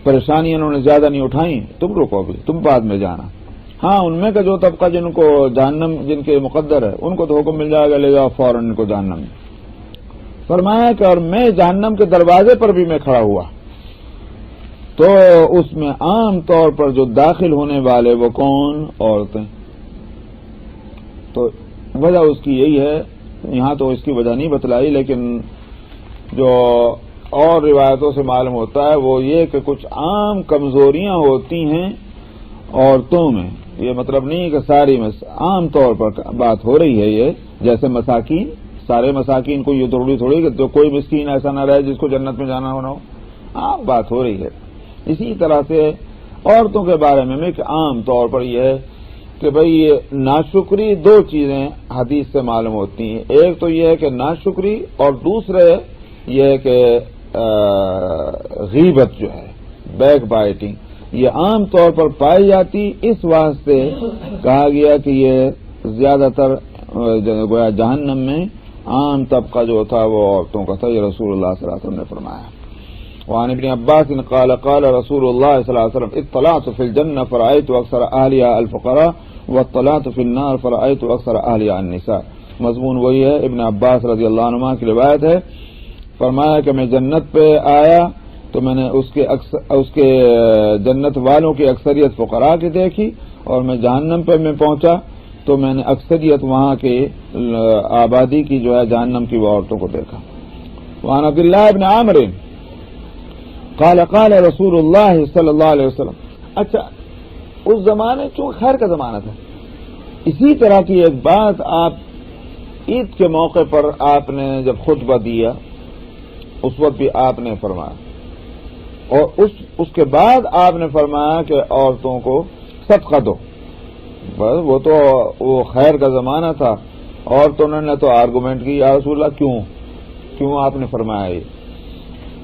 پریشانیاں انہوں نے زیادہ نہیں اٹھائیں، تم رکو بھی، تم بعد میں جانا۔ ہاں ان میں کا جو طبقہ جن کو جہنم جن کے مقدر ہے ان کو تو حکم مل جائے گا لے جاؤ فوراً ان کو جہنم میں۔ فرمایا کہ اور میں جہنم کے دروازے پر بھی میں کھڑا ہوا تو اس میں عام طور پر جو داخل ہونے والے وہ کون؟ عورتیں۔ تو وجہ اس کی یہی ہے، یہاں تو اس کی وجہ نہیں بتلائی، لیکن جو اور روایتوں سے معلوم ہوتا ہے وہ یہ کہ کچھ عام کمزوریاں ہوتی ہیں عورتوں میں، یہ مطلب نہیں کہ ساری عام طور پر بات ہو رہی ہے یہ، جیسے مساکین، سارے مساکین کو یہ تھوڑی کہ تو کوئی مسکین ایسا نہ رہے جس کو جنت میں جانا ہونا ہو، عام بات ہو رہی ہے۔ اسی طرح سے عورتوں کے بارے میں ایک عام طور پر یہ ہے کہ بھئی ناشکری دو چیزیں حدیث سے معلوم ہوتی ہیں، ایک تو یہ ہے کہ ناشکری اور دوسرے یہ ہے کہ غیبت جو ہے، بیک بائٹنگ، یہ عام طور پر پائی جاتی، اس واسطے کہا گیا کہ یہ زیادہ تر گویا جہنم میں عام طبقہ جو تھا وہ عورتوں کا تھا، یہ رسول اللہ صلی اللہ علیہ وسلم نے فرمایا۔ وعن ابن عباس قال قال رسول اللہ صلی اللہ علیہ وسلم اطلعت في الجنة فرأيت أكثر أهلها الفقراء واطلعت في النار فرأيت أكثر أهلها النساء۔ مضمون وہی ہے، ابن عباس رضی اللہ عنہما کی روایت ہے، فرمایا کہ میں جنت پہ آیا تو میں نے اس کے جنت والوں کی اکثریت فقراء کی دیکھی، اور میں جہنم پہ میں پہنچا تو میں نے اکثریت وہاں کے آبادی کی جو ہے جہنم کی وہ عورتوں کو دیکھا۔ وعن عبد اللہ ابن عامر قال قال رسول اللہ صلی اللہ علیہ وسلم۔ اچھا اس زمانے چونکہ خیر کا زمانہ تھا، اسی طرح کی ایک بات آپ عید کے موقع پر آپ نے جب خطبہ دیا اس وقت بھی آپ نے فرمایا، اور اس کے بعد آپ نے فرمایا کہ عورتوں کو صدقہ دو، بس وہ تو وہ خیر کا زمانہ تھا، عورتوں نے تو آرگومنٹ کی یا رسول اللہ کیوں آپ نے فرمایا یہ؟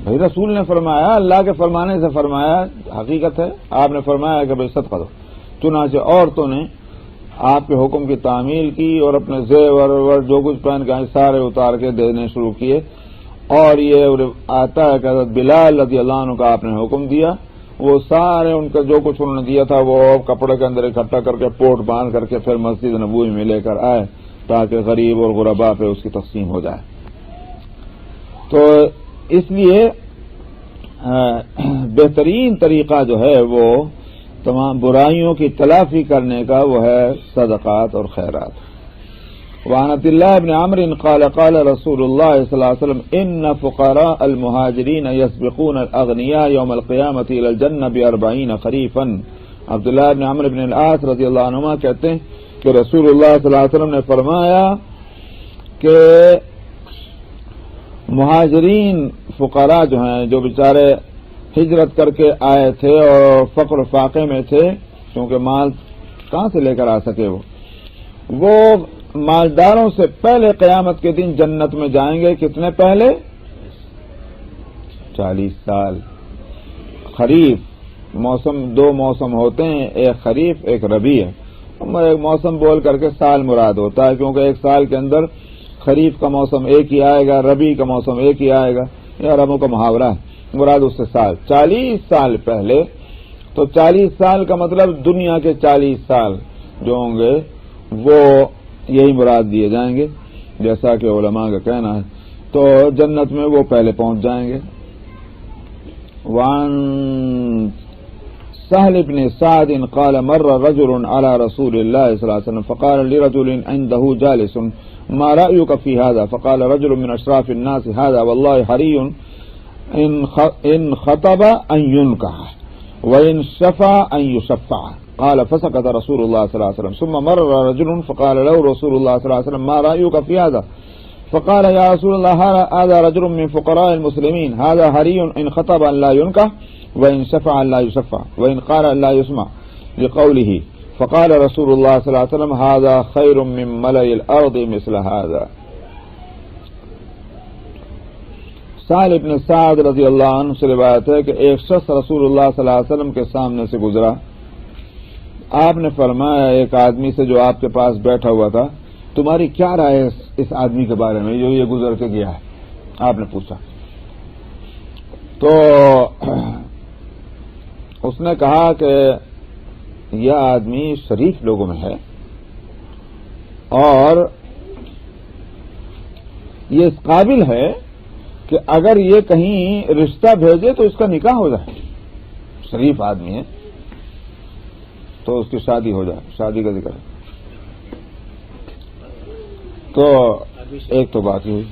بھائی رسول نے فرمایا، اللہ کے فرمانے سے فرمایا، حقیقت ہے آپ نے فرمایا کہ بھائی صدقہ دو۔ چنانچہ عورتوں نے آپ کے حکم کی تعمیل کی اور اپنے زیور جو کچھ پہن کے سارے اتار کے دینے شروع کیے، اور یہ آتا ہے کہ حضرت بلال رضی اللہ عنہ کا آپ نے حکم دیا، وہ سارے ان کا جو کچھ انہوں نے دیا تھا وہ کپڑے کے اندر اکٹھا کر کے پوٹ باندھ کر کے پھر مسجد نبوی میں لے کر آئے تاکہ غریب اور غرباء پہ اس کی تقسیم ہو جائے۔ تو اس لیے بہترین طریقہ جو ہے وہ تمام برائیوں کی تلافی کرنے کا وہ ہے صدقات اور خیرات۔ وعن عبد الله بن عمرو قال قال رسول الله صلى الله عليه وسلم ان فقراء المهاجرين يسبقون الاغنياء يوم القيامه الى الجنه ب40 خريفا۔ عبداللہ بن عمرو بن العاص رضی اللہ عنہما کہتے ہیں کہ رسول اللہ صلی اللہ علیہ وسلم نے فرمایا کہ مہاجرین فقراء جو ہیں، جو بیچارے ہجرت کر کے آئے تھے اور فقر و فاقے میں تھے، کیونکہ مال کہاں سے لے کر آ سکے، وہ مالداروں سے پہلے قیامت کے دن جنت میں جائیں گے۔ کتنے پہلے؟ 40 سال۔ خریف موسم، دو موسم ہوتے ہیں، ایک خریف ایک ربیع ہے۔ ایک موسم بول کر کے سال مراد ہوتا ہے، کیونکہ ایک سال کے اندر خریف کا موسم ایک ہی آئے گا، ربیع کا موسم ایک ہی آئے گا، یہ عربوں کا محاورہ ہے، مراد اس سے سال۔ 40 سال پہلے، تو 40 سال کا مطلب دنیا کے 40 سال جو ہوں گے وہ یہی مراد دیے جائیں گے، جیسا کہ علماء کا کہنا ہے، تو جنت میں وہ پہلے پہنچ جائیں گے۔ وعن سهل بن سعد قال مر رجل على رسول الله صلى الله عليه وسلم فقال لرجل عنده جالس ما رأيك في هذا؟ فقال رجل من أشراف الناس هذا والله حري إن خطب أن ينكح وإن شفع أن يشفع۔ قال فسكت رسول الله صلى الله عليه وسلم ثم مر رجل فقال له رسول الله صلى الله عليه وسلم ما رأيك في هذا؟ فقال يا رسول الله هذا رجل من فقراء المسلمين هذا حري إن خطب أن لا ينكح وإن شفع أن لا يشفع وإن قال أن لا يسمع لقوله۔ فقال رسول الله صلى الله عليه وسلم هذا خير من ملأ الأرض مثل هذا۔ سہل بن سعد رضی اللہ عنہ سے روایت ہے کہ ایک شخص رسول اللہ صلی اللہ علیہ وسلم کے سامنے سے گزرا، آپ نے فرمایا ایک آدمی سے جو آپ کے پاس بیٹھا ہوا تھا، تمہاری کیا رائے ہے اس آدمی کے بارے میں جو یہ گزر کے گیا ہے؟ آپ نے پوچھا تو اس نے کہا کہ یہ آدمی شریف لوگوں میں ہے اور یہ اس قابل ہے کہ اگر یہ کہیں رشتہ بھیجے تو اس کا نکاح ہو جائے، شریف آدمی ہے تو اس کی شادی ہو جائے، شادی کا ذکر ہے۔ تو ایک تو بات ہوئی،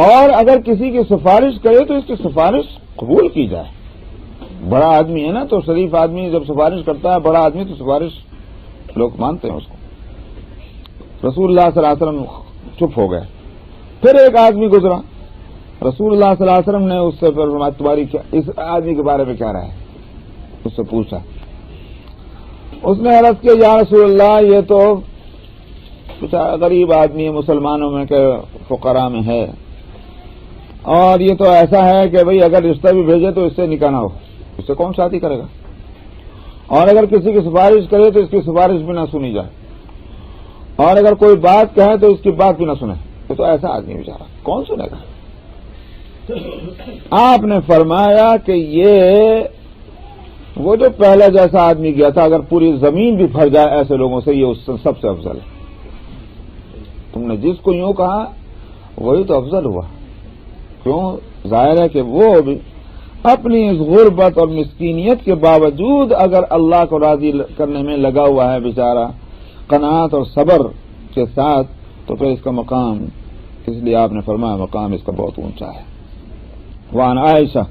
اور اگر کسی کی سفارش کرے تو اس کی سفارش قبول کی جائے۔ بڑا آدمی ہے نا، تو شریف آدمی جب سفارش کرتا ہے بڑا آدمی تو سفارش لوگ مانتے ہیں اس کو۔ رسول اللہ صلی اللہ علیہ وسلم چپ ہو گئے، پھر ایک آدمی گزرا، رسول اللہ صلی اللہ علیہ وسلم نے اس سے فرمایا تمہاری اس آدمی کے بارے میں کیا رائے ہے، اس سے پوچھا۔ اس نے عرض کیا یا رسول اللہ یہ تو غریب آدمی ہے، مسلمانوں میں کہ فقراء میں ہے، اور یہ تو ایسا ہے کہ بھئی اگر رشتہ بھی بھیجے تو اس سے نکاح نہ ہو، اس سے کون شادی کرے گا، اور اگر کسی کی سفارش کرے تو اس کی سفارش بھی نہ سنی جائے، اور اگر کوئی بات کہے تو اس کی بات بھی نہ سنے، تو ایسا آدمی بیچارہ کون سنے گا۔ آپ نے فرمایا کہ یہ وہ جو پہلا جیسا آدمی گیا تھا، اگر پوری زمین بھی بھر جائے ایسے لوگوں سے، یہ اس سے سب سے افضل ہے۔ تم نے جس کو یوں کہا وہی تو افضل ہوا، کیوں؟ ظاہر ہے کہ وہ بھی اپنی اس غربت اور مسکینیت کے باوجود اگر اللہ کو راضی کرنے میں لگا ہوا ہے بیچارہ، قناعت اور صبر کے ساتھ، تو پھر اس کا مقام، اس لیے آپ نے فرمایا مقام اس کا بہت اونچا ہے۔ وعن عائشہ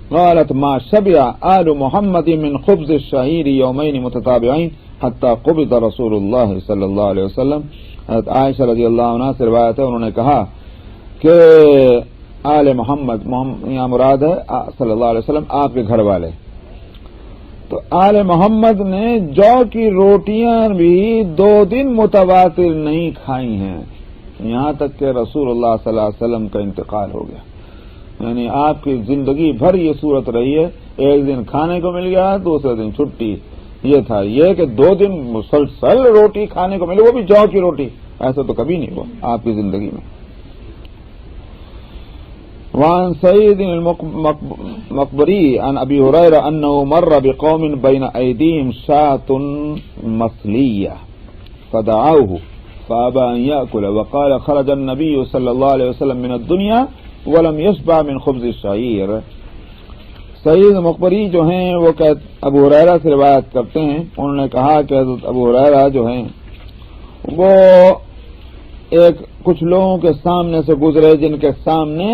قالت ما شبع آل محمد من خبز الشعیر یومین متتابعین حتی قبض رسول اللہ صلی اللہ علیہ وسلم۔ حضرت عائشہ رضی اللہ عنہ سے روایت ہے، انہوں نے کہا کہ آل محمد یہاں مراد ہے صلی اللہ علیہ وسلم، آپ کے گھر والے، تو آل محمد نے جو کی روٹیاں بھی 2 دن متواتر نہیں کھائی ہیں، یہاں تک کہ رسول اللہ صلی اللہ علیہ وسلم کا انتقال ہو گیا۔ یعنی آپ کی زندگی بھر یہ صورت رہی ہے، ایک دن کھانے کو مل گیا، دوسرے دن چھٹی، یہ تھا۔ یہ کہ 2 دن مسلسل روٹی کھانے کو ملے، وہ بھی جو کی روٹی، ایسا تو کبھی نہیں ہوا آپ کی زندگی میں۔ وعن سعید المقبری عن ابی ہریرہ انہ مر بقوم بین ایدیہم شاة مسلیہ فدعوه فابى ان یأکل وقال خرج النبی صلی اللہ علیہ وسلم من الدنیا ولم یشبع من خبز الشعیر۔ سعید مقبری جو ہیں وہ ابو ہریرہ سے روایت کرتے ہیں، انہوں نے کہا کہ حضرت ابو ہریرہ جو ہیں وہ کچھ لوگوں کے سامنے سے گزرے جن کے سامنے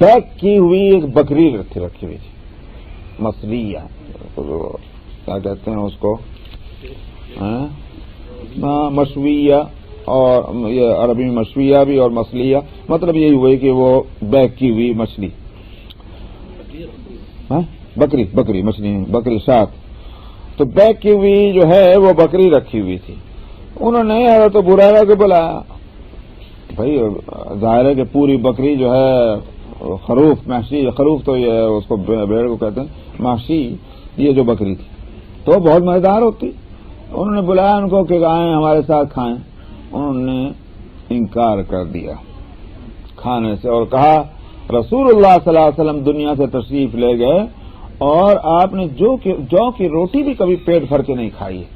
بیک کی ہوئی ایک بکری رکھی ہوئی تھی، مسلیہ، کیا کہتے ہیں اس کو، مشویہ، اور یہ عربی میں مشویہ بھی اور مسلیہ، مطلب یہی ہوئی کہ وہ بیک کی ہوئی مچھلی، بکری مچھلی، بکری ساتھ، تو بیک کی ہوئی جو ہے وہ بکری رکھی ہوئی تھی۔ انہوں نے حضرت ابو ہریرہ کو بلایا، بھائی ظاہر ہے کہ پوری بکری جو ہے خروف، محشی، خروف تو یہ اس کو بھیڑ کو کہتے ہیں، محشی یہ جو بکری تھی تو بہت مزیدار ہوتی۔ انہوں نے بلایا ان کو کہ آئیں ہمارے ساتھ کھائیں، انہوں نے انکار کر دیا کھانے سے، اور کہا رسول اللہ صلی اللہ علیہ وسلم دنیا سے تشریف لے گئے اور آپ نے جو کی روٹی بھی کبھی پیٹ بھر کے نہیں کھائی ہے،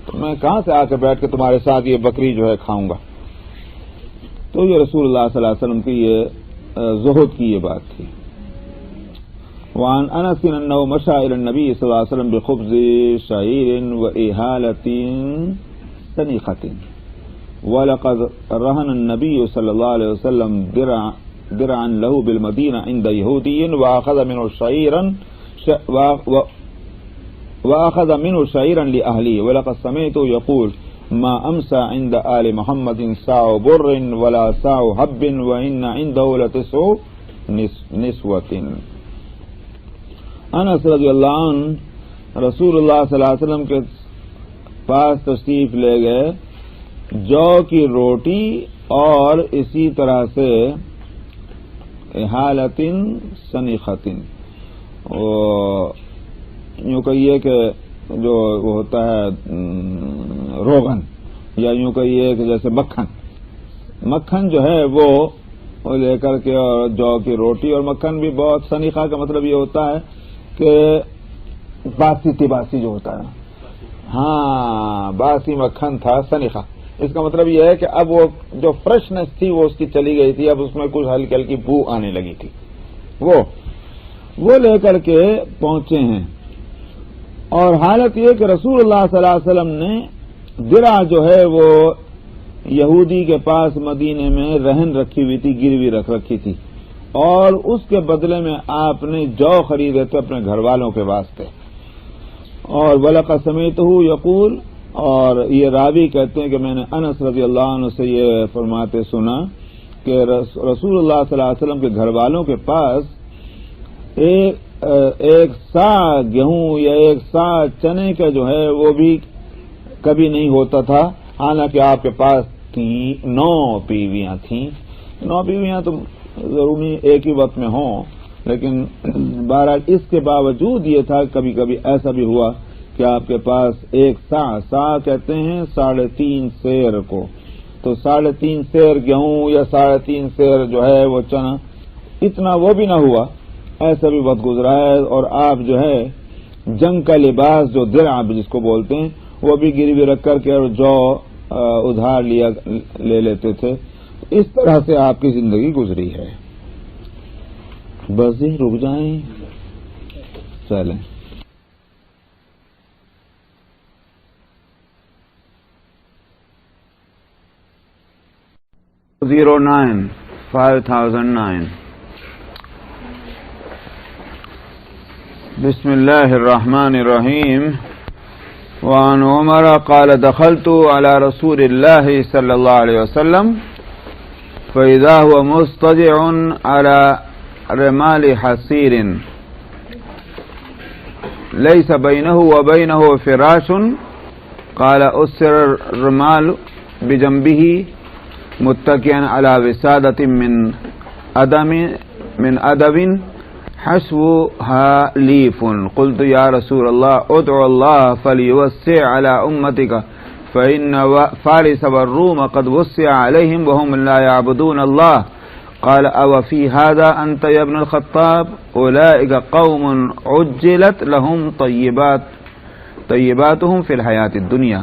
تو میں کہاں سے آ کے بیٹھ کے تمہارے ساتھ یہ بکری جو ہے کھاؤں گا۔ تو یہ رسول اللہ صلی اللہ علیہ وسلم کی یہ زہد کی یہ بات تھی۔ وعن انس انه مشى الى النبي صلی اللہ علیہ وسلم بخبز شعير وإهالة سنيخة ولقد رهن النبي صلی اللہ علیہ وسلم درعا له بالمدينة عند يهودي وأخذ منه شعيرا لأهله ولقد سمعته يقول ما أمسى عند آل محمد ساع بر ولا ساع حب وإن عنده لتسع نسوة۔ انس رضی اللہ عنہ رسول اللہ صلی اللہ علیہ وسلم کے پاس تشریف لے گئے، جو کی روٹی اور اسی طرح سے احالۃ سنیخۃ، یوں کہیے کہ جو وہ ہوتا ہے روغن، یا یوں کہیے کہ جیسے مکھن جو ہے وہ وہ لے کر کے اور جو کی روٹی اور مکھن بھی بہت. سنیخہ کا مطلب یہ ہوتا ہے کہ باسی تباسی جو ہوتا ہے. ہاں باسی مکھن تھا سنیخہ. اس کا مطلب یہ ہے کہ اب وہ جو فریشنس تھی وہ اس کی چلی گئی تھی, اب اس میں کچھ ہلکی ہلکی بو آنے لگی تھی. وہ لے کر کے پہنچے ہیں. اور حالت یہ کہ رسول اللہ صلی اللہ علیہ وسلم نے درع جو ہے وہ یہودی کے پاس مدینے میں رہن رکھی ہوئی تھی, گروی رکھ رکھی تھی, اور اس کے بدلے میں آپ نے جو خریدے تھے اپنے گھر والوں کے واسطے. اور وَلَقَدْ سَمِعْتُهُ يَقُولُ, اور یہ راوی کہتے ہیں کہ میں نے انس رضی اللہ عنہ سے یہ فرماتے سنا کہ رسول اللہ صلی اللہ علیہ وسلم کے گھر والوں کے پاس ایک سا گیہوں یا ایک سا چنے کا جو ہے وہ بھی کبھی نہیں ہوتا تھا, حالانکہ آپ کے پاس 9 بیویاں تھیں. 9 بیویاں تو ضروری ایک ہی وقت میں ہوں, لیکن بہرحال اس کے باوجود یہ تھا کبھی کبھی ایسا بھی ہوا کہ آپ کے پاس ایک سا کہتے ہیں 3.5 سیر کو, تو 3.5 سیر گیہوں یا 3.5 سیر جو ہے وہ چنا, اتنا وہ بھی نہ ہوا. ایسا بھی وقت گزرا ہے. اور آپ جو ہے جنگ کا لباس جو درع جس کو بولتے ہیں وہ بھی گروی رکھ کر کے اور جو ادھار لے لیتے تھے. اس طرح سے آپ کی زندگی گزری ہے. بس جی رک جائیں, چلیں. 5009 بسم الله الرحمن الرحيم. وعن عمر قال دخلت على رسول الله صلى الله عليه وسلم فإذا هو مضطجع على رمال حصير ليس بينه وبينه فراش. قال أسر الرمال بجنبه متكئا على وسادة من أدب حشوها ليف. قلت يا رسول الله ادعو الله فليوسع على أمتك فإن فارس والروم قد وسع عليهم وهم لا يعبدون الله. قال أو في هذا أنت يا ابن الخطاب؟ أولئك قوم عجلت لهم طيباتهم في الحياة الدنيا.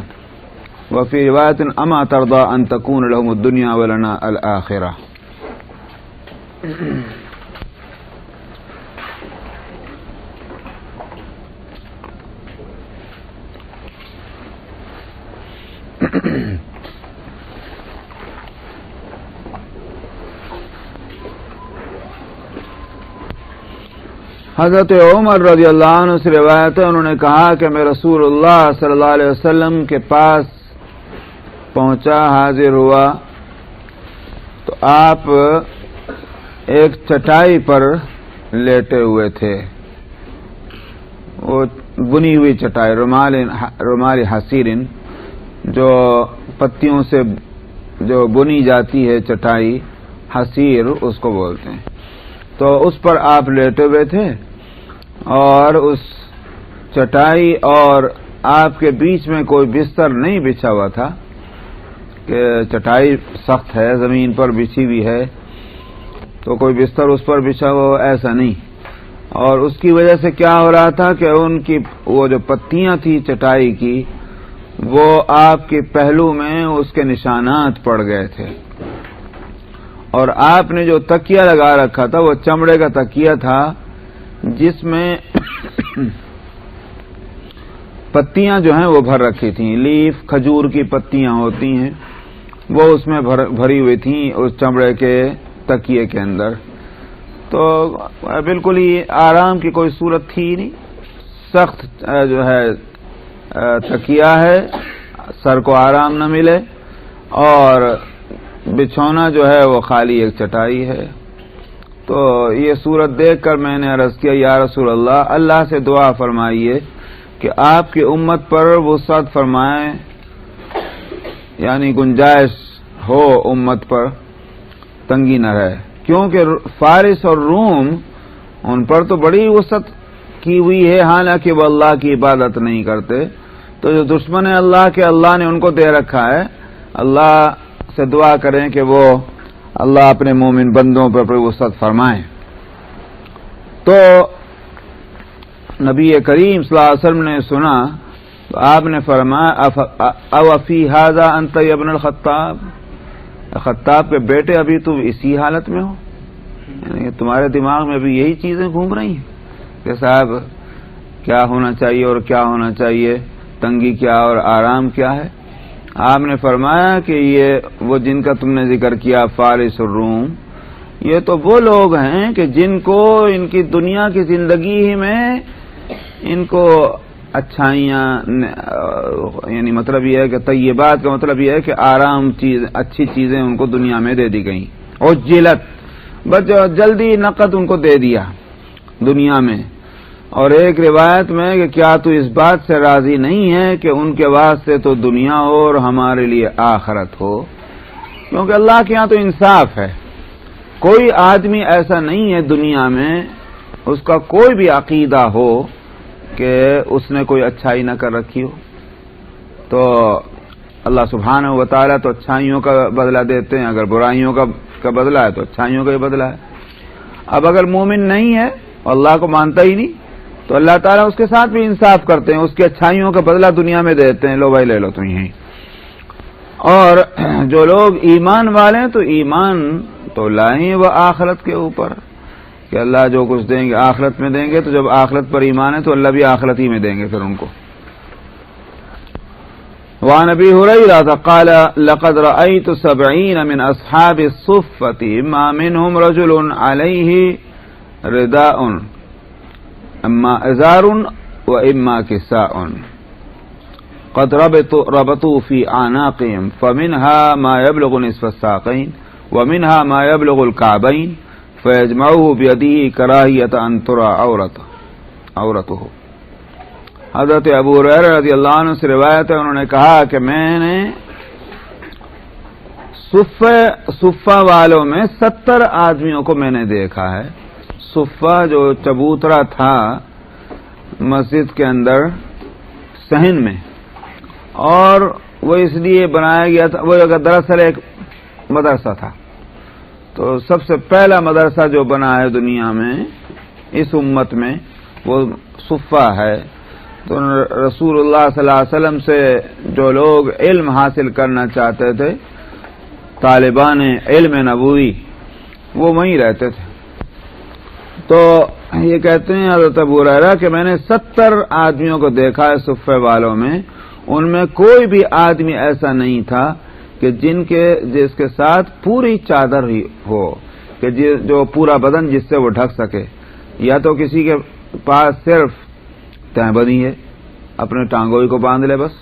وفي رواية أما ترضى أن تكون لهم الدنيا ولنا الآخرة. حضرت عمر رضی اللہ عنہ سے روایت ہے, انہوں نے کہا کہ میں رسول اللہ صلی اللہ علیہ وسلم کے پاس پہنچا, حاضر ہوا, تو آپ ایک چٹائی پر لیٹے ہوئے تھے. وہ بنی ہوئی چٹائی, رمال حصیرن, جو پتیوں سے جو بنی جاتی ہے چٹائی, حصیر اس کو بولتے ہیں. تو اس پر آپ لیٹے ہوئے تھے, اور اس چٹائی اور آپ کے بیچ میں کوئی بستر نہیں بچھا ہوا تھا, کہ چٹائی سخت ہے, زمین پر بچھی ہوئی ہے, تو کوئی بستر اس پر بچھا ہوا ایسا نہیں. اور اس کی وجہ سے کیا ہو رہا تھا کہ ان کی وہ جو پتیاں تھی چٹائی کی, وہ آپ کے پہلو میں اس کے نشانات پڑ گئے تھے. اور آپ نے جو تکیہ لگا رکھا تھا وہ چمڑے کا تکیہ تھا, جس میں پتیاں جو ہیں وہ بھر رکھی تھیں. لیف, کھجور کی پتیاں ہوتی ہیں, وہ اس میں بھری ہوئی تھیں اس چمڑے کے تکیے کے اندر. تو بالکل ہی آرام کی کوئی صورت تھی نہیں. سخت جو ہے تکیہ ہے, سر کو آرام نہ ملے, اور بچھونا جو ہے وہ خالی ایک چٹائی ہے. تو یہ صورت دیکھ کر میں نے عرض کیا یا رسول اللہ, اللہ سے دعا فرمائیے کہ آپ کی امت پر وسعت فرمائیں, یعنی گنجائش ہو امت پر, تنگی نہ رہے. کیونکہ فارس اور روم ان پر تو بڑی وسعت کی ہوئی ہے, حالانکہ وہ اللہ کی عبادت نہیں کرتے. تو جو دشمن ہے اللہ کے, اللہ نے ان کو دے رکھا ہے. اللہ سے دعا کریں کہ وہ اللہ اپنے مومن بندوں پر اپنی وسعت فرمائے۔ تو نبی کریم صلی اللہ علیہ وسلم نے سنا تو آپ نے فرمایا او فی ھذا انت یا ابن الخطاب، خطاب کے بیٹے ابھی تم اسی حالت میں ہو، یعنی تمہارے دماغ میں ابھی یہی چیزیں گھوم رہی ہیں کہ صاحب کیا ہونا چاہیے اور کیا ہونا چاہیے، تنگی کیا اور آرام کیا ہے۔ آپ نے فرمایا کہ یہ وہ جن کا تم نے ذکر کیا فارس الروم، یہ تو وہ لوگ ہیں کہ جن کو ان کی دنیا کی زندگی ہی میں ان کو اچھائیاں، یعنی مطلب یہ ہے کہ طیبات کا مطلب یہ ہے کہ آرام چیز، اچھی چیزیں ان کو دنیا میں دے دی گئیں، اور جلت بس جلدی نقد ان کو دے دیا دنیا میں۔ اور ایک روایت میں کہ کیا تو اس بات سے راضی نہیں ہے کہ ان کے واسطے تو دنیا اور ہمارے لیے آخرت ہو، کیونکہ اللہ کے ہاں تو انصاف ہے، کوئی آدمی ایسا نہیں ہے دنیا میں اس کا کوئی بھی عقیدہ ہو کہ اس نے کوئی اچھائی نہ کر رکھی ہو۔ تو اللہ سبحانہ و تعالیٰ تو اچھائیوں کا بدلہ دیتے ہیں، اگر برائیوں کا بدلہ ہے تو اچھائیوں کا ہی بدلہ ہے۔ اب اگر مومن نہیں ہے اور اللہ کو مانتا ہی نہیں تو اللہ تعالیٰ اس کے ساتھ بھی انصاف کرتے ہیں، اس کی اچھائیوں کا بدلہ دنیا میں دیتے ہیں، لو بھائی لے لو تم یہیں۔ اور جو لوگ ایمان والے ہیں تو ایمان تو لائیں وہ آخرت کے اوپر کہ اللہ جو کچھ دیں گے آخرت میں دیں گے، تو جب آخرت پر ایمان ہے تو اللہ بھی آخرت ہی میں دیں گے پھر ان کو۔ وعن ابی ہریرہ قال لقد رأيت 70 من اصحاب الصفة ما منهم رجل عليه رداء اما ازار واما كساء قد ربطوا في اعناقهم فمنها ما يبلغ نصف الساقين ومنها ما يبلغ الكعبين فيجمعه بيده كراهية ان ترى عورته۔ حضرت ابو ہریرہ رضی اللہ عنہ سے روایت ہے، انہوں نے کہا کہ میں نے صفہ والوں میں 70 آدمیوں کو میں نے دیکھا ہے۔ صفہ جو چبوترا تھا مسجد کے اندر صحن میں، اور وہ اس لیے بنایا گیا تھا، وہ دراصل ایک مدرسہ تھا، تو سب سے پہلا مدرسہ جو بنا ہے دنیا میں اس امت میں وہ صفہ ہے۔ تو رسول اللہ صلی اللہ علیہ وسلم سے جو لوگ علم حاصل کرنا چاہتے تھے، طالبان علم نبوی، وہ وہیں رہتے تھے۔ تو یہ کہتے ہیں حضرت ابو ہریرہ کہ میں نے 70 آدمیوں کو دیکھا ہے صفے والوں میں، ان میں کوئی بھی آدمی ایسا نہیں تھا کہ جس کے ساتھ پوری چادر ہی ہو، کہ جو پورا بدن جس سے وہ ڈھک سکے، یا تو کسی کے پاس صرف تہبندی ہے، اپنے ٹانگوں کو باندھ لے بس،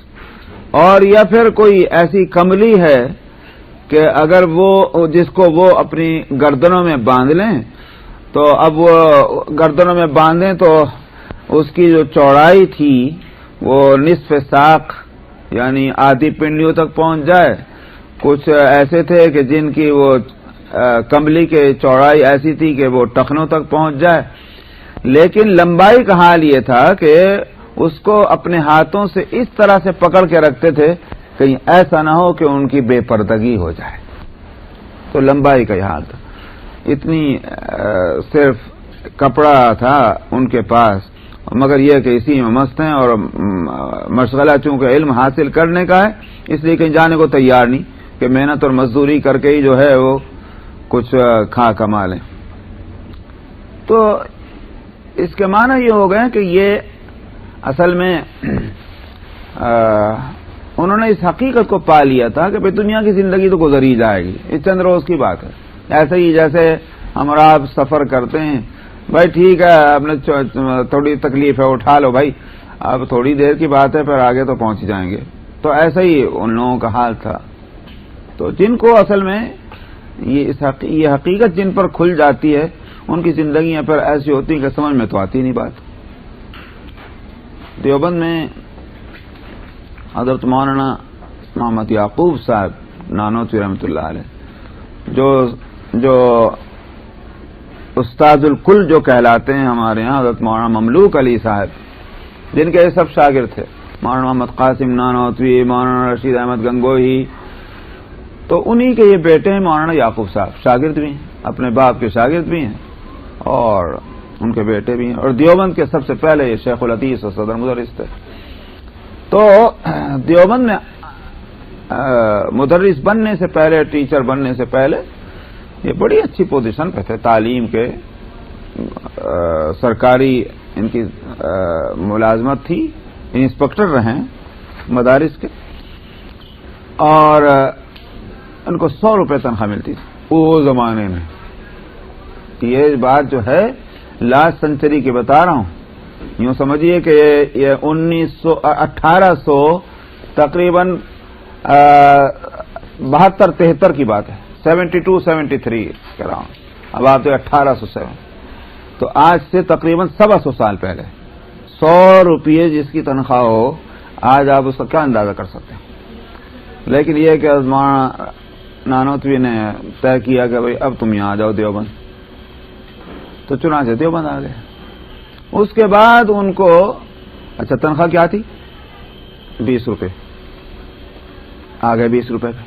اور یا پھر کوئی ایسی کملی ہے کہ اگر وہ جس کو وہ اپنی گردنوں میں باندھ لیں تو اب وہ گردنوں میں باندھیں تو اس کی جو چوڑائی تھی وہ نصف ساق یعنی آدھی پنڈلیوں تک پہنچ جائے۔ کچھ ایسے تھے کہ جن کی وہ کملی کی چوڑائی ایسی تھی کہ وہ ٹخنوں تک پہنچ جائے، لیکن لمبائی کا حال یہ تھا کہ اس کو اپنے ہاتھوں سے اس طرح سے پکڑ کے رکھتے تھے کہیں ایسا نہ ہو کہ ان کی بے پردگی ہو جائے۔ تو لمبائی کا یہ حال تھا، اتنی صرف کپڑا تھا ان کے پاس، مگر یہ کہ اسی میں مست ہیں، اور مشغلہ چونکہ علم حاصل کرنے کا ہے اس لیے کہیں جانے کو تیار نہیں کہ محنت اور مزدوری کر کے ہی جو ہے وہ کچھ کما لیں۔ تو اس کے معنی یہ ہو گئے کہ یہ اصل میں انہوں نے اس حقیقت کو پا لیا تھا کہ بھئی دنیا کی زندگی تو گزر ہی جائے گی، اس چند روز کی بات ہے۔ ایسے ہی جیسے ہم اور آپ سفر کرتے ہیں، بھائی ٹھیک ہے آپ نے تھوڑی تکلیف ہے اٹھا لو بھائی، اب تھوڑی دیر کی بات ہے پھر آگے تو پہنچ جائیں گے۔ تو ایسا ہی ان لوگوں کا حال تھا۔ تو جن کو اصل میں یہ حقیقت جن پر کھل جاتی ہے ان کی زندگیاں پھر ایسی ہوتی ہیں کہ سمجھ میں تو آتی نہیں بات۔ دیوبند میں حضرت مولانا محمد یعقوب صاحب نانوتوی رحمۃ اللہ علیہ جو استاد الکل جو کہلاتے ہیں ہمارے ہاں، حضرت مولانا مملوک علی صاحب جن کے سب شاگرد تھے، مولانا محمد قاسم نانوتوی، مولانا رشید احمد گنگوہی، تو انہی کے یہ بیٹے ہیں مولانا یعقوب صاحب، شاگرد بھی ہیں، اپنے باپ کے شاگرد بھی ہیں اور ان کے بیٹے بھی ہیں، اور دیوبند کے سب سے پہلے یہ شیخ الحدیث اور صدر مدرس تھے۔ تو دیوبند میں مدرس بننے سے پہلے، ٹیچر بننے سے پہلے یہ بڑی اچھی پوزیشن پہ تھے، تعلیم کے سرکاری ان کی ملازمت تھی، انسپکٹر رہے مدارس کے، اور ان کو 100 روپے تنخواہ ملتی تھی وہ زمانے میں۔ یہ بات جو ہے لاسٹ سنچری کی بتا رہا ہوں، یوں سمجھیے کہ یہ 1800 تقریباً 72-73 کی بات ہے، 72-73 کہہ رہا ہوں، اب آپ تو 1807، تو آج سے تقریباً 125 سال پہلے 100 روپئے جس کی تنخواہ ہو، آج آپ اس کا کیا اندازہ کر سکتے ہیں۔ لیکن یہ کہ مولانا نانوتوی نے طے کیا کہ بھئی اب تم یہاں آ جاؤ دیوبند، تو چنانچہ دیوبند آ گئے۔ اس کے بعد ان کو اچھا تنخواہ کیا تھی؟ 20 روپے، آ گئے 20 روپے پہ۔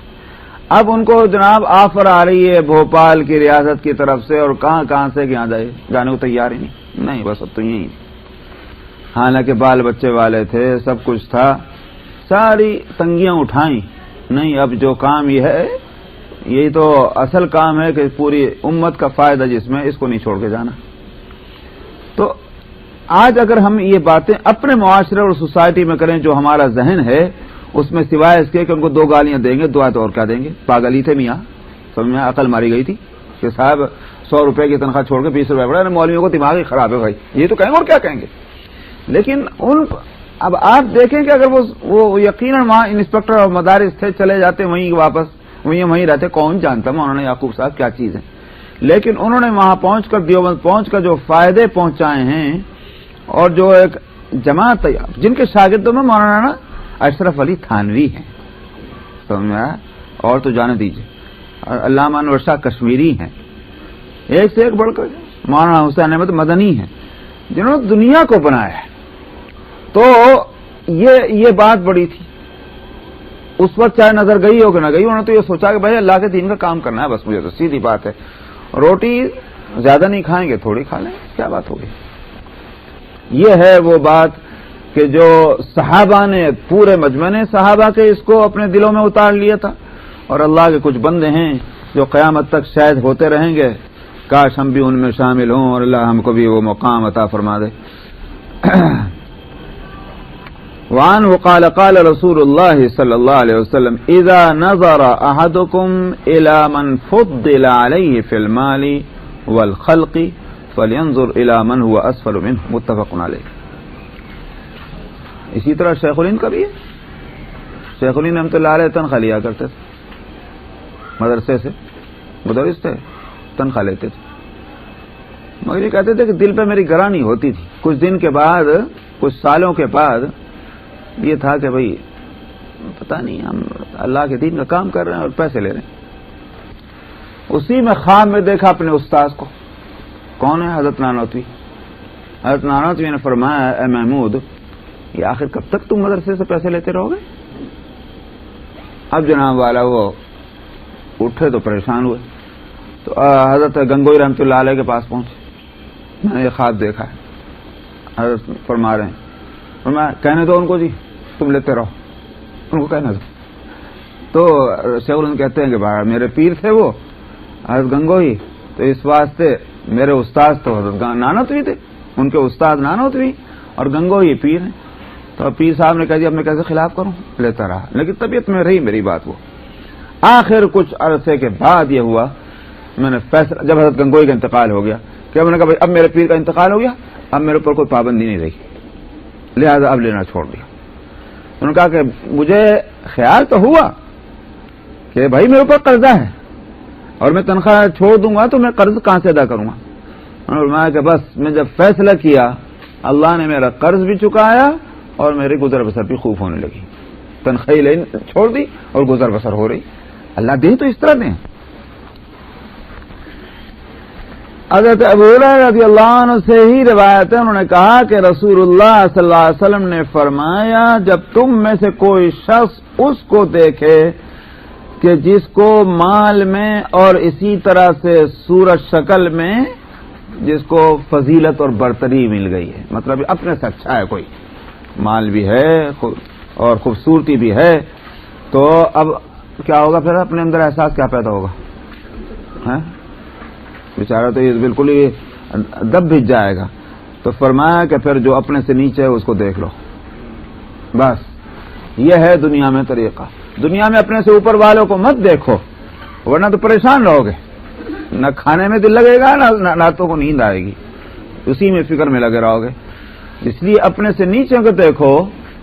اب ان کو جناب آفر آ رہی ہے بھوپال کی ریاست کی طرف سے، اور کہاں سے کہ یہاں جانے کو تیار ہی نہیں، بس اب تو یہی۔ حالانکہ بال بچے والے تھے، سب کچھ تھا، ساری تنگیاں اٹھائیں، نہیں اب جو کام یہ ہے، یہی تو اصل کام ہے کہ پوری امت کا فائدہ جس میں، اس کو نہیں چھوڑ کے جانا۔ تو آج اگر ہم یہ باتیں اپنے معاشرے اور سوسائٹی میں کریں، جو ہمارا ذہن ہے اس میں سوائے اس کے کہ ان کو 2 گالیاں دیں گے، دعا تو اور کیا دیں گے، پاگل ہی تھے میاں، سمجھ میں عقل ماری گئی تھی کہ صاحب 100 روپے کی تنخواہ چھوڑ کے 20 روپے پڑا، مولویوں کو دماغ ہی خراب ہے بھائی، یہ تو کہیں گے اور کیا کہیں گے۔ لیکن اب آپ دیکھیں کہ اگر وہ یقیناً وہاں انسپکٹر اور مدارس تھے، چلے جاتے وہیں واپس، وہیں رہتے، کون جانتا مولانا یعقوب صاحب کیا چیز ہے۔ لیکن انہوں نے وہاں پہنچ کر، دیوبند پہنچ کر جو فائدے پہنچائے ہیں، اور جو ایک جماعت جن کے شاگردوں میں مولانا اشرف علی تھانوی ہیں، سمجھ میں آیا، اور تو جانے دیجیے، علامہ انور شاہ کشمیری ہیں، ایک سے ایک بڑھ کر مولانا حسین احمد مدنی ہیں، جنہوں نے دنیا کو بنایا ہے۔ تو یہ بات بڑی تھی اس وقت، چاہے نظر گئی ہو کہ نہ گئی، انہوں نے تو یہ سوچا کہ بھائی اللہ کے دین کا کام کرنا ہے بس، مجھے تو سیدھی بات ہے، روٹی زیادہ نہیں کھائیں گے، تھوڑی کھا لیں، کیا بات ہوگی۔ یہ ہے وہ بات کہ جو صحابہ نے، پورے مجمع نے صحابہ کے اس کو اپنے دلوں میں اتار لیا تھا، اور اللہ کے کچھ بندے ہیں جو قیامت تک شاید ہوتے رہیں گے، کاش ہم بھی ان میں شامل ہوں اور اللہ ہم کو بھی وہ مقام عطا فرما دے۔ وعنہ قال قال رسول اللہ صلی اللہ علیہ وسلم اذا نظر احدکم الى من فضل علیہ فی المال والخلق فلینظر الى من هو اسفل منه، متفق علیہ۔ اسی طرح شیخ الہند کا بھی ہے، شیخ الہند رحمۃ اللہ علیہ تنخواہ لیا کرتے تھے، مدرسے سے مدرس تھے، تنخواہ لیتے تھے، مگر یہ کہتے تھے کہ دل پہ میری گرانی ہوتی تھی۔ کچھ دن کے بعد، کچھ سالوں کے بعد یہ تھا کہ بھئی پتہ نہیں، ہم اللہ کے دین کا کام کر رہے ہیں اور پیسے لے رہے ہیں۔ اسی میں خواب میں دیکھا اپنے استاذ کو، کون ہے؟ حضرت نانوتوی۔ حضرت نانوتوی نے فرمایا اے محمود، یہ آخر کب تک تم مدرسے سے پیسے لیتے رہو گے؟ اب جناب والا وہ اٹھے تو پریشان ہوئے، تو حضرت گنگوئی رحمۃ اللہ علیہ کے پاس پہنچے، میں نے یہ خواب دیکھا ہے، حضرت فرما رہے ہیں، فرمایا کہنے دو ان کو، جی تم لیتے رہو، ان کو کہنے دو۔ تو شیخ الہند کہتے ہیں کہ بھائی میرے پیر تھے وہ حضرت گنگوئی، تو اس واسطے میرے استاد تو حضرت نانوتوی تھے، ان کے استاد نانوتوی اور گنگوئی پیر ہیں۔ تو پیر صاحب نے کہا جی اب میں کیسے خلاف کروں، لیتا رہا، لیکن طبیعت میں رہی میری بات وہ۔ آخر کچھ عرصے کے بعد یہ ہوا، میں نے فیصلہ، جب حضرت گنگوئی کا انتقال ہو گیا، کہ میں نے کہا بھائی اب میرے پیر کا انتقال ہو گیا، اب میرے اوپر کوئی پابندی نہیں رہی، لہذا اب لینا چھوڑ دیا۔ انہوں نے کہا کہ مجھے خیال تو ہوا کہ بھائی میرے اوپر قرضہ ہے اور میں تنخواہ چھوڑ دوں گا تو میں قرض کہاں سے ادا کروں گا۔ انہوں نے فرمایا کہ بس میں جب فیصلہ کیا، اللہ نے میرا قرض بھی چکایا اور میری گزر بسر بھی خوب ہونے لگی، تنخواہ چھوڑ دی اور گزر بسر ہو رہی۔ اللہ دے تو اس طرح دیں۔ حضرت ابو ہریرہ رضی اللہ عنہ سے ہی روایت ہے، انہوں نے کہا کہ رسول اللہ صلی اللہ علیہ وسلم نے فرمایا جب تم میں سے کوئی شخص اس کو دیکھے کہ جس کو مال میں اور اسی طرح سے صورت شکل میں جس کو فضیلت اور برتری مل گئی ہے، مطلب اپنے سے اچھا ہے، کوئی مال بھی ہے اور خوبصورتی بھی ہے، تو اب کیا ہوگا پھر اپنے اندر احساس کیا پیدا ہوگا؟ بیچارہ تو یہ بالکل ہی دب بھج جائے گا. تو فرمایا کہ پھر جو اپنے سے نیچے ہے اس کو دیکھ لو. بس یہ ہے دنیا میں طریقہ. دنیا میں اپنے سے اوپر والوں کو مت دیکھو، ورنہ تو پریشان رہو گے، نہ کھانے میں دل لگے گا نہ راتوں کو نیند آئے گی، اسی میں فکر میں لگے رہو گے. اس لیے اپنے سے نیچے کو دیکھو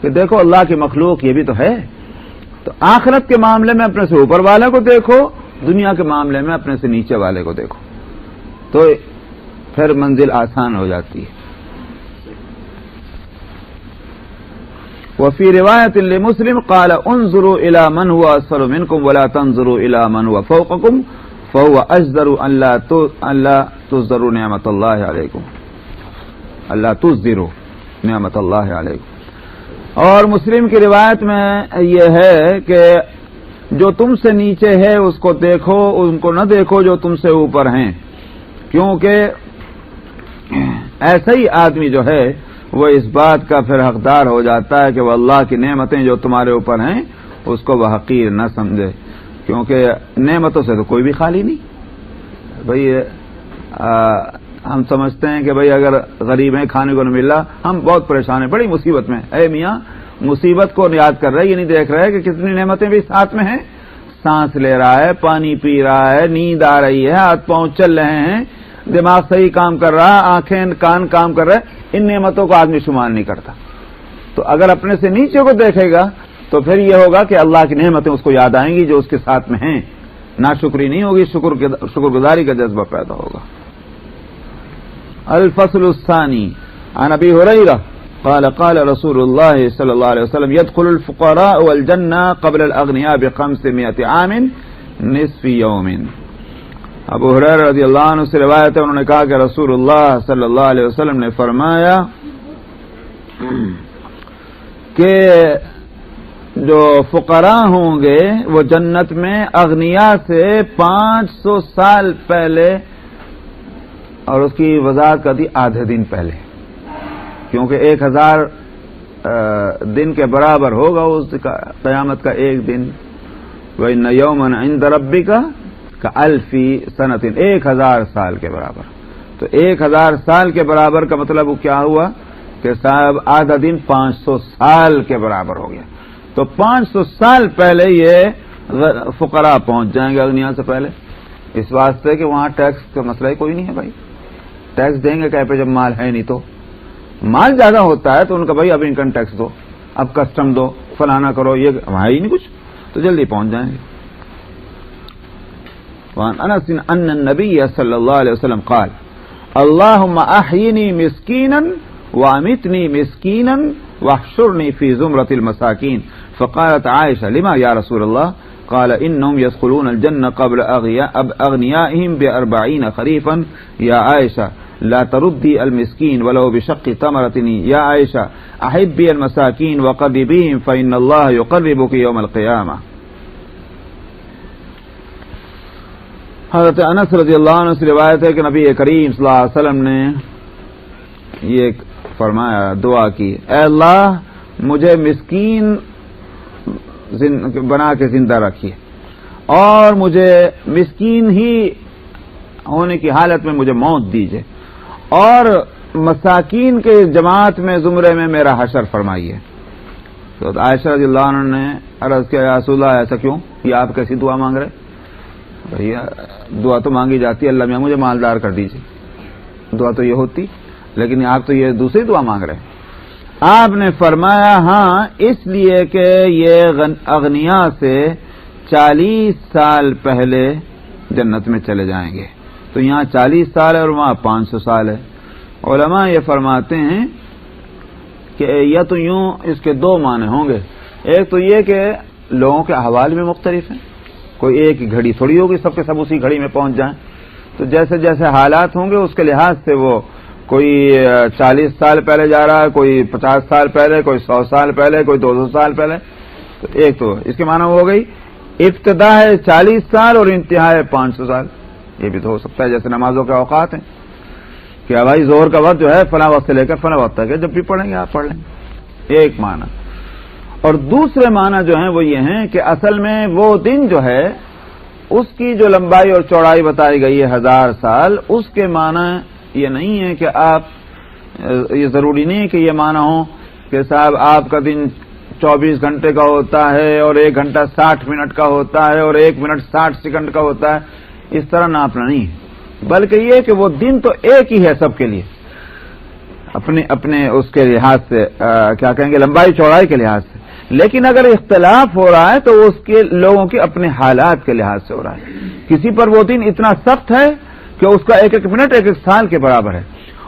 کہ دیکھو اللہ کی مخلوق یہ بھی تو ہے. تو آخرت کے معاملے میں اپنے سے اوپر والے کو دیکھو، دنیا کے معاملے میں اپنے سے نیچے والے کو دیکھو، تو پھر منزل آسان ہو جاتی ہے. وفي رواية لمسلم قال انظروا إلى من هو أسفل منكم ولا تنظروا إلى من هو فوقكم فهو أجدر أن لا تزدروا نعمة الله عليكم، ألا تزدروا نعمة الله عليكم. اور مسلم کی روایت میں یہ ہے کہ جو تم سے نیچے ہے اس کو دیکھو، ان کو نہ دیکھو جو تم سے اوپر ہیں، کیونکہ ایسا ہی آدمی جو ہے وہ اس بات کا پھر حقدار ہو جاتا ہے کہ وہ اللہ کی نعمتیں جو تمہارے اوپر ہیں اس کو وہ حقیر نہ سمجھے، کیونکہ نعمتوں سے تو کوئی بھی خالی نہیں. بھئی ہم سمجھتے ہیں کہ بھئی اگر غریب ہیں کھانے کو نہیں مل رہا ہم بہت پریشان ہیں، بڑی مصیبت میں. اے میاں مصیبت کو یاد کر رہے، یہ نہیں دیکھ رہے کہ کتنی نعمتیں بھی ساتھ میں ہیں. سانس لے رہا ہے، پانی پی رہا ہے، نیند آ رہی ہے، ہاتھ پاؤں چل رہے ہیں، دماغ صحیح کام کر رہا ہے، آنکھیں کان کام کر رہے. ان نعمتوں کو آدمی شمار نہیں کرتا. تو اگر اپنے سے نیچے کو دیکھے گا تو پھر یہ ہوگا کہ اللہ کی نعمتیں اس کو یاد آئیں گی جو اس کے ساتھ میں ہیں. ناشکری نہیں ہوگی، شکر گزاری کا جذبہ پیدا ہوگا. الفصل الثانی عن ابی ہریرہ قال قال رسول اللہ صلی اللہ علیہ وسلم يدخل الفقراء والجنہ قبل الاغنیاء ب500 عام نصف یوم. ابو ہریرہ رضی اللہ عنہ سے روایت ہے، انہوں نے کہا کہ رسول اللہ صلی اللہ علیہ وسلم نے فرمایا کہ جو فقراء ہوں گے وہ جنت میں اغنیاء سے 500 سال پہلے، اور اس کی وضاحت کر دی آدھے دن پہلے، کیونکہ 1000 دن کے برابر ہوگا اس قیامت کا ایک دن. وَإِنَّ يَوْمًا عِندَ رَبِّكَ كَأَلْفِ سَنَةٍ، 1000 سال کے برابر. تو 1000 سال کے برابر کا مطلب کیا ہوا کہ صاحب آدھا دن 500 سال کے برابر ہو گیا. تو 500 سال پہلے یہ فقراء پہنچ جائیں گے اغنیاء سے پہلے، اس واسطے کہ وہاں ٹیکس کا مسئلہ ہی کوئی نہیں ہے. بھائی ٹیکس دیں گے کہیں پہ جب مال ہے نہیں. تو مال زیادہ ہوتا ہے تو ان کا بھائی اب انکم ٹیکس دو، اب کسٹم دو، فلانا کرو، یہ وہاں ہی نہیں کچھ، تو جلدی پہنچ جائیں گے. وعن انس ان النبي صلی اللہ علیہ وسلم قال اللهم احيني مسكينا وامتني مسكينا واحشرني في زمرة المساكين. فقالت عائشة لما يا رسول الله؟ قال انهم يدخلون الجنة قبل اغنيائهم ب40 خريفا. يا عائشة لا تردي المسكين ولو بشق تمرة. يا عائشة احبي المساكين وقربيهم فإن الله يقربك يوم القيامة. حضرت انس رضی اللہ عنہ سے روایت ہے کہ نبی کریم صلی اللہ علیہ وسلم نے یہ فرمایا، دعا کی، اے اللہ مجھے مسکین بنا کے زندہ رکھیے اور مجھے مسکین ہی ہونے کی حالت میں مجھے موت دیجیے، اور مساکین کے جماعت میں زمرے میں میرا حشر فرمائیے. تو عائشہ رضی اللہ عنہ نے عرض کیا، یا رسول اللہ ایسا کیوں، یہ آپ کیسی دعا مانگ رہے؟ بھیا دعا تو مانگی جاتی ہے، اللہ میاں مجھے مالدار کر دیجیے، دعا تو یہ ہوتی، لیکن آپ تو یہ دوسری دعا مانگ رہے ہیں. آپ نے فرمایا ہاں اس لیے کہ یہ اغنیاء سے 40 سال پہلے جنت میں چلے جائیں گے. تو یہاں 40 سال ہے اور وہاں 500 سال ہے. علماء یہ فرماتے ہیں کہ یا تو یوں اس کے دو معنی ہوں گے. ایک تو یہ کہ لوگوں کے احوال بھی مختلف ہیں، کوئی ایک ہی گھڑی تھوڑی ہوگی سب کے سب اسی گھڑی میں پہنچ جائیں. تو جیسے جیسے حالات ہوں گے اس کے لحاظ سے وہ کوئی 40 سال پہلے جا رہا ہے، کوئی 50 سال پہلے، کوئی 100 سال پہلے، کوئی 200 سال پہلے. تو ایک تو اس کے معنی ہو گئی ابتدا ہے 40 سال اور انتہا ہے 500 سال. یہ بھی تو ہو سکتا ہے، جیسے نمازوں کے اوقات ہیں کہ بھائی ظہر کا وقت جو ہے فلاں وقت سے لے کر فلاں وقت تک ہے، جب بھی پڑھیں گے آپ پڑھ لیں گے. ایک معنی. اور دوسرے معنی جو ہیں وہ یہ ہیں کہ اصل میں وہ دن جو ہے اس کی جو لمبائی اور چوڑائی بتائی گئی ہے 1000 سال، اس کے معنی یہ نہیں ہے کہ آپ، یہ ضروری نہیں ہے کہ یہ معنی ہو کہ صاحب آپ کا دن 24 گھنٹے کا ہوتا ہے اور 1 گھنٹہ 60 منٹ کا ہوتا ہے اور 1 منٹ 60 سیکنڈ کا ہوتا ہے. اس طرح ناپنا نہیں ہے، بلکہ یہ کہ وہ دن تو ایک ہی ہے سب کے لیے، اپنے اس کے لحاظ سے، کیا کہیں گے، لمبائی چوڑائی کے لحاظ سے. لیکن اگر اختلاف ہو رہا ہے تو اس کے لوگوں کے اپنے حالات کے لحاظ سے ہو رہا ہے. کسی پر وہ دن اتنا سخت ہے کہ اس کا 1-1 منٹ 1-1 سال کے برابر ہے،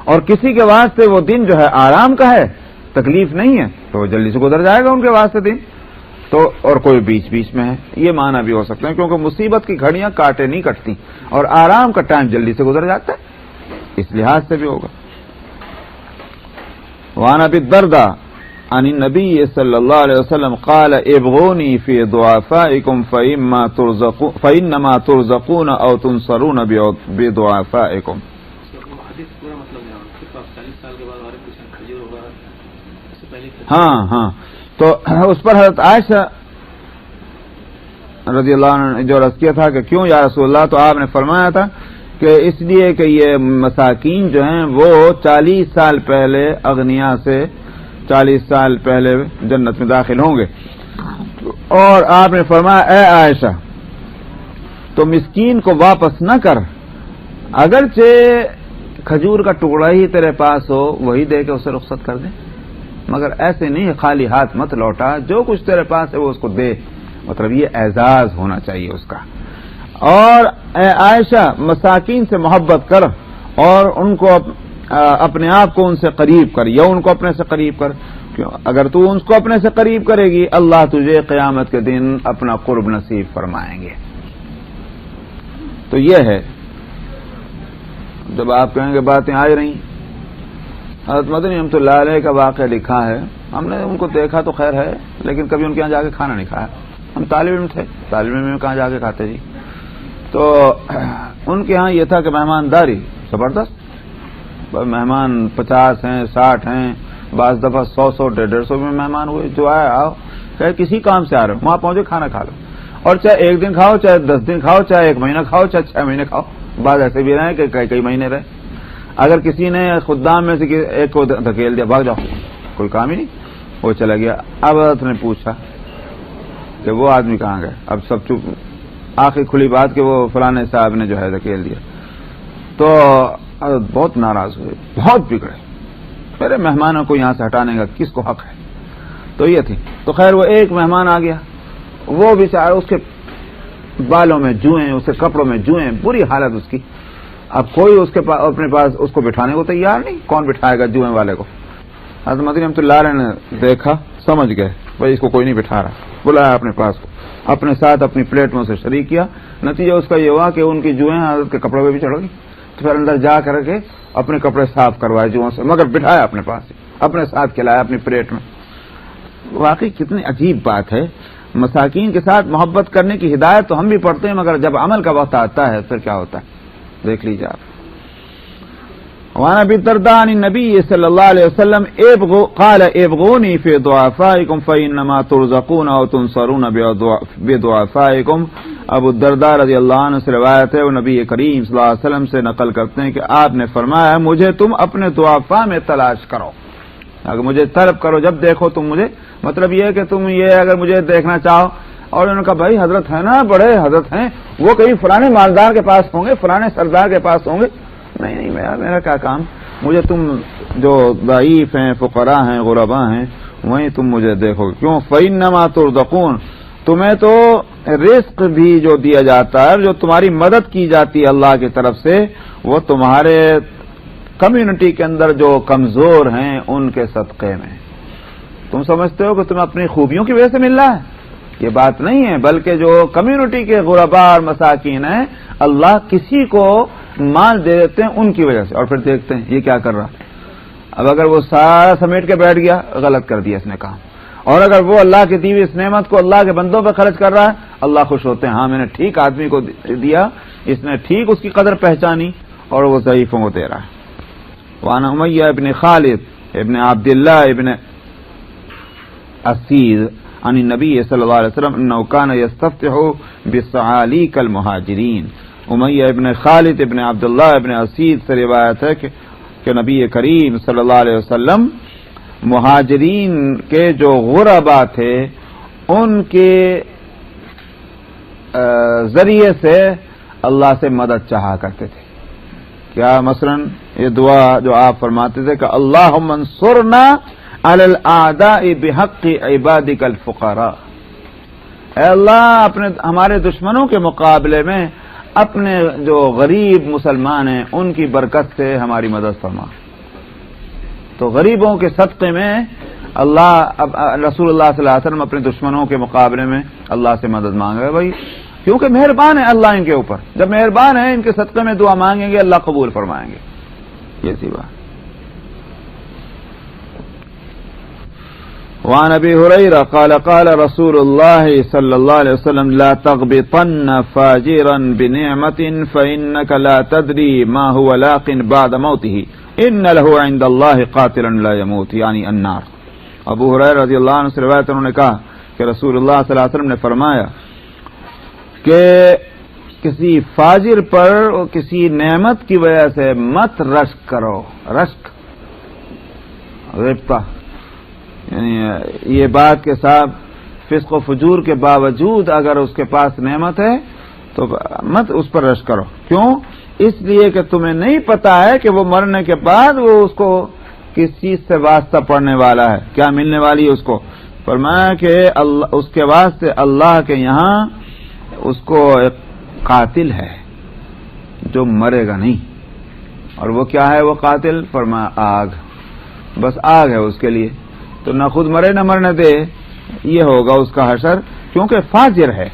اور کسی کے واسطے وہ دن جو ہے آرام کا ہے، تکلیف نہیں ہے، تو وہ جلدی سے گزر جائے گا ان کے واسطے دن. تو اور کوئی بیچ میں ہے، یہ معنی بھی ہو سکتے ہیں، کیونکہ مصیبت کی گھڑیاں کاٹے نہیں کٹتی اور آرام کا ٹائم جلدی سے گزر جاتا ہے، اس لحاظ سے بھی ہوگا. وعن ابی الدرداء عن النبي صلى الله عليه وسلم قال ابغوني في ضعفائكم فإنما ترزقون أو تنصرون بضعفائكم. ہاں تو اس پر حضرت عائشہ رضی اللہ عنہ نے جو عرض کیا تھا کہ کیوں یا رسول اللہ، تو آپ نے فرمایا تھا کہ اس لیے کہ یہ مساکین جو ہیں وہ 40 سال پہلے اغنیا سے 40 سال پہلے جنت میں داخل ہوں گے. اور آپ نے فرمایا اے عائشہ تو مسکین کو واپس نہ کر، اگرچہ کھجور کا ٹکڑا ہی تیرے پاس ہو وہی دے کے اسے رخصت کر دے، مگر ایسے نہیں خالی ہاتھ مت لوٹا، جو کچھ تیرے پاس ہے وہ اس کو دے. مطلب یہ اعزاز ہونا چاہیے اس کا. اور اے عائشہ مساکین سے محبت کر اور ان کو اپنے آپ کو ان سے قریب کر، یا ان کو اپنے سے قریب کر. کیوں؟ اگر تو ان کو اپنے سے قریب کرے گی اللہ تجھے قیامت کے دن اپنا قرب نصیب فرمائیں گے. تو یہ ہے جب آپ کہیں گے باتیں آئی رہی. حضرت مدنی رحمۃ اللہ علیہ کا واقعہ لکھا ہے، ہم نے ان کو دیکھا تو خیر ہے، لیکن کبھی ان کے یہاں جا کے کھانا نہیں کھایا. ہم طالب علم تھے، طالب علم میں کہاں جا کے کھاتے جی. تو ان کے ہاں یہ تھا کہ مہمانداری زبردست، مہمان 50 ہیں 60 ہیں، بعض دفعہ 100 150 میں مہمان ہوئے. جو آئے آؤ، چاہے کسی کام سے آ رہے ہو وہاں پہنچے کھانا کھا لو، اور چاہے 1 دن کھاؤ، چاہے 10 دن کھاؤ، چاہے 1 مہینہ کھاؤ، چاہے 6 مہینے کھاؤ. بعض ایسے بھی رہے کہ کئی مہینے رہے. اگر کسی نے خدام میں سے ایک کو دھکیل دیا بھاگ جاؤ، کوئی کام ہی نہیں، وہ چلا گیا. اب حضرت نے پوچھا کہ وہ آدمی کہاں گئے؟ اب سب چپ. آخری کھلی بات کہ وہ فلانے صاحب نے جو ہے دھکیل دیا. تو حضرت بہت ناراض ہوئے، بہت بگڑے، میرے مہمانوں کو یہاں سے ہٹانے کا کس کو حق ہے؟ تو یہ تھی. تو خیر وہ ایک مہمان آ گیا، وہ بیچارہ اس کے بالوں میں جوئیں، اس کے کپڑوں میں جوئیں، بری حالت اس کی. اب کوئی اس کے پاس اپنے پاس اس کو بٹھانے کو تیار نہیں، کون بٹھائے گا جوئیں والے کو؟ حضرت مدنی رحمۃ اللہ علیہ نے دیکھا، سمجھ گئے بھائی اس کو کوئی نہیں بٹھا رہا، بلایا اپنے پاس کو، اپنے ساتھ اپنی پلیٹ میں اسے شریک کیا. نتیجہ اس کا یہ ہوا کہ ان کی جوئیں حضرت کے کپڑے پہ بھی چڑھ گئی. تو پھر اندر جا کر کے اپنے کپڑے صاف کروائے جوؤں سے، مگر بٹھایا اپنے پاس، اپنے ساتھ کھلایا اپنی پلیٹ میں. واقعی کتنی عجیب بات ہے. مساکین کے ساتھ محبت کرنے کی ہدایت تو ہم بھی پڑھتے ہیں، مگر جب عمل کا وقت آتا ہے پھر کیا ہوتا ہے دیکھ لیجیے آپ. وعن ابی الدرداء عن النبي صلی اللہ علیہ وسلم قال ابغونی فی ضعفائکم فانما ترزقون او تنصرون بضعفائکم. ابو الدرداء رضی اللہ عنہ سے روایت ہے، وہ نبی کریم صلی اللہ علیہ وسلم سے نقل کرتے ہیں کہ آپ نے فرمایا مجھے تم اپنے ضعفاء میں تلاش کرو، اگر مجھے طلب کرو، جب دیکھو تم مجھے. مطلب یہ کہ تم یہ اگر مجھے دیکھنا چاہو. اور انہوں نے کہا بھائی حضرت ہے نا، بڑے حضرت ہیں، وہ کہیں فلانے مالدار کے پاس ہوں گے، فلانے سردار کے پاس ہوں گے. نہیں میرا کیا کام، مجھے تم جو ضعیف ہیں، فقراء ہیں، غرباء ہیں، وہیں تم مجھے دیکھو. کیوں؟ فإنما ترزقون، تمہیں تو رزق بھی جو دیا جاتا ہے، جو تمہاری مدد کی جاتی ہے اللہ کی طرف سے، وہ تمہارے کمیونٹی کے اندر جو کمزور ہیں ان کے صدقے میں. تم سمجھتے ہو کہ تمہیں اپنی خوبیوں کی وجہ سے مل رہا ہے، یہ بات نہیں ہے، بلکہ جو کمیونٹی کے غرباء اور مساکین ہیں اللہ کسی کو مال دے دیتے ہیں ان کی وجہ سے، اور پھر دیکھتے ہیں یہ کیا کر رہا. اب اگر وہ سارا سمیٹ کے بیٹھ گیا، غلط کر دیا اس نے کام. اور اگر وہ اللہ کی دی ہوئی اس نعمت کو اللہ کے بندوں پہ خرچ کر رہا ہے، اللہ خوش ہوتے ہیں، ہاں میں نے ٹھیک آدمی کو دیا، اس نے ٹھیک اس کی قدر پہچانی اور وہ ضعیفوں کو دے رہا ہے۔ وعن امیہ ابن خالد ابن عبداللہ ابن اسید عن النبی صلی اللہ علیہ وسلم انه كان يستفتح بالصعاليك المهاجرین۔ امیہ ابن خالد ابن عبداللہ ابن اسید سے روایت ہے کہ نبی کریم صلی اللہ علیہ وسلم مہاجرین کے جو غربا تھے ان کے ذریعے سے اللہ سے مدد چاہا کرتے تھے۔ کیا مثلا یہ دعا جو آپ فرماتے تھے کہ اللہم انصرنا علی الاعداء بحق عبادک الفقراء، اے اللہ ہمارے دشمنوں کے مقابلے میں اپنے جو غریب مسلمان ہیں ان کی برکت سے ہماری مدد فرما۔ تو غریبوں کے صدقے میں رسول اللہ صلی اللہ علیہ وسلم اپنے دشمنوں کے مقابلے میں اللہ سے مدد مانگ رہے بھائی، کیونکہ مہربان ہے اللہ ان کے اوپر، جب مہربان ہے ان کے صدقے میں دعا مانگیں گے اللہ قبول فرمائیں گے، یہ سی بات۔ وعن ابی ہریرہ قال قال رسول اللہ صلی اللہ علیہ وسلم لا تغبطن فاجرا بنعمت فإنك لا تدری ما هو لاق بعد موته ان له عند اللہ قاتلا لا يموت، یعنی النار۔ ابو ہریرہ رضی اللہ عنہ سے روایت انہوں نے کہا کہ رسول اللہ صلی اللہ علیہ وسلم نے فرمایا کہ کسی فاجر پر کسی نعمت کی وجہ سے مت رشک کرو، رشک غبطہ، یعنی یہ بات کے ساتھ فسق و فجور کے باوجود اگر اس کے پاس نعمت ہے تو مت اس پر رشک کرو۔ کیوں؟ اس لیے کہ تمہیں نہیں پتا ہے کہ وہ مرنے کے بعد وہ اس کو کس چیز سے واسطہ پڑنے والا ہے، کیا ملنے والی ہے اس کو۔ فرمایا کہ اس کے واسطے اللہ کے یہاں اس کو ایک قاتل ہے جو مرے گا نہیں، اور وہ کیا ہے وہ قاتل؟ فرمایا آگ، بس آگ ہے اس کے لیے، تو نہ خود مرے نہ مرنے دے، یہ ہوگا اس کا حشر، کیونکہ فاجر ہے۔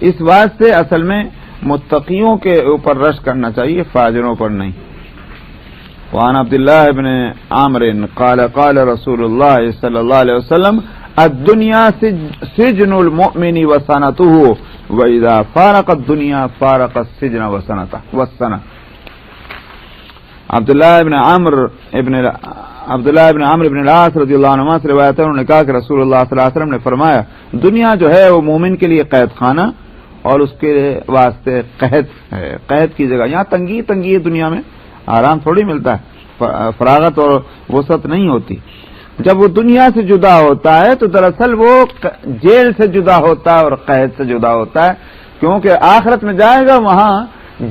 اس واسطے اصل میں متقیوں کے اوپر رش کرنا چاہیے، فاجروں پر نہیں۔ وعن عبداللہ ابن عامر قال قال رسول اللہ صلی اللہ علیہ وسلم الدنیا سجن المؤمن وسنته وإذا فارق الدنیا فارق السجن والسنة۔ عبداللہ ابن عمرو ابن العاص رضی اللہ عنہ سے روایت ہے، انہوں نے کہا کہ رسول اللہ صلی اللہ علیہ وسلم نے فرمایا دنیا جو ہے وہ مومن کے لیے قید خانہ اور اس کے واسطے قحط ہے، قحط کی جگہ، یہاں تنگی ہے دنیا میں، آرام تھوڑی ملتا ہے، فراغت اور وسعت نہیں ہوتی۔ جب وہ دنیا سے جدا ہوتا ہے تو دراصل وہ جیل سے جدا ہوتا ہے اور قید سے جدا ہوتا ہے، کیونکہ آخرت میں جائے گا وہاں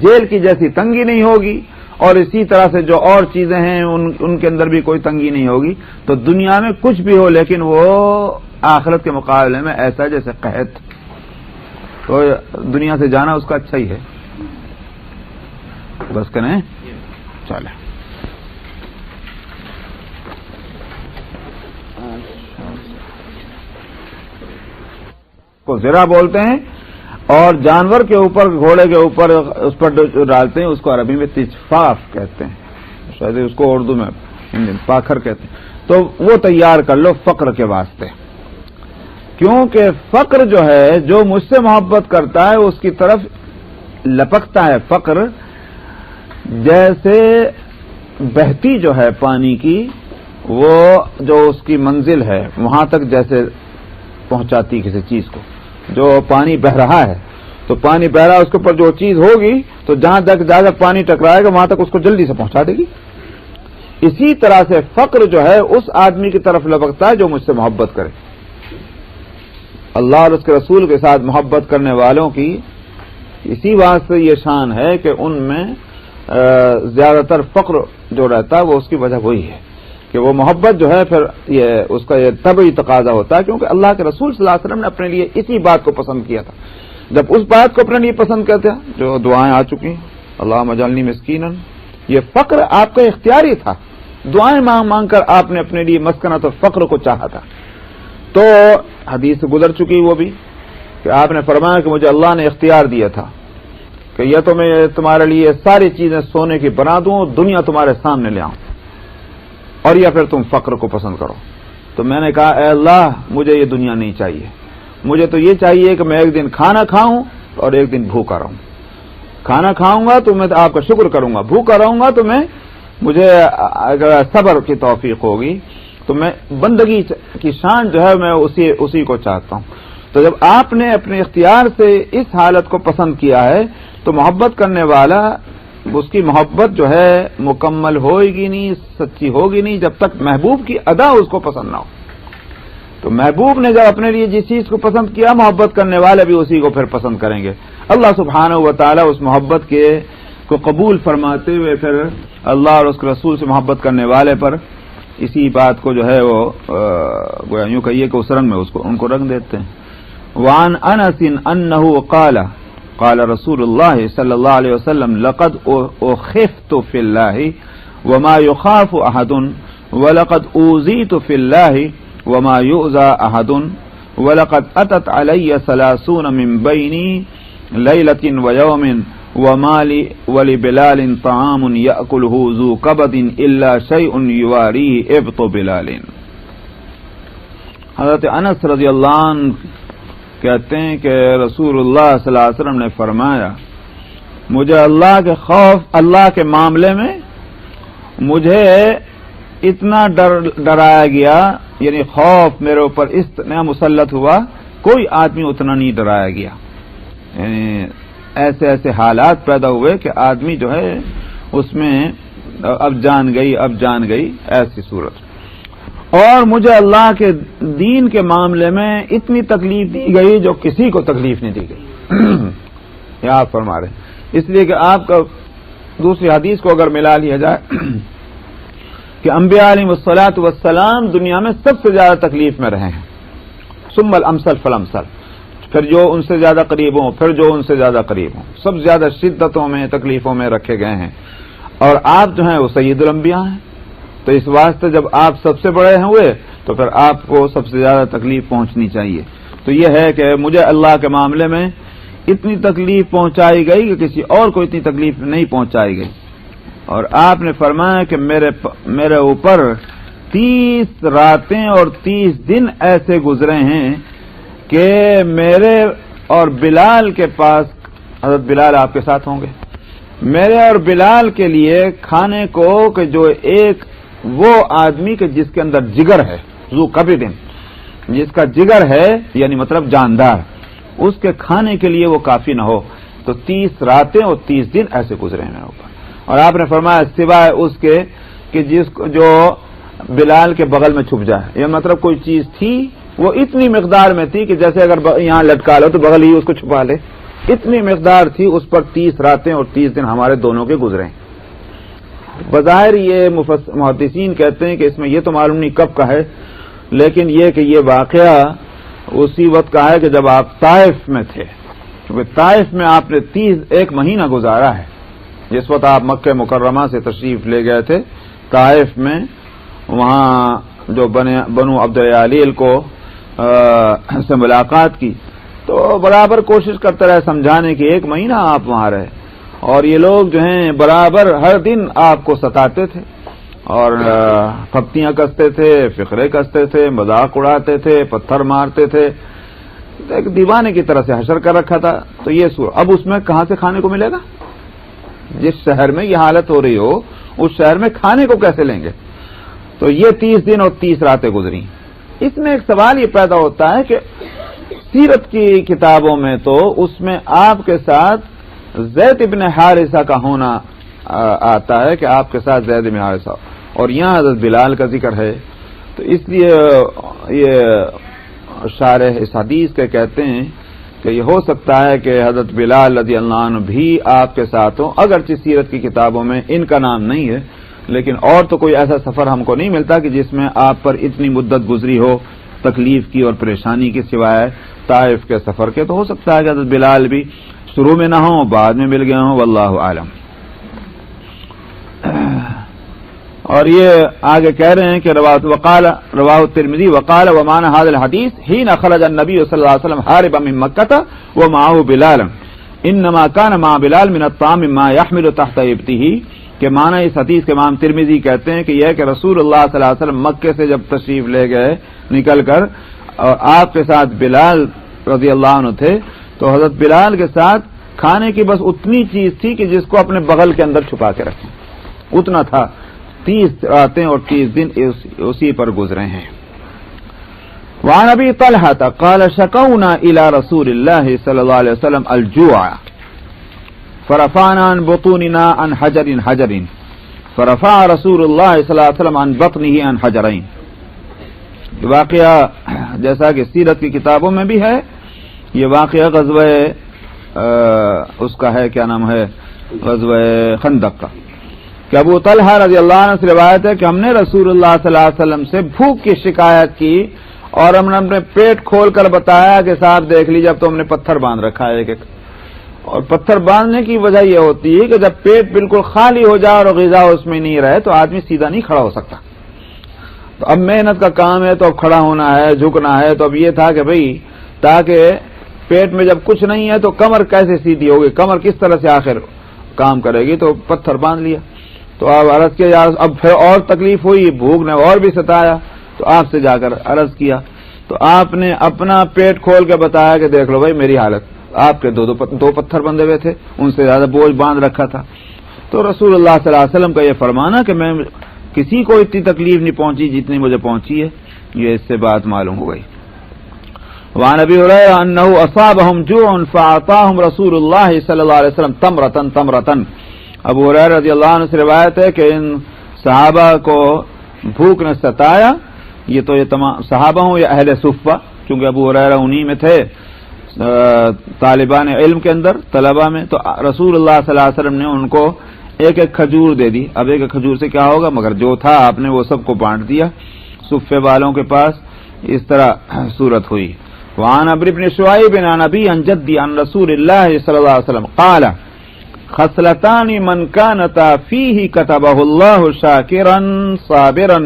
جیل کی جیسی تنگی نہیں ہوگی، اور اسی طرح سے جو اور چیزیں ہیں ان کے اندر بھی کوئی تنگی نہیں ہوگی۔ تو دنیا میں کچھ بھی ہو لیکن وہ آخرت کے مقابلے میں ایسا جیسے قحط، تو دنیا سے جانا اس کا اچھا ہی ہے۔ بس کریں چلے کو زرا بولتے ہیں، اور جانور کے اوپر گھوڑے کے اوپر اس پر جو ڈالتے ہیں اس کو عربی میں تجفاف کہتے ہیں، شاید اس کو اردو میں پاکھر کہتے ہیں۔ تو وہ تیار کر لو فقر کے واسطے، کیونکہ فقر جو ہے جو مجھ سے محبت کرتا ہے اس کی طرف لپکتا ہے۔ فقر جیسے بہتی جو ہے پانی کی، وہ جو اس کی منزل ہے وہاں تک جیسے پہنچاتی کسی چیز کو، جو پانی بہ رہا ہے تو پانی بہ رہا ہے اس کے اوپر جو چیز ہوگی تو جہاں تک زیادہ پانی ٹکرائے گا وہاں تک اس کو جلدی سے پہنچا دے گی۔ اسی طرح سے فقر جو ہے اس آدمی کی طرف لپکتا ہے جو مجھ سے محبت کرے۔ اللہ اور اس کے رسول کے ساتھ محبت کرنے والوں کی اسی واسطے یہ شان ہے کہ ان میں زیادہ تر فقر جو رہتا ہے وہ اس کی وجہ وہی ہے کہ وہ محبت جو ہے پھر یہ اس کا یہ طبعی تقاضا ہوتا ہے، کیونکہ اللہ کے رسول صلی اللہ علیہ وسلم نے اپنے لیے اسی بات کو پسند کیا تھا۔ جب اس بات کو اپنے لیے پسند کرتے ہیں جو دعائیں آ چکی ہیں، اللہم اجعلنی مسکینا، یہ فقر آپ کا اختیاری تھا، دعائیں مانگ مانگ کر آپ نے اپنے لیے مسکنت اور فقر کو چاہا تھا۔ تو حدیث سے گزر چکی وہ بھی کہ آپ نے فرمایا کہ مجھے اللہ نے اختیار دیا تھا کہ یا تو میں تمہارے لیے ساری چیزیں سونے کی بنا دوں، دنیا تمہارے سامنے لے آؤں، اور یا پھر تم فقر کو پسند کرو۔ تو میں نے کہا اے اللہ مجھے یہ دنیا نہیں چاہیے، مجھے تو یہ چاہیے کہ میں ایک دن کھانا کھاؤں اور ایک دن بھوکا رہوں. کھانا کھاؤں گا تو میں آپ کا شکر کروں گا، بھوکا رہوں گا تو مجھے اگر صبر کی توفیق ہوگی تو میں بندگی کی شان جو ہے میں اسی کو چاہتا ہوں. تو جب آپ نے اپنے اختیار سے اس حالت کو پسند کیا ہے تو محبت کرنے والا اس کی محبت جو ہے مکمل ہوگی نہیں، سچی ہوگی نہیں جب تک محبوب کی ادا اس کو پسند نہ ہو. تو محبوب نے جب اپنے لیے جس چیز کو پسند کیا، محبت کرنے والے بھی اسی کو پھر پسند کریں گے. اللہ سبحانہ و تعالیٰ اس محبت کو قبول فرماتے ہوئے پھر اللہ اور اس کے رسول سے محبت کرنے والے پر اسی بات کو جو ہے وہ گویا یوں کہیے کہ اس رنگ میں ان کو رنگ دیتے ہیں. وعن انس انه قال رسول الله صلی اللہ علیہ وسلم لقد اخفت في الله وما يخاف احد ولقد اوذيت في الله وما يؤذى احد ولقد اتت علي 30 من بيني ليلة ويوم وما لي ولبلال طعام يأكله ذو كبد إلا شيء يواريه ابط بلال. حضرت انس رضی اللہ عنہ کہتے ہیں کہ رسول اللہ صلی اللہ علیہ وسلم نے فرمایا مجھے اللہ کے معاملے میں مجھے اتنا ڈرایا گیا، یعنی خوف میرے اوپر اس طرح مسلط ہوا کوئی آدمی اتنا نہیں ڈرایا گیا. یعنی ایسے حالات پیدا ہوئے کہ آدمی جو ہے اس میں اب جان گئی ایسی صورت. اور مجھے اللہ کے دین کے معاملے میں اتنی تکلیف دی گئی جو کسی کو تکلیف نہیں دی گئی. یہ آپ فرما رہے ہیں، اس لیے کہ آپ کا دوسری حدیث کو اگر ملا لیا جائے کہ انبیاء علیہ الصلوۃ والسلام دنیا میں سب سے زیادہ تکلیف میں رہے ہیں، ثم الامثل فالامثل، پھر جو ان سے زیادہ قریب ہوں، پھر جو ان سے زیادہ قریب ہوں، سب زیادہ شدتوں میں تکلیفوں میں رکھے گئے ہیں. اور آپ جو ہیں وہ سید الانبیاء ہیں، تو اس واسطے جب آپ سب سے بڑے ہوئے تو پھر آپ کو سب سے زیادہ تکلیف پہنچنی چاہیے. تو یہ ہے کہ مجھے اللہ کے معاملے میں اتنی تکلیف پہنچائی گئی کہ کسی اور کو اتنی تکلیف نہیں پہنچائی گئی. اور آپ نے فرمایا کہ میرے اوپر 30 راتیں اور 30 دن ایسے گزرے ہیں کہ میرے اور بلال کے پاس، حضرت بلال آپ کے ساتھ ہوں گے، میرے اور بلال کے لیے کھانے کو کہ جو ایک وہ آدمی کہ جس کے اندر جگر ہے، ذو کبد، جس کا جگر ہے یعنی مطلب جاندار، اس کے کھانے کے لیے وہ کافی نہ ہو. تو 30 راتیں اور 30 دن ایسے گزرے ہیں میرے اوپر. اور آپ نے فرمایا سوائے اس کے کہ جو بلال کے بغل میں چھپ جائے، یہ مطلب کوئی چیز تھی وہ اتنی مقدار میں تھی کہ جیسے اگر یہاا لٹکا لو تو بغل ہی اس کو چھپا لے، اتنی مقدار تھی. اس پر 30 راتیں اور 30 دن ہمارے دونوں کے گزرے. بظاہر یہ محدثین کہتے ہیں کہ اس میں یہ تو معلوم نہیں کب کا ہے، لیکن یہ کہ یہ واقعہ اسی وقت کا ہے کہ جب آپ طائف میں تھے، کیونکہ طائف میں آپ نے 1 مہینہ گزارا ہے. جس وقت آپ مکہ مکرمہ سے تشریف لے گئے تھے طائف میں، وہاں جو بنو عبد العلیل کو سے ملاقات کی تو برابر کوشش کرتے رہے سمجھانے کی. 1 مہینہ آپ وہاں رہے اور یہ لوگ جو ہیں برابر ہر دن آپ کو ستاتے تھے اور پھپتیاں کستے تھے، فقرے کستے تھے، مذاق اڑاتے تھے، پتھر مارتے تھے، ایک دیوانے کی طرح سے حشر کر رکھا تھا. تو یہ اب اس میں کہاں سے کھانے کو ملے گا؟ جس شہر میں یہ حالت ہو رہی ہو اس شہر میں کھانے کو کیسے لیں گے؟ تو یہ 30 دن اور 30 راتیں گزری. اس میں ایک سوال یہ پیدا ہوتا ہے کہ سیرت کی کتابوں میں تو اس میں آپ کے ساتھ زید ابن حارثہ کا ہونا آتا ہے کہ آپ کے ساتھ زید ابن حارثہ، اور یہاں حضرت بلال کا ذکر ہے. تو اس لیے یہ شارح اس حدیث کے کہتے ہیں کہ یہ ہو سکتا ہے کہ حضرت بلال رضی اللہ عنہ بھی آپ کے ساتھ ہوں، اگرچہ سیرت کی کتابوں میں ان کا نام نہیں ہے، لیکن اور تو کوئی ایسا سفر ہم کو نہیں ملتا کہ جس میں آپ پر اتنی مدت گزری ہو تکلیف کی اور پریشانی کی سوائے طائف کے سفر کے. تو ہو سکتا ہے کہ حضرت بلال بھی شروع میں نہ ہوں، بعد میں مل گئے ہوں، واللہ عالم. اور یہ آگے کہہ رہے ہیں کہ رواہ الترمذی وقال ومعنى هذا الحديث حين خرج النبي صلی اللہ علیہ وسلم هاربا من مكة ومعه بلال انما كان مع بلال من الطعام ما يحمل تحت ابطه. کہ معنی اس حدیث کے امام ترمذی کہتے ہیں کہ یہ کہ رسول اللہ صلی اللہ علیہ وسلم مکے سے جب تشریف لے گئے نکل کر، اور آپ کے ساتھ بلال رضی اللہ عنہ تھے تو حضرت بلال کے ساتھ کھانے کی بس اتنی چیز تھی کہ جس کو اپنے بغل کے اندر چھپا کے رکھیں، اتنا تھا. 30 راتیں اور 30 دن اسی پر گزرے ہیں. وعن ابی طلحہ قال شکونا الى رسول اللہ صلی اللہ علیہ وسلم الجوع فرفعنا عن بطوننا عن حجر فرفع رسول اللہ صلی اللہ علیہ وسلم عن بطنه عن حجرین. یہ واقعہ جیسا کہ سیرت کی کتابوں میں بھی ہے، یہ واقعہ غزوہ اس کا ہے، کیا نام ہے، غزوہ خندق کا، کہ ابو طلحہ رضی اللہ عنہ سے روایت ہے کہ ہم نے رسول اللہ صلی اللہ علیہ وسلم سے بھوک کی شکایت کی اور ہم نے اپنے پیٹ کھول کر بتایا کہ صاحب دیکھ لیجیے اب تو ہم نے پتھر باندھ رکھا ہے ایک ایک. اور پتھر باندھنے کی وجہ یہ ہوتی ہے کہ جب پیٹ بالکل خالی ہو جائے اور غذا اس میں نہیں رہے تو آدمی سیدھا نہیں کھڑا ہو سکتا. تو اب محنت کا کام ہے تو اب کھڑا ہونا ہے، جھکنا ہے. تو اب یہ تھا کہ بھئی تاکہ پیٹ میں جب کچھ نہیں ہے تو کمر کیسے سیدھی ہوگی، کمر کس طرح سے آخر کام کرے گی، تو پتھر باندھ لیا. تو اب عرض کیا یار، اب پھر اور تکلیف ہوئی، بھوک نے اور بھی ستایا، تو آپ سے جا کر عرض کیا. تو آپ نے اپنا پیٹ کھول کے بتایا کہ دیکھ لو بھائی میری حالت، آپ کے دو پتھر بندھے ہوئے تھے، ان سے زیادہ بوجھ باندھ رکھا تھا. تو رسول اللہ صلی اللہ علیہ وسلم کا یہ فرمانا کہ میں کسی کو اتنی تکلیف نہیں پہنچی جتنی مجھے پہنچی ہے، یہ اس سے بات معلوم ہو گئی. وعن ابی ہریرہ انہ اصابہم جوع فاعطاہم رسول اللہ صلی اللہ علیہ وسلم تمرتن. ابو ہریرہ رضی اللہ عنہ سے روایت ہے کہ ان صحابہ کو بھوک نے ستایا. یہ تو یہ تمام صحابہ ہوں یا اہل صفہ، کیونکہ ابو ہریرہ انہی میں تھے طالبان علم کے اندر، طلبہ میں. تو رسول اللہ صلی اللہ علیہ وسلم نے ان کو ایک ایک کھجور دے دی. اب ایک کھجور سے کیا ہوگا، مگر جو تھا آپ نے وہ سب کو بانٹ دیا صفے والوں کے پاس. اس طرح صورت ہوئی. وعن عمرو بن شعیب عن ابی عن جدی عن رسول اللہ صلی اللہ علیہ وسلم قال خصلتان من كانتا فيه كتبه الله شاكرا صابرا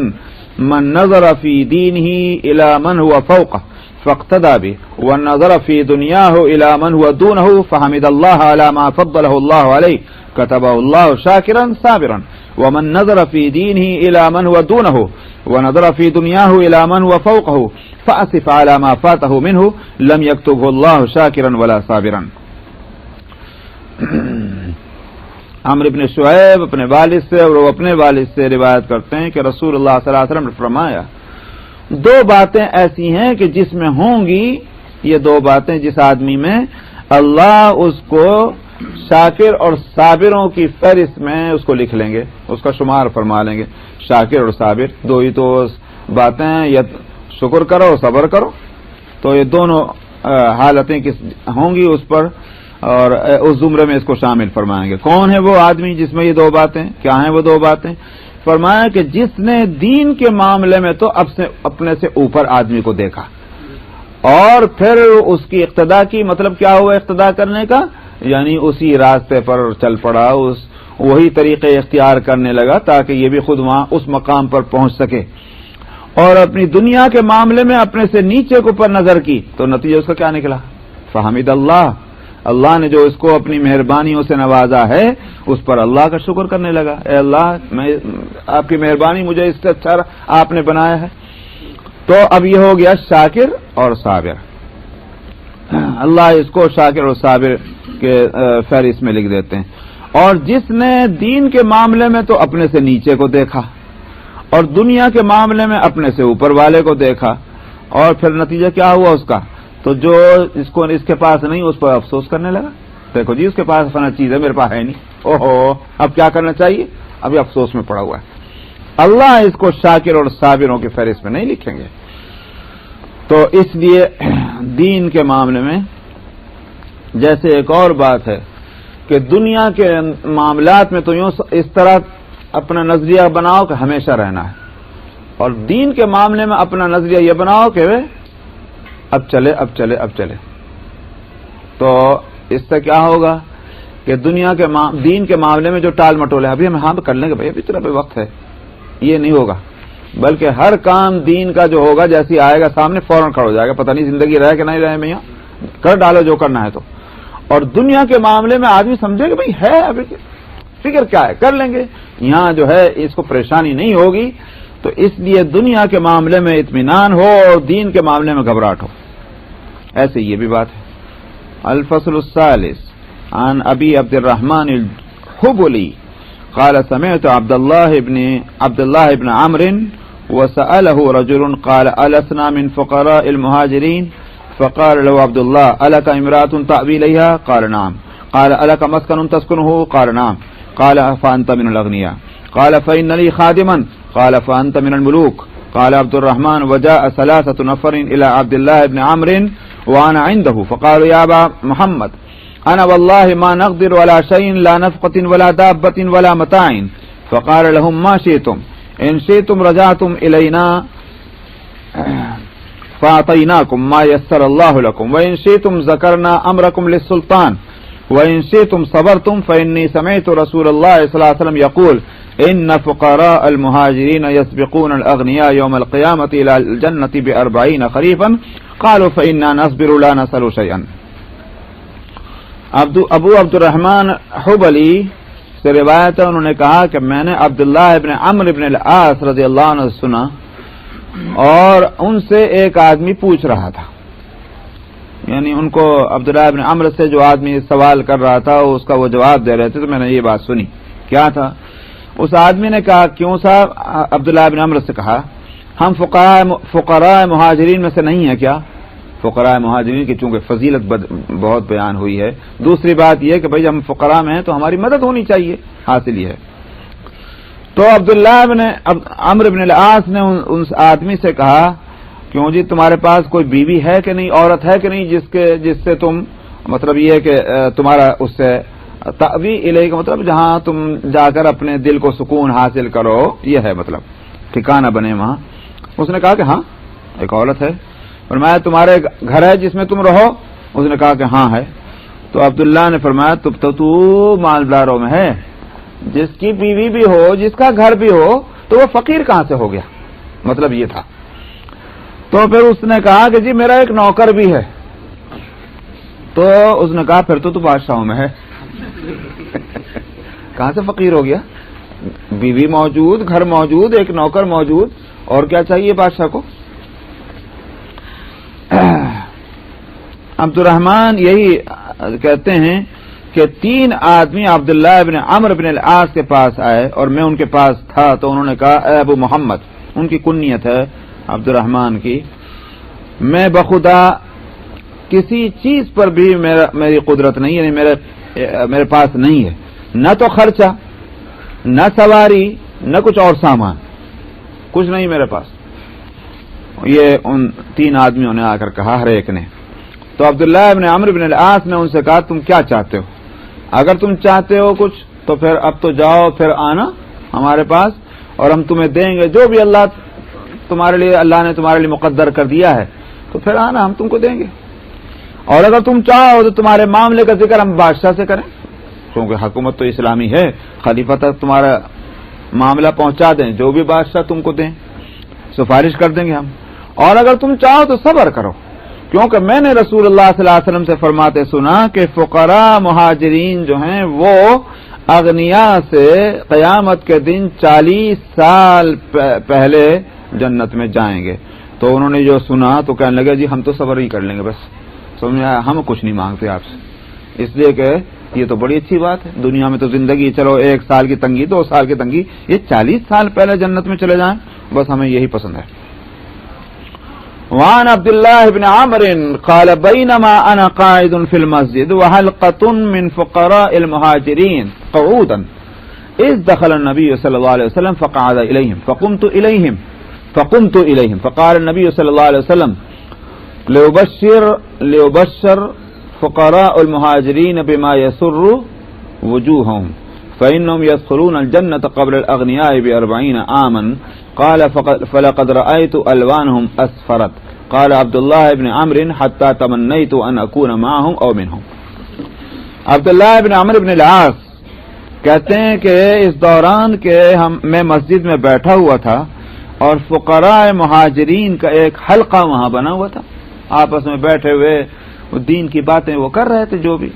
من نظر في دينه الى من هو فوقه فاقتدى به والنظر في دنياه الى من هو دونه فحمد الله على ما فضله الله عليه كتبه الله شاكرا صابرا ومن نظر في دينه الى من هو دونه ونظر في دنياه الى من هو فوقه فاسف على ما فاته منه لم يكتبه الله شاكرا ولا صابرا. عمرو بن شعیب اپنے والد سے اور وہ اپنے والد سے روایت کرتے ہیں کہ رسول اللہ صلی اللہ علیہ وسلم نے فرمایا دو باتیں ایسی ہیں کہ جس میں ہوں گی، یہ دو باتیں جس آدمی میں، اللہ اس کو شاکر اور صابروں کی فہرست میں اس کو لکھ لیں گے، اس کا شمار فرما لیں گے. شاکر اور صابر دو ہی تو باتیں ہیں، یا شکر کرو صبر کرو. تو یہ دونوں حالتیں کس ہوں گی اس پر، اور اس زمرے میں اس کو شامل فرمائیں گے. کون ہے وہ آدمی جس میں یہ دو باتیں، کیا ہیں وہ دو باتیں؟ فرمایا کہ جس نے دین کے معاملے میں تو اپنے سے اوپر آدمی کو دیکھا اور پھر اس کی اقتدا کی. مطلب کیا ہوا اقتدا کرنے کا، یعنی اسی راستے پر چل پڑا، وہی طریقے اختیار کرنے لگا تاکہ یہ بھی خود وہاں اس مقام پر پہنچ سکے. اور اپنی دنیا کے معاملے میں اپنے سے نیچے کو پر نظر کی تو نتیجہ اس کا کیا نکلا، فحمد اللہ، اللہ نے جو اس کو اپنی مہربانیوں سے نوازا ہے اس پر اللہ کا شکر کرنے لگا. اے اللہ، میں آپ کی مہربانی، مجھے اس سے اچھا آپ نے بنایا ہے. تو اب یہ ہو گیا شاکر اور صابر. اللہ اس کو شاکر اور صابر کے فہرست میں لکھ دیتے ہیں. اور جس نے دین کے معاملے میں تو اپنے سے نیچے کو دیکھا اور دنیا کے معاملے میں اپنے سے اوپر والے کو دیکھا، اور پھر نتیجہ کیا ہوا اس کا، تو جو اس کے پاس نہیں اس پر افسوس کرنے لگا. دیکھو جی اس کے پاس فلاں چیز ہے، میرے پاس ہے نہیں، اوہو اب کیا کرنا چاہیے، ابھی افسوس میں پڑا ہوا ہے. اللہ اس کو شاکر اور صابروں کی فہرست میں نہیں لکھیں گے. تو اس لیے دین کے معاملے میں جیسے ایک اور بات ہے کہ دنیا کے معاملات میں تو یوں اس طرح اپنا نظریہ بناؤ کہ ہمیشہ رہنا ہے، اور دین کے معاملے میں اپنا نظریہ یہ بناؤ کہ اب چلے. تو اس سے کیا ہوگا کہ دین کے معاملے میں جو ٹال مٹول ہے، ابھی ہم ہاں کر لیں گے بھائی، ابھی اتنا بھی وقت ہے، یہ نہیں ہوگا. بلکہ ہر کام دین کا جو ہوگا جیسی آئے گا سامنے فوراً کھڑا ہو جائے گا، پتہ نہیں زندگی رہے کہ نہیں رہے، میاں کر ڈالو جو کرنا ہے. تو اور دنیا کے معاملے میں آدمی سمجھے کہ بھائی ہے ابھی فکر کیا ہے، کر لیں گے. یہاں جو ہے اس کو پریشانی نہیں ہوگی. تو اس لیے دنیا کے معاملے میں اطمینان ہو اور دین کے معاملے میں گھبراہٹ ہو. ایسے یہ بھی بات ہے. الفصل الثالث عن ابی عبد الرحمن الحبلی قال سمعت عبد الله بن عمرو وسأله رجل قال ألسنا من فقراء المهاجرين فقال له عبد الله ألك امرأة تأوي إليها؟ قال نعم. قال ألك مسكن تسكنه؟ قال نعم. قال فأنت من الأغنياء. قال فإن لي خادما. قال فأنت من الملوك. قال عبد الرحمن وجاء 3 نفر إلى عبد الله بن عمرو وأنا عنده فقالوا يا أبا محمد أنا والله ما نقدر ولا شيء لا نفقة ولا دابة ولا متاع. فقال لهم ما شئتم إن شئتم رجعتم إلينا فأعطيناكم ما يسر الله لكم وإن شئتم ذكرنا أمركم للسلطان وإن شئتم صبرتم فإني سمعت رسول الله صلى الله عليه وسلم يقول إن فقراء المهاجرين يسبقون الأغنياء يوم القيامة إلى الجنة ب40 خريفا. قالوا فإنا نصبر لا نسأل شيئا. ابو عبد الرحمن حبلی سے روایت ہے، انہوں نے کہا کہ میں نے عبداللہ ابن عمرو ابن العاص رضی اللہ عنہ سنا اور ان سے ایک آدمی پوچھ رہا تھا، یعنی ان کو عبداللہ ابن عمرو سے جو آدمی سوال کر رہا تھا اس کا وہ جواب دے رہے تھے، تو میں نے یہ بات سنی. کیا تھا؟ اس آدمی نے کہا کیوں صاحب؟ عبداللہ ابن عمرو سے کہا ہم فقراء مہاجرین میں سے نہیں ہیں کیا؟ فقراء مہاجرین کی چونکہ فضیلت بہت بیان ہوئی ہے، دوسری بات یہ کہ بھئی ہم فقراء میں ہیں تو ہماری مدد ہونی چاہیے، حاصل یہ ہے. تو عبداللہ ابن عمرو بن العاص نے اس آدمی سے کہا کیوں جی تمہارے پاس کوئی بیوی ہے کہ نہیں، عورت ہے کہ نہیں جس سے تم، مطلب یہ کہ تمہارا اس سے تأوی الیہ کا مطلب جہاں تم جا کر اپنے دل کو سکون حاصل کرو، یہ ہے مطلب ٹھکانہ بنے وہاں. اس نے کہا کہ ہاں ایک عورت ہے. فرمایا تمہارے گھر ہے جس میں تم رہو؟ اس نے کہا کہ ہاں ہے. تو عبداللہ نے فرمایا تو مالداروں میں ہے، جس کی بیوی بھی ہو جس کا گھر بھی ہو تو وہ فقیر کہاں سے ہو گیا؟ مطلب یہ تھا. تو پھر اس نے کہا کہ جی میرا ایک نوکر بھی ہے. تو اس نے کہا پھر تو بادشاہوں میں ہے. کہاں سے فقیر ہو گیا؟ بیوی موجود، گھر موجود، ایک نوکر موجود، اور کیا چاہیے بادشاہ کو؟ عبد الرحمن یہی کہتے ہیں کہ 3 آدمی عبداللہ ابن عمرو بن العاص کے پاس آئے اور میں ان کے پاس تھا، تو انہوں نے کہا اے ابو محمد، ان کی کنیت ہے عبد الرحمن کی، میں بخدا کسی چیز پر بھی میری قدرت نہیں، یعنی میرے پاس نہیں ہے، نہ تو خرچہ، نہ سواری، نہ کچھ اور سامان، کچھ نہیں میرے پاس. یہ ان 3 آدمیوں نے آ کر کہا، ہر ایک نے. تو عبداللہ ابن عمرو بن العاص نے ان سے کہا تم کیا چاہتے ہو؟ اگر تم چاہتے ہو کچھ تو پھر اب تو جاؤ، پھر آنا ہمارے پاس اور ہم تمہیں دیں گے جو بھی اللہ نے تمہارے لیے مقدر کر دیا ہے، تو پھر آنا ہم تم کو دیں گے. اور اگر تم چاہو تو تمہارے معاملے کا ذکر ہم بادشاہ سے کریں، کیونکہ حکومت تو اسلامی ہے، خلیفہ تک تمہارا معاملہ پہنچا دیں، جو بھی بادشاہ تم کو دیں سفارش کر دیں گے ہم. اور اگر تم چاہو تو صبر کرو، کیونکہ میں نے رسول اللہ صلی اللہ علیہ وسلم سے فرماتے سنا کہ فقراء مہاجرین جو ہیں وہ اغنیاء سے قیامت کے دن 40 سال پہلے جنت میں جائیں گے. تو انہوں نے جو سنا تو کہنے لگے جی ہم تو صبر ہی کر لیں گے، بس سمجھا، ہم کچھ نہیں مانگتے آپ سے، اس لیے کہ یہ تو بڑی اچھی بات ہے. دنیا میں تو زندگی چلو 1 سال کی تنگی، 2 سال کی تنگی، یہ 40 سال پہلے جنت میں چلے جائیں، بس ہمیں یہی پسند ہے. وعن عبد الله بن عمرو قال بينما انا قاعد في المسجد وحلقة من فقراء المهاجرين قعودا اذ دخل النبي صلى الله عليه وسلم فقعد اليهم فقمت اليهم فقال النبي صلى الله عليه وسلم ليبشر فقراء المهاجرين بما يسر وجوههم فإنهم يدخلون الجنة قبل الأغنياء ب40 عاما. قال فلقد رأيت ألوانهم أسفرت. قال عبد الله بن عمرو حتى تمنيت أن أكون معهم أو منهم. عبداللہ ابن عمرو بن العاص کہتے ہیں کہ اس دوران کے میں مسجد میں بیٹھا ہوا تھا اور فقراء مہاجرین کا ایک حلقہ وہاں بنا ہوا تھا، آپس میں بیٹھے ہوئے دین کی باتیں وہ کر رہے تھے جو بھی.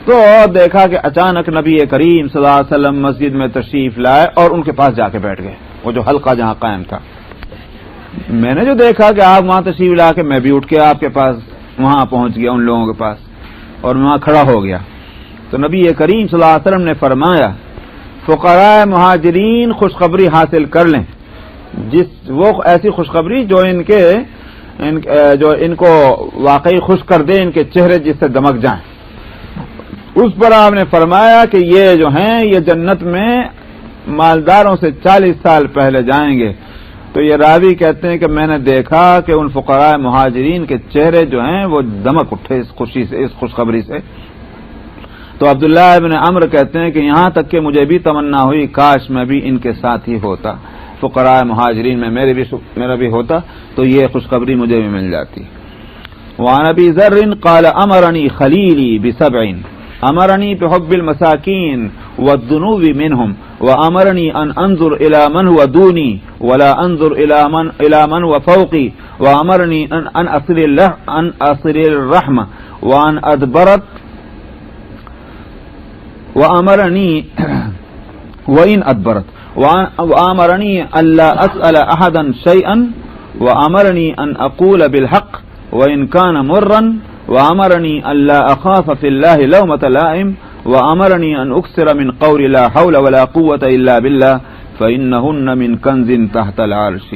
تو دیکھا کہ اچانک نبی کریم صلی اللہ علیہ وسلم مسجد میں تشریف لائے اور ان کے پاس جا کے بیٹھ گئے، وہ جو حلقہ جہاں قائم تھا. میں نے جو دیکھا کہ آپ وہاں تشریف لا کے میں بھی اٹھ کے آپ کے پاس وہاں پہنچ گیا ان لوگوں کے پاس اور میں وہاں کھڑا ہو گیا. تو نبی کریم صلی اللہ علیہ وسلم نے فرمایا فقراء مہاجرین خوشخبری حاصل کر لیں، وہ ایسی خوشخبری جو ان کو واقعی خوش کر دے، ان کے چہرے جس سے دمک جائیں. اس پر آپ نے فرمایا کہ یہ جو ہیں یہ جنت میں مالداروں سے 40 سال پہلے جائیں گے. تو یہ راوی کہتے ہیں کہ میں نے دیکھا کہ ان فقراء مہاجرین کے چہرے جو ہیں وہ دمک اٹھے اس خوشی سے، اس خوشخبری سے. تو عبداللہ ابن عمرو کہتے ہیں کہ یہاں تک کہ مجھے بھی تمنا ہوئی کاش میں بھی ان کے ساتھ ہی ہوتا، فقراء مہاجرین میں میرا بھی ہوتا تو یہ خوشخبری مجھے بھی مل جاتی. وعن ابی ذر قال امرنی خلیلی بسبع، امرنی بحب المساکین والذنوب منهم وامرنی ان انظر الى من هو دونی ولا انظر الى من هو فوقی وامرنی ان اصل الرحم وان ادبرت وامرنی وان ادبرت وامرنی الا اسأل احدا شيئا وامرنی ان اقول بالحق وان كان مرا وامرنی الا اخاف في الله لومة لائم وامرنی ان اکثر من قول لا حول ولا قوة الا بالله فانهن من کنز تحت العرش.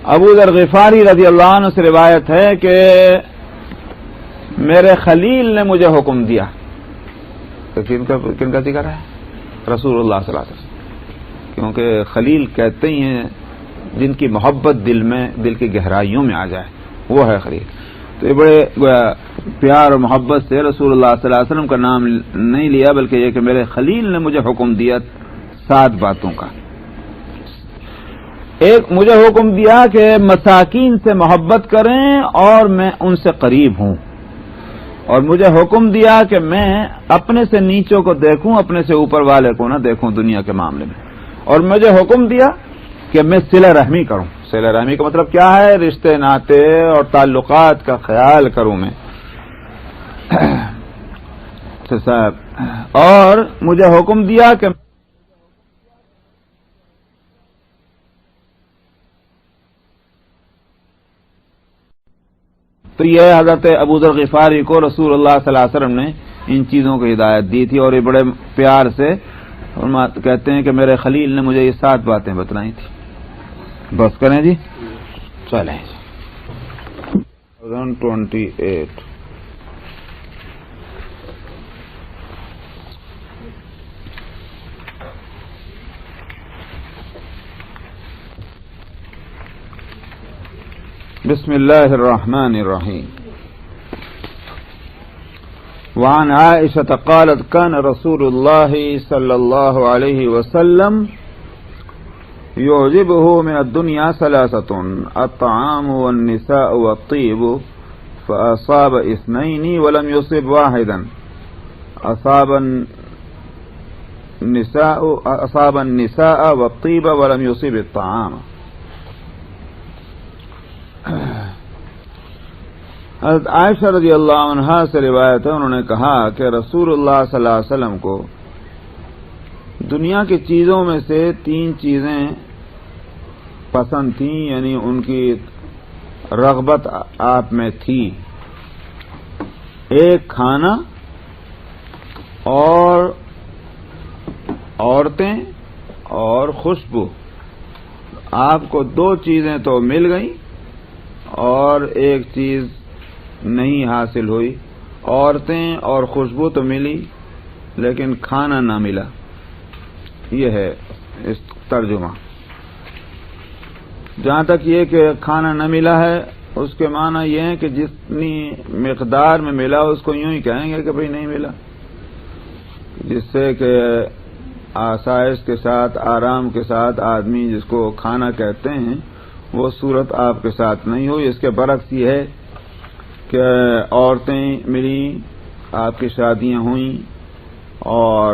ابو ذر غفاری رضی اللہ عنہ سے روایت ہے کہ میرے خلیل نے مجھے حکم دیا. کن کا ذکر ہے؟ رسول اللہ صلی اللہ علیہ وسلم، کیونکہ خلیل کہتے ہی ہیں جن کی محبت دل کی گہرائیوں میں آ جائے وہ ہے خلیل. تو یہ بڑے پیار اور محبت سے رسول اللہ صلی اللہ علیہ وسلم کا نام نہیں لیا بلکہ یہ کہ میرے خلیل نے مجھے حکم دیا 7 باتوں کا. ایک مجھے حکم دیا کہ مساکین سے محبت کریں اور میں ان سے قریب ہوں، اور مجھے حکم دیا کہ میں اپنے سے نیچوں کو دیکھوں، اپنے سے اوپر والے کو نہ دیکھوں دنیا کے معاملے میں، اور مجھے حکم دیا کہ میں صلہ رحمی کروں. صلہ رحمی کا مطلب کیا ہے؟ رشتے ناطے اور تعلقات کا خیال کروں میں. صاحب اور مجھے حکم دیا کہ تو یہ حضرت ابو ذر غفاری کو رسول اللہ صلی اللہ علیہ وسلم نے ان چیزوں کی ہدایت دی تھی، اور یہ بڑے پیار سے کہتے ہیں کہ میرے خلیل نے مجھے یہ 7 باتیں بتلائی تھی. بس کریں جی، چلیں. 28 بسم اللہ الرحمن الرحیم. وعن عائشة قالت كان رسول الله صلى الله عليه وسلم يعجبه من الدنيا 3: الطعام والنساء والطيب، فأصاب 2 ولم يصب 1. أصاب النساء والطيب ولم يصب الطعام. حضرت عائشہ رضی اللہ عنہا سے روایت ہے، انہوں نے کہا کہ رسول اللہ صلی اللہ علیہ وسلم کو دنیا کی چیزوں میں سے 3 چیزیں پسند تھیں، یعنی ان کی رغبت آپ میں تھی. ایک کھانا اور عورتیں اور خوشبو. آپ کو 2 چیزیں تو مل گئیں اور ایک چیز نہیں حاصل ہوئی. عورتیں اور خوشبو تو ملی لیکن کھانا نہ ملا. یہ ہے اس ترجمہ. جہاں تک یہ کہ کھانا نہ ملا ہے اس کے معنی یہ ہے کہ جتنی مقدار میں ملا اس کو یوں ہی کہیں گے کہ بھئی نہیں ملا، جس سے کہ آسائش کے ساتھ آرام کے ساتھ آدمی جس کو کھانا کہتے ہیں وہ صورت آپ کے ساتھ نہیں ہوئی. اس کے برعکس یہ ہے کہ عورتیں ملیں، آپ کی شادیاں ہوئیں اور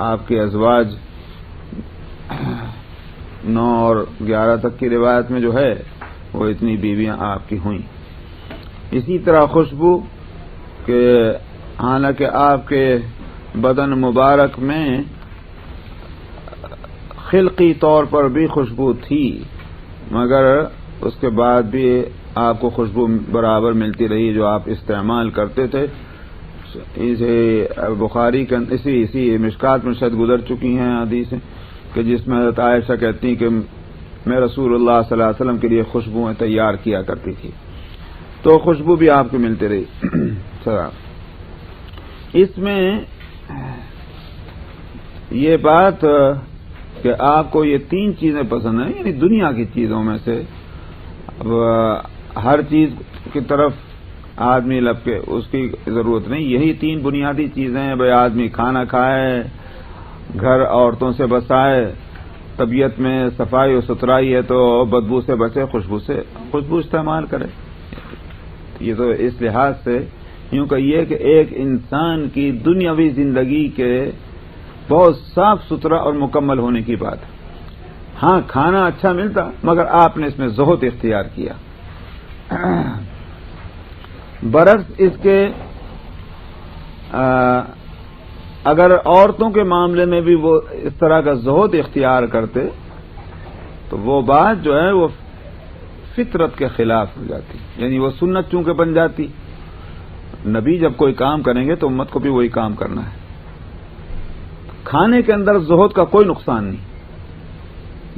آپ کے ازواج 9 اور 11 تک کی روایت میں جو ہے وہ اتنی بیویاں آپ کی ہوئیں. اسی طرح خوشبو کہ حالانکہ آپ کے بدن مبارک میں خلقی طور پر بھی خوشبو تھی مگر اس کے بعد بھی آپ کو خوشبو برابر ملتی رہی جو آپ استعمال کرتے تھے. اسے بخاری کے اسی مشکات میں شاید گزر چکی ہیں حدیثیں کہ جس میں حضرت عائشہ کہتی ہیں کہ میں رسول اللہ صلی اللہ علیہ وسلم کے لیے خوشبوئیں تیار کیا کرتی تھی. تو خوشبو بھی آپ کو ملتی رہی. اس میں یہ بات کہ آپ کو یہ 3 چیزیں پسند ہیں، یعنی دنیا کی چیزوں میں سے اب ہر چیز کی طرف آدمی لب کے اس کی ضرورت نہیں. یہی 3 بنیادی چیزیں ہیں. بھائی آدمی کھانا کھائے، گھر عورتوں سے بسائے، طبیعت میں صفائی و ستھرائی ہے تو بدبو سے بچے، خوشبو استعمال کرے. یہ تو اس لحاظ سے یوں کہیے کہ ایک انسان کی دنیاوی زندگی کے بہت صاف ستھرا اور مکمل ہونے کی بات ہے. ہاں کھانا اچھا ملتا مگر آپ نے اس میں زہد اختیار کیا. برعکس اس کے اگر عورتوں کے معاملے میں بھی وہ اس طرح کا زہد اختیار کرتے تو وہ بات جو ہے وہ فطرت کے خلاف ہو جاتی، یعنی وہ سنت چونکہ بن جاتی. نبی جب کوئی کام کریں گے تو امت کو بھی وہی کام کرنا ہے. کھانے کے اندر زہد کا کوئی نقصان نہیں،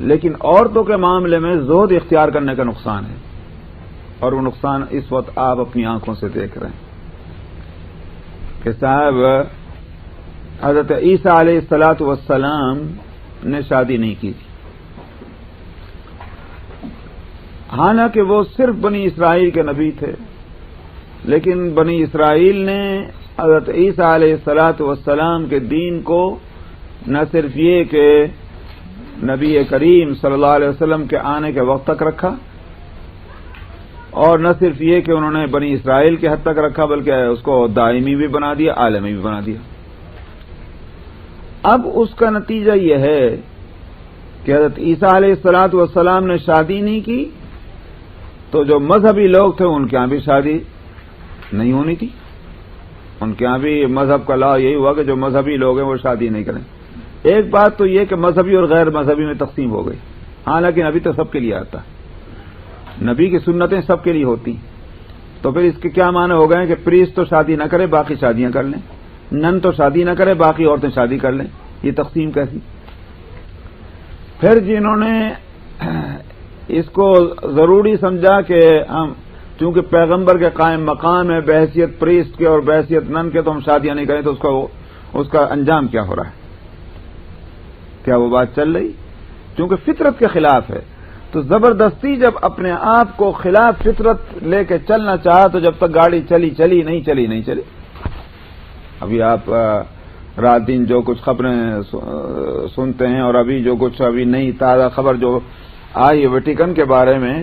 لیکن عورتوں کے معاملے میں زہد اختیار کرنے کا نقصان ہے، اور وہ نقصان اس وقت آپ اپنی آنکھوں سے دیکھ رہے ہیں کہ صاحب حضرت عیسیٰ علیہ الصلاۃ والسلام نے شادی نہیں کی تھی، حالانکہ وہ صرف بنی اسرائیل کے نبی تھے. لیکن بنی اسرائیل نے حضرت عیسیٰ علیہ الصلاۃ والسلام کے دین کو نہ صرف یہ کہ نبی کریم صلی اللہ علیہ وسلم کے آنے کے وقت تک رکھا، اور نہ صرف یہ کہ انہوں نے بنی اسرائیل کے حد تک رکھا بلکہ اس کو دائمی بھی بنا دیا، عالمی بھی بنا دیا. اب اس کا نتیجہ یہ ہے کہ حضرت عیسیٰ علیہ الصلاۃ والسلام نے شادی نہیں کی تو جو مذہبی لوگ تھے ان کے ہاں بھی شادی نہیں ہونی تھی. ان کے ہاں بھی مذہب کا لا یہی ہوا کہ جو مذہبی لوگ ہیں وہ شادی نہیں کریں. ایک بات تو یہ کہ مذہبی اور غیر مذہبی میں تقسیم ہو گئی، حالانکہ نبی تو سب کے لیے آتا ہے، نبی کی سنتیں سب کے لیے ہوتی. تو پھر اس کے کیا معنی ہو گئے کہ پریسٹ تو شادی نہ کرے باقی شادیاں کر لیں، نن تو شادی نہ کرے باقی عورتیں شادی کر لیں. یہ تقسیم کیسی؟ پھر جنہوں نے اس کو ضروری سمجھا کہ ہم چونکہ پیغمبر کے قائم مقام ہے بحیثیت پریسٹ کے اور بحیثیت نن کے تو ہم شادیاں نہیں کریں، تو اس کا انجام کیا ہو رہا ہے؟ کیا وہ بات چل رہی؟ چونکہ فطرت کے خلاف ہے تو زبردستی جب اپنے آپ کو خلاف فطرت لے کے چلنا چاہا تو جب تک گاڑی چلی نہیں چلی. ابھی آپ رات دن جو کچھ خبریں سنتے ہیں اور ابھی جو کچھ ابھی نئی تازہ خبر جو آئی ویٹیکن کے بارے میں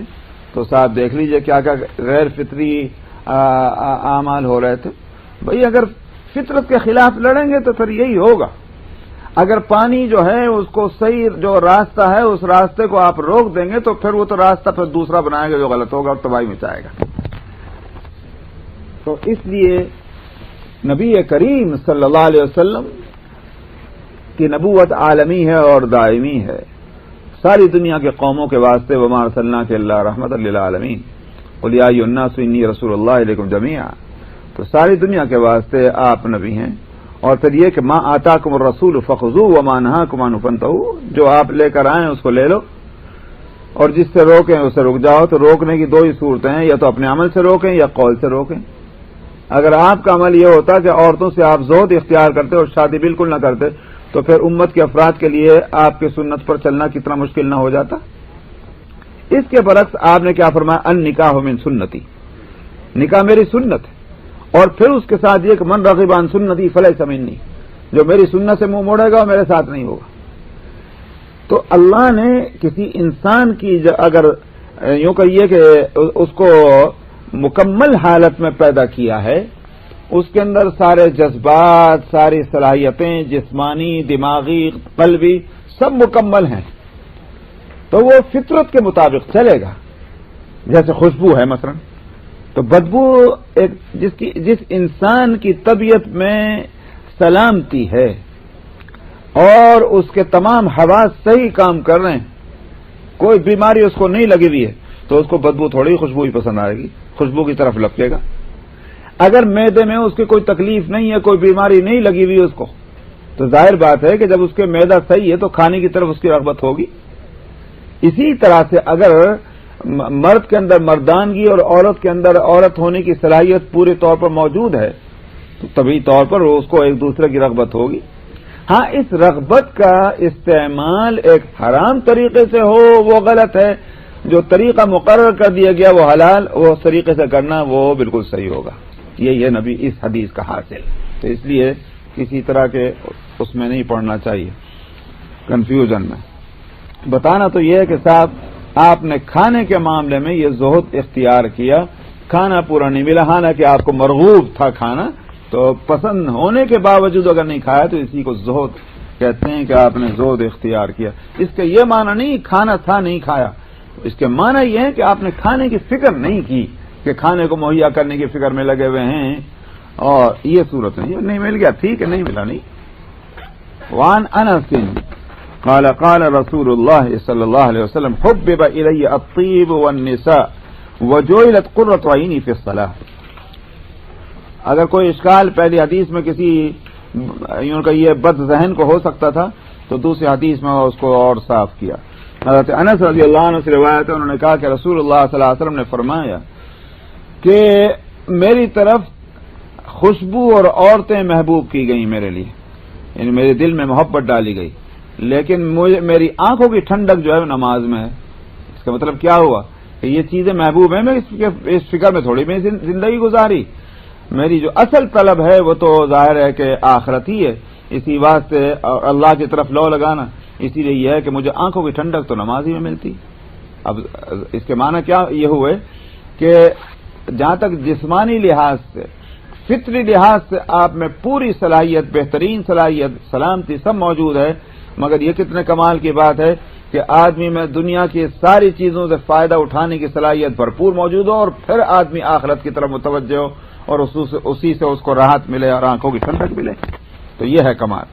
تو صاحب دیکھ لیجئے کیا غیر فطری اعمال ہو رہے تھے. بھئی اگر فطرت کے خلاف لڑیں گے تو پھر یہی ہوگا. اگر پانی جو ہے اس کو صحیح جو راستہ ہے اس راستے کو آپ روک دیں گے تو پھر وہ تو راستہ پھر دوسرا بنائے گا جو غلط ہوگا اور تباہی مچائے گا. تو اس لیے نبی کریم صلی اللہ علیہ وسلم کی نبوت عالمی ہے اور دائمی ہے، ساری دنیا کے قوموں کے واسطے. وما ارسلناک الا رحمۃ للعالمین قل یا ایھا الناس انی رسول اللہ الیکم جمیعا. تو ساری دنیا کے واسطے آپ نبی ہیں. اور پھر یہ کہ ما آتاکم الرسول فخذوہ وما نہاکم عنہ فانتہوا، جو آپ لے کر آئیں اس کو لے لو اور جس سے روکیں اسے رک جاؤ. تو روکنے کی 2 ہی صورتیں ہیں، یا تو اپنے عمل سے روکیں یا قول سے روکیں. اگر آپ کا عمل یہ ہوتا کہ عورتوں سے آپ زہد اختیار کرتے اور شادی بالکل نہ کرتے تو پھر امت کے افراد کے لیے آپ کے سنت پر چلنا کتنا مشکل نہ ہو جاتا. اس کے برعکس آپ نے کیا فرمایا؟ النکاح من سنتی، نکاح میری سنت ہے. اور پھر اس کے ساتھ یہ کہ من رغب عن سنتی فلیس منی، جو میری سنت سے منہ موڑے گا وہ میرے ساتھ نہیں ہوگا. تو اللہ نے کسی انسان کی اگر یوں کہیے کہ اس کو مکمل حالت میں پیدا کیا ہے، اس کے اندر سارے جذبات، ساری صلاحیتیں جسمانی، دماغی، قلبی سب مکمل ہیں، تو وہ فطرت کے مطابق چلے گا. جیسے خوشبو ہے مثلا، تو بدبو جس انسان کی طبیعت میں سلامتی ہے اور اس کے تمام حواس صحیح کام کر رہے ہیں کوئی بیماری اس کو نہیں لگی ہوئی ہے تو اس کو بدبو تھوڑی خوشبو ہی پسند آئے گی، خوشبو کی طرف لپکے گا۔ اگر معدے میں اس کی کوئی تکلیف نہیں ہے، کوئی بیماری نہیں لگی ہوئی اس کو، تو ظاہر بات ہے کہ جب اس کے معدہ صحیح ہے تو کھانے کی طرف اس کی رغبت ہوگی۔ اسی طرح سے اگر مرد کے اندر مردانگی اور عورت کے اندر عورت ہونے کی صلاحیت پورے طور پر موجود ہے تو طبعی طور پر اس کو ایک دوسرے کی رغبت ہوگی۔ ہاں، اس رغبت کا استعمال ایک حرام طریقے سے ہو وہ غلط ہے، جو طریقہ مقرر کر دیا گیا وہ حلال، وہ اس طریقے سے کرنا وہ بالکل صحیح ہوگا۔ یہی ہے نبی اس حدیث کا حاصل، تو اس لیے کسی طرح کے اس میں نہیں پڑنا چاہیے کنفیوژن میں۔ بتانا تو یہ ہے کہ صاحب آپ نے کھانے کے معاملے میں یہ زہد اختیار کیا، کھانا پورا نہیں ملا، حالانکہ آپ کو مرغوب تھا کھانا، تو پسند ہونے کے باوجود اگر نہیں کھایا تو اسی کو زہد کہتے ہیں کہ آپ نے زہد اختیار کیا۔ اس کا یہ معنی نہیں کھانا تھا نہیں کھایا، اس کے معنی یہ ہے کہ آپ نے کھانے کی فکر نہیں کی کہ کھانے کو مہیا کرنے کی فکر میں لگے ہوئے ہیں، اور یہ صورت نہیں مل گیا ٹھیک ہے، نہیں ملا نہیں۔ وعن انس قال قال رسول اللہ صلی اللہ علیہ وسلم حبب الی الطیب والنساء وجعلت قرۃ عینی فی الصلاۃ۔ اگر کوئی اشکال پہلی حدیث میں کسی یوں کہ یہ بد ذہن کو ہو سکتا تھا تو دوسری حدیث میں اس کو اور صاف کیا۔ حضرت انس رضی اللہ عنہ سے روایت ہے، انہوں نے کہا کہ رسول اللہ صلی اللہ علیہ وسلم نے فرمایا کہ میری طرف خوشبو اور عورتیں محبوب کی گئیں میرے لیے، یعنی میرے دل میں محبت ڈالی گئی، لیکن میری آنکھوں کی ٹھنڈک جو ہے نماز میں ہے۔ اس کا مطلب کیا ہوا کہ یہ چیزیں محبوب ہیں، میں اس فکر میں تھوڑی میں زندگی گزاری، میری جو اصل طلب ہے وہ تو ظاہر ہے کہ آخرت ہی ہے، اسی واسطے اللہ کی طرف لو لگانا، اسی لیے یہ ہے کہ مجھے آنکھوں کی ٹھنڈک تو نماز ہی میں ملتی۔ اب اس کے معنی کیا یہ ہوئے کہ جہاں تک جسمانی لحاظ سے فطری لحاظ سے آپ میں پوری صلاحیت، بہترین صلاحیت، سلامتی سب موجود ہے، مگر یہ کتنے کمال کی بات ہے کہ آدمی میں دنیا کی ساری چیزوں سے فائدہ اٹھانے کی صلاحیت بھرپور موجود ہو اور پھر آدمی آخرت کی طرف متوجہ ہو اور اسی سے اس کو راحت ملے اور آنکھوں کی ٹھنڈک ملے، تو یہ ہے کمال۔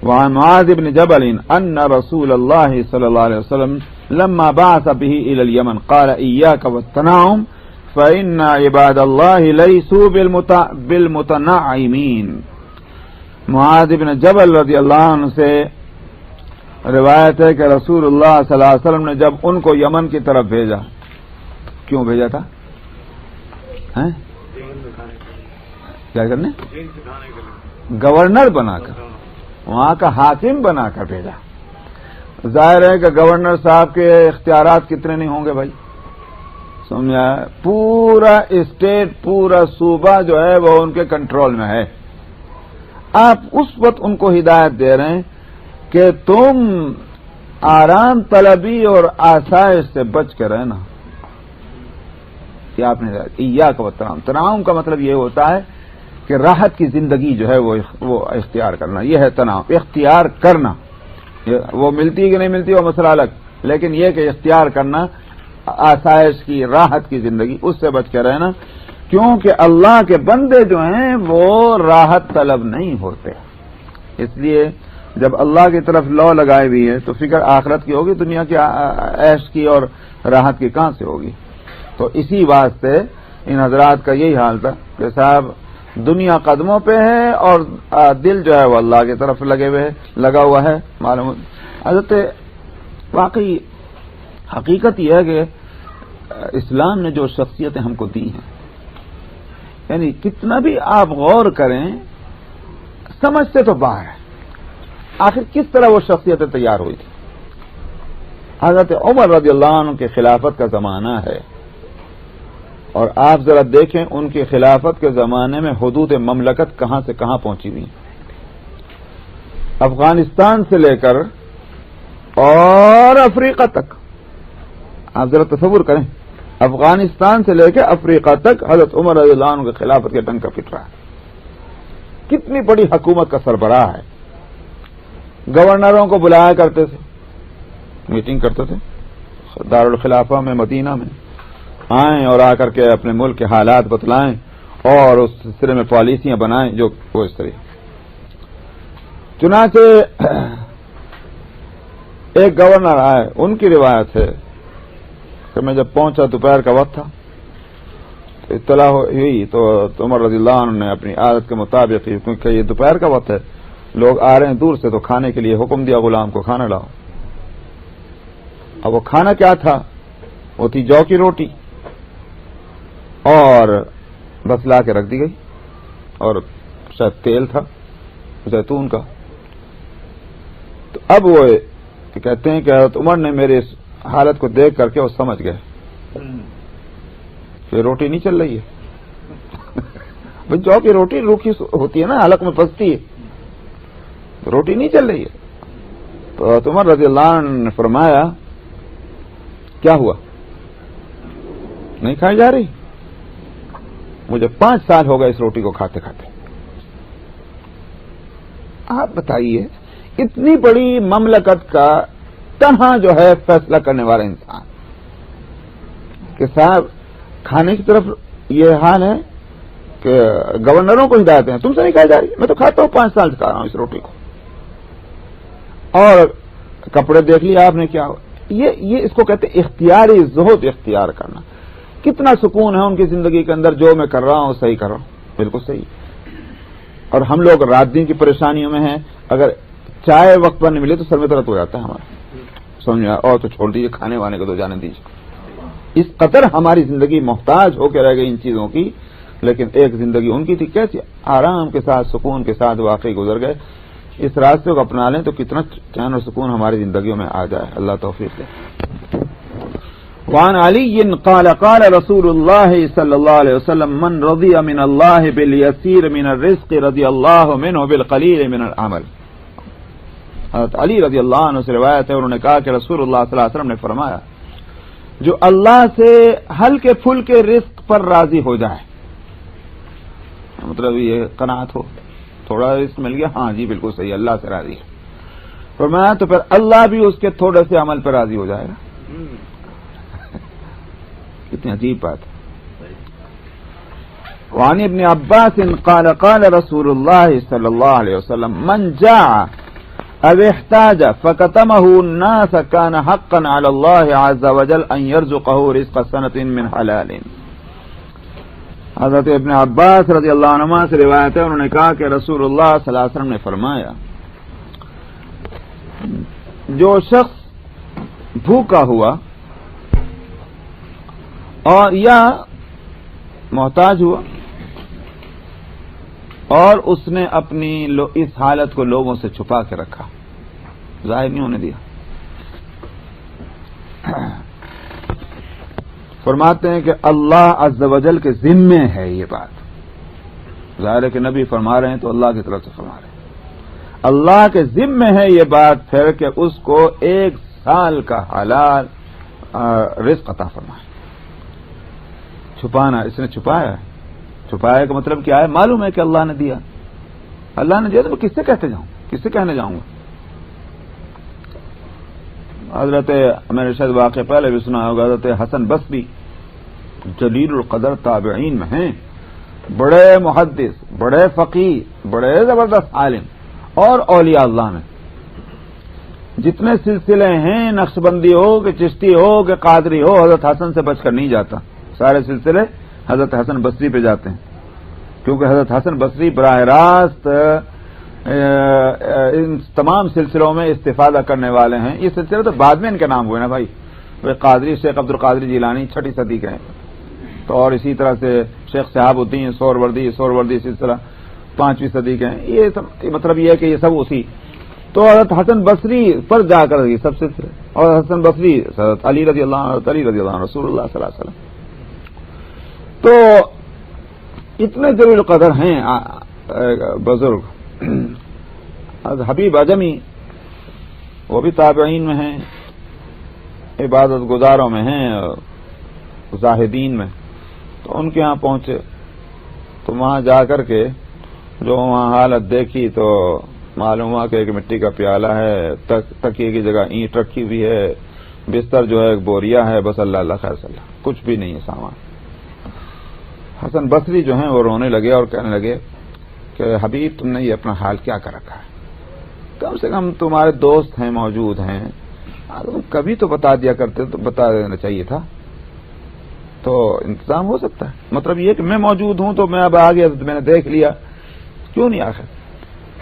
وعن معاذ بن جبل ان رسول اللہ صلی اللہ علیہ وسلم لما بعث به الى اليمن قال اياك والتنعم فان عباد الله ليسوا بالمتنعمين۔ معاذ بن جبل رضی اللہ عنہ سے روایت ہے کہ رسول اللہ صلی اللہ علیہ وسلم نے جب ان کو یمن کی طرف بھیجا، کیوں بھیجا تھا؟ کیا کرنے؟ گورنر بنا کر، وہاں کا حاکم بنا کر بھیجا۔ ظاہر ہے کہ گورنر صاحب کے اختیارات کتنے نہیں ہوں گے بھائی، سمجھا؟ پورا اسٹیٹ، پورا صوبہ جو ہے وہ ان کے کنٹرول میں ہے۔ آپ اس وقت ان کو ہدایت دے رہے ہیں کہ تم آرام طلبی اور آسائش سے بچ کے رہنا۔ کہ آپ نے ایاک والتنعم، تنعم کا مطلب یہ ہوتا ہے کہ راحت کی زندگی جو ہے وہ اختیار کرنا، یہ ہے تنعم، اختیار کرنا۔ وہ ملتی کہ نہیں ملتی وہ مسئلہ الگ، لیکن یہ کہ اختیار کرنا آسائش کی، راحت کی زندگی، اس سے بچ کے رہنا، کیونکہ اللہ کے بندے جو ہیں وہ راحت طلب نہیں ہوتے۔ اس لیے جب اللہ کی طرف لو لگائی ہوئی ہے تو فکر آخرت کی ہوگی، دنیا کی عیش کی اور راحت کی کہاں سے ہوگی؟ تو اسی واسطے ان حضرات کا یہی حال تھا کہ صاحب دنیا قدموں پہ ہے اور دل جو ہے وہ اللہ کی طرف لگا ہوا ہے۔ معلوم حضرت واقعی حقیقت یہ ہے کہ اسلام نے جو شخصیتیں ہم کو دی ہیں، یعنی کتنا بھی آپ غور کریں سمجھتے تو باہر ہے، آخر کس طرح وہ شخصیتیں تیار ہوئی تھی۔ حضرت عمر رضی اللہ عنہ کے خلافت کا زمانہ ہے، اور آپ ذرا دیکھیں ان کی خلافت کے زمانے میں حدود مملکت کہاں سے کہاں پہنچی ہوئی، افغانستان سے لے کر اور افریقہ تک۔ آپ ذرا تصور کریں، افغانستان سے لے کے افریقہ تک حضرت عمر رضی اللہ عنہ کی خلافت کے ڈنکا پٹ رہا ہے۔ کتنی بڑی حکومت کا سربراہ ہے۔ گورنروں کو بلایا کرتے تھے، میٹنگ کرتے تھے دارالخلافہ میں، مدینہ میں آئیں اور آ کر کے اپنے ملک کے حالات بتلائیں اور اس سلسلے میں پالیسیاں بنائیں جو وہ اس طرح۔ چنانچہ ایک گورنر آئے، ان کی روایت ہے کہ میں جب پہنچا دوپہر کا وقت تھا، تو اطلاع ہوئی تو عمر رضی اللہ عنہ نے اپنی عادت کے مطابق، کیونکہ یہ دوپہر کا وقت ہے، لوگ آ رہے ہیں دور سے، تو کھانے کے لیے حکم دیا غلام کو کھانا لاؤ۔ اب وہ کھانا کیا تھا؟ وہ تھی جو کی روٹی، اور بس لا کے رکھ دی گئی، اور شاید تیل تھا زیتون کا۔ تو اب وہ کہتے ہیں کہ حضرت عمر نے میرے اس حالت کو دیکھ کر کے وہ سمجھ گئے کہ روٹی نہیں چل رہی ہے۔ بھائی جو کی روٹی روکھی ہوتی ہے نا، حلق میں پھنستی ہے، روٹی نہیں چل رہی ہے۔ تو حضرت عمر رضی اللہ عنہ نے فرمایا کیا ہوا؟ نہیں کھائی جا رہی؟ مجھے 5 سال ہو گئے اس روٹی کو کھاتے کھاتے۔ آپ بتائیے، اتنی بڑی مملکت کا تنہا جو ہے فیصلہ کرنے والا انسان کہ صاحب کھانے کی طرف یہ حال ہے کہ گورنروں کو ہدایت ہیں، تم سے نہیں کھائی جا رہی؟ میں تو کھاتا ہوں، 5 سال سے کھا رہا ہوں اس روٹی کو۔ اور کپڑے دیکھ لیا آپ نے کیا ہوا؟ یہ اس کو کہتے ہیں اختیاری زہد اختیار کرنا۔ کتنا سکون ہے ان کی زندگی کے اندر، جو میں کر رہا ہوں صحیح کر رہا ہوں، بالکل صحیح۔ اور ہم لوگ رات دن کی پریشانیوں میں ہیں، اگر چائے وقت پر نہیں ملے تو سر میں درد ہو جاتا ہے ہمارا، سمجھ میں، اور تو چھوڑ دیجیے، کھانے وانے کو تو جانے دیجیے۔ اس قدر ہماری زندگی محتاج ہو کے رہ گئی ان چیزوں کی، لیکن ایک زندگی ان کی تھی کیسی آرام کے ساتھ، سکون کے ساتھ واقعی گزر گئے۔ اس راستے کو اپنا لیں تو کتنا چین اور سکون ہماری زندگیوں میں آ جائے، اللہ توفیق دے۔ وعن علی قال قال رسول اللہ صلی اللہ علیہ وسلم من رضی من اللہ بالیسیر من الرزق رضی اللہ منہ بالقلیل من العمل۔ حضرت علی رضی اللہ عنہ سے روایت ہے، انہوں نے کہا کہ رسول اللہ صلی اللہ علیہ وسلم نے فرمایا جو اللہ سے ہلکے پھلکے رزق پر راضی ہو جائے، مطلب یہ قناعت ہو، تھوڑا رزق مل گیا، ہاں جی بالکل صحیح، اللہ سے راضی ہے، فرمایا تو پھر اللہ بھی اس کے تھوڑے سے عمل پر راضی ہو جائے گا۔ کتنی عجیب بات ہے۔ وعن ابن عباس قال قال رسول اللہ صلی اللہ علیہ وسلم من جاع او احتاج فكتمه الناس كان حقا على الله عز وجل ان يرزقه رزق سنة من حلال۔ حضرت ابن عباس رضی اللہ عنہ سے روایت ہے، انہوں نے کہا کہ رسول اللہ صلی اللہ علیہ وسلم نے فرمایا جو شخص بھوکا ہوا اور یا محتاج ہوا اور اس نے اپنی اس حالت کو لوگوں سے چھپا کے رکھا، ظاہر نہیں ہونے دیا، فرماتے ہیں کہ اللہ عز و جل کے ذمے ہے یہ بات، ظاہر ہے کہ نبی فرما رہے ہیں تو اللہ کی طرف سے فرما رہے ہیں، اللہ کے ذمے ہے یہ بات پھر کہ اس کو 1 سال کا حلال رزق عطا فرمائے۔ چھپانا، اس نے چھپایا ہے، چھپایا کا مطلب کیا ہے؟ معلوم ہے کہ اللہ نے دیا، اللہ نے دیا تو میں کس سے کہتے جاؤں، کس سے کہنے جاؤں گا؟ حضرت، میں نے شاید واقعہ پہلے بھی سنا ہوگا، حضرت حسن بصری جلیل القدر تابعین میں ہیں، بڑے محدث، بڑے فقیہ، بڑے زبردست عالم، اور اولیاء اللہ میں جتنے سلسلے ہیں، نقشبندی ہو کہ چشتی ہو کہ قادری ہو، حضرت حسن سے بچ کر نہیں جاتا، سارے سلسلے حضرت حسن بصری پہ جاتے ہیں، کیونکہ حضرت حسن بصری براہ راست ان تمام سلسلوں میں استفادہ کرنے والے ہیں۔ یہ سلسلے تو بعد میں ان کے نام ہوئے نا بھائی، قادری شیخ عبد القادر جیلانی 6 صدی کے ہیں، تو اور اسی طرح سے شیخ صحاب الدین سہروردی سلسلہ 5ویں صدی کے ہیں۔ یہ سب مطلب یہ ہے کہ یہ سب اسی، تو حضرت حسن بصری پر جا کر یہ سب سلسلے، اور حسن بصری حضرت علی رضی اللہ عنہ رسول اللہ صلی اللہ علیہ وسلم، تو اتنے جلیل القدر ہیں بزرگ۔ حبیب اعجمی وہ بھی تابعین میں ہیں، عبادت گزاروں میں ہیں، زاہدین میں، تو ان کے ہاں پہنچے تو وہاں جا کر کے جو وہاں حالت دیکھی تو معلوم ہوا کہ ایک مٹی کا پیالہ ہے، تکیے کی جگہ اینٹ رکھی ہوئی ہے، بستر جو ہے ایک بوریا ہے، بس اللہ اللہ خیر صلی اللہ، کچھ بھی نہیں ہے سامان۔ حسن بصری جو ہیں وہ رونے لگے اور کہنے لگے کہ حبیب تم نے یہ اپنا حال کیا کر رکھا ہے، کم سے کم تمہارے دوست ہیں، موجود ہیں، کبھی تو بتا دیا کرتے تو بتا دینا چاہیے تھا، تو انتظام ہو سکتا ہے. مطلب یہ کہ میں موجود ہوں تو میں اب آ گیا تو میں نے دیکھ لیا، کیوں نہیں آخر.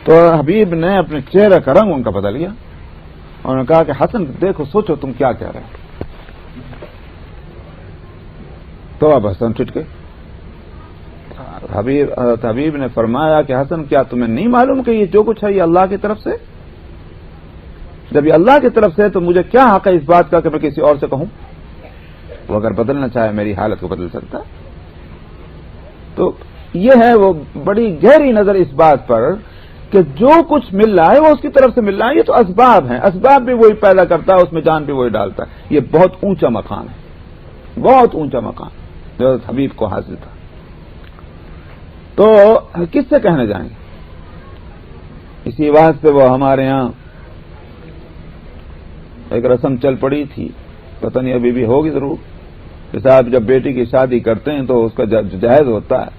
تو حبیب نے اپنے چہرے کا رنگ ان کا بدل گیا اور انہوں نے کہا کہ حسن دیکھو سوچو تم کیا کہہ رہے ہو. تو اب حسن ٹھٹکے. حبیب نے فرمایا کہ حسن کیا تمہیں نہیں معلوم کہ یہ جو کچھ ہے یہ اللہ کی طرف سے؟ جب یہ اللہ کی طرف سے تو مجھے کیا حق ہے اس بات کا کہ میں کسی اور سے کہوں؟ وہ اگر بدلنا چاہے میری حالت کو بدل سکتا. تو یہ ہے وہ بڑی گہری نظر اس بات پر کہ جو کچھ مل رہا ہے وہ اس کی طرف سے مل رہا ہے. یہ تو اسباب ہیں، اسباب بھی وہی پیدا کرتا ہے، اس میں جان بھی وہی ڈالتا ہے. یہ بہت اونچا مقام ہے، بہت اونچا مقام جو حبیب کو حاصل تھا. تو کس سے کہنے جائیں گے؟ اسی واسطے وہ ہمارے یہاں ایک رسم چل پڑی تھی، پتہ نہیں ابھی بھی ہوگی ضرور، کہ صاحب جب بیٹی کی شادی کرتے ہیں تو اس کا جہیز ہوتا ہے،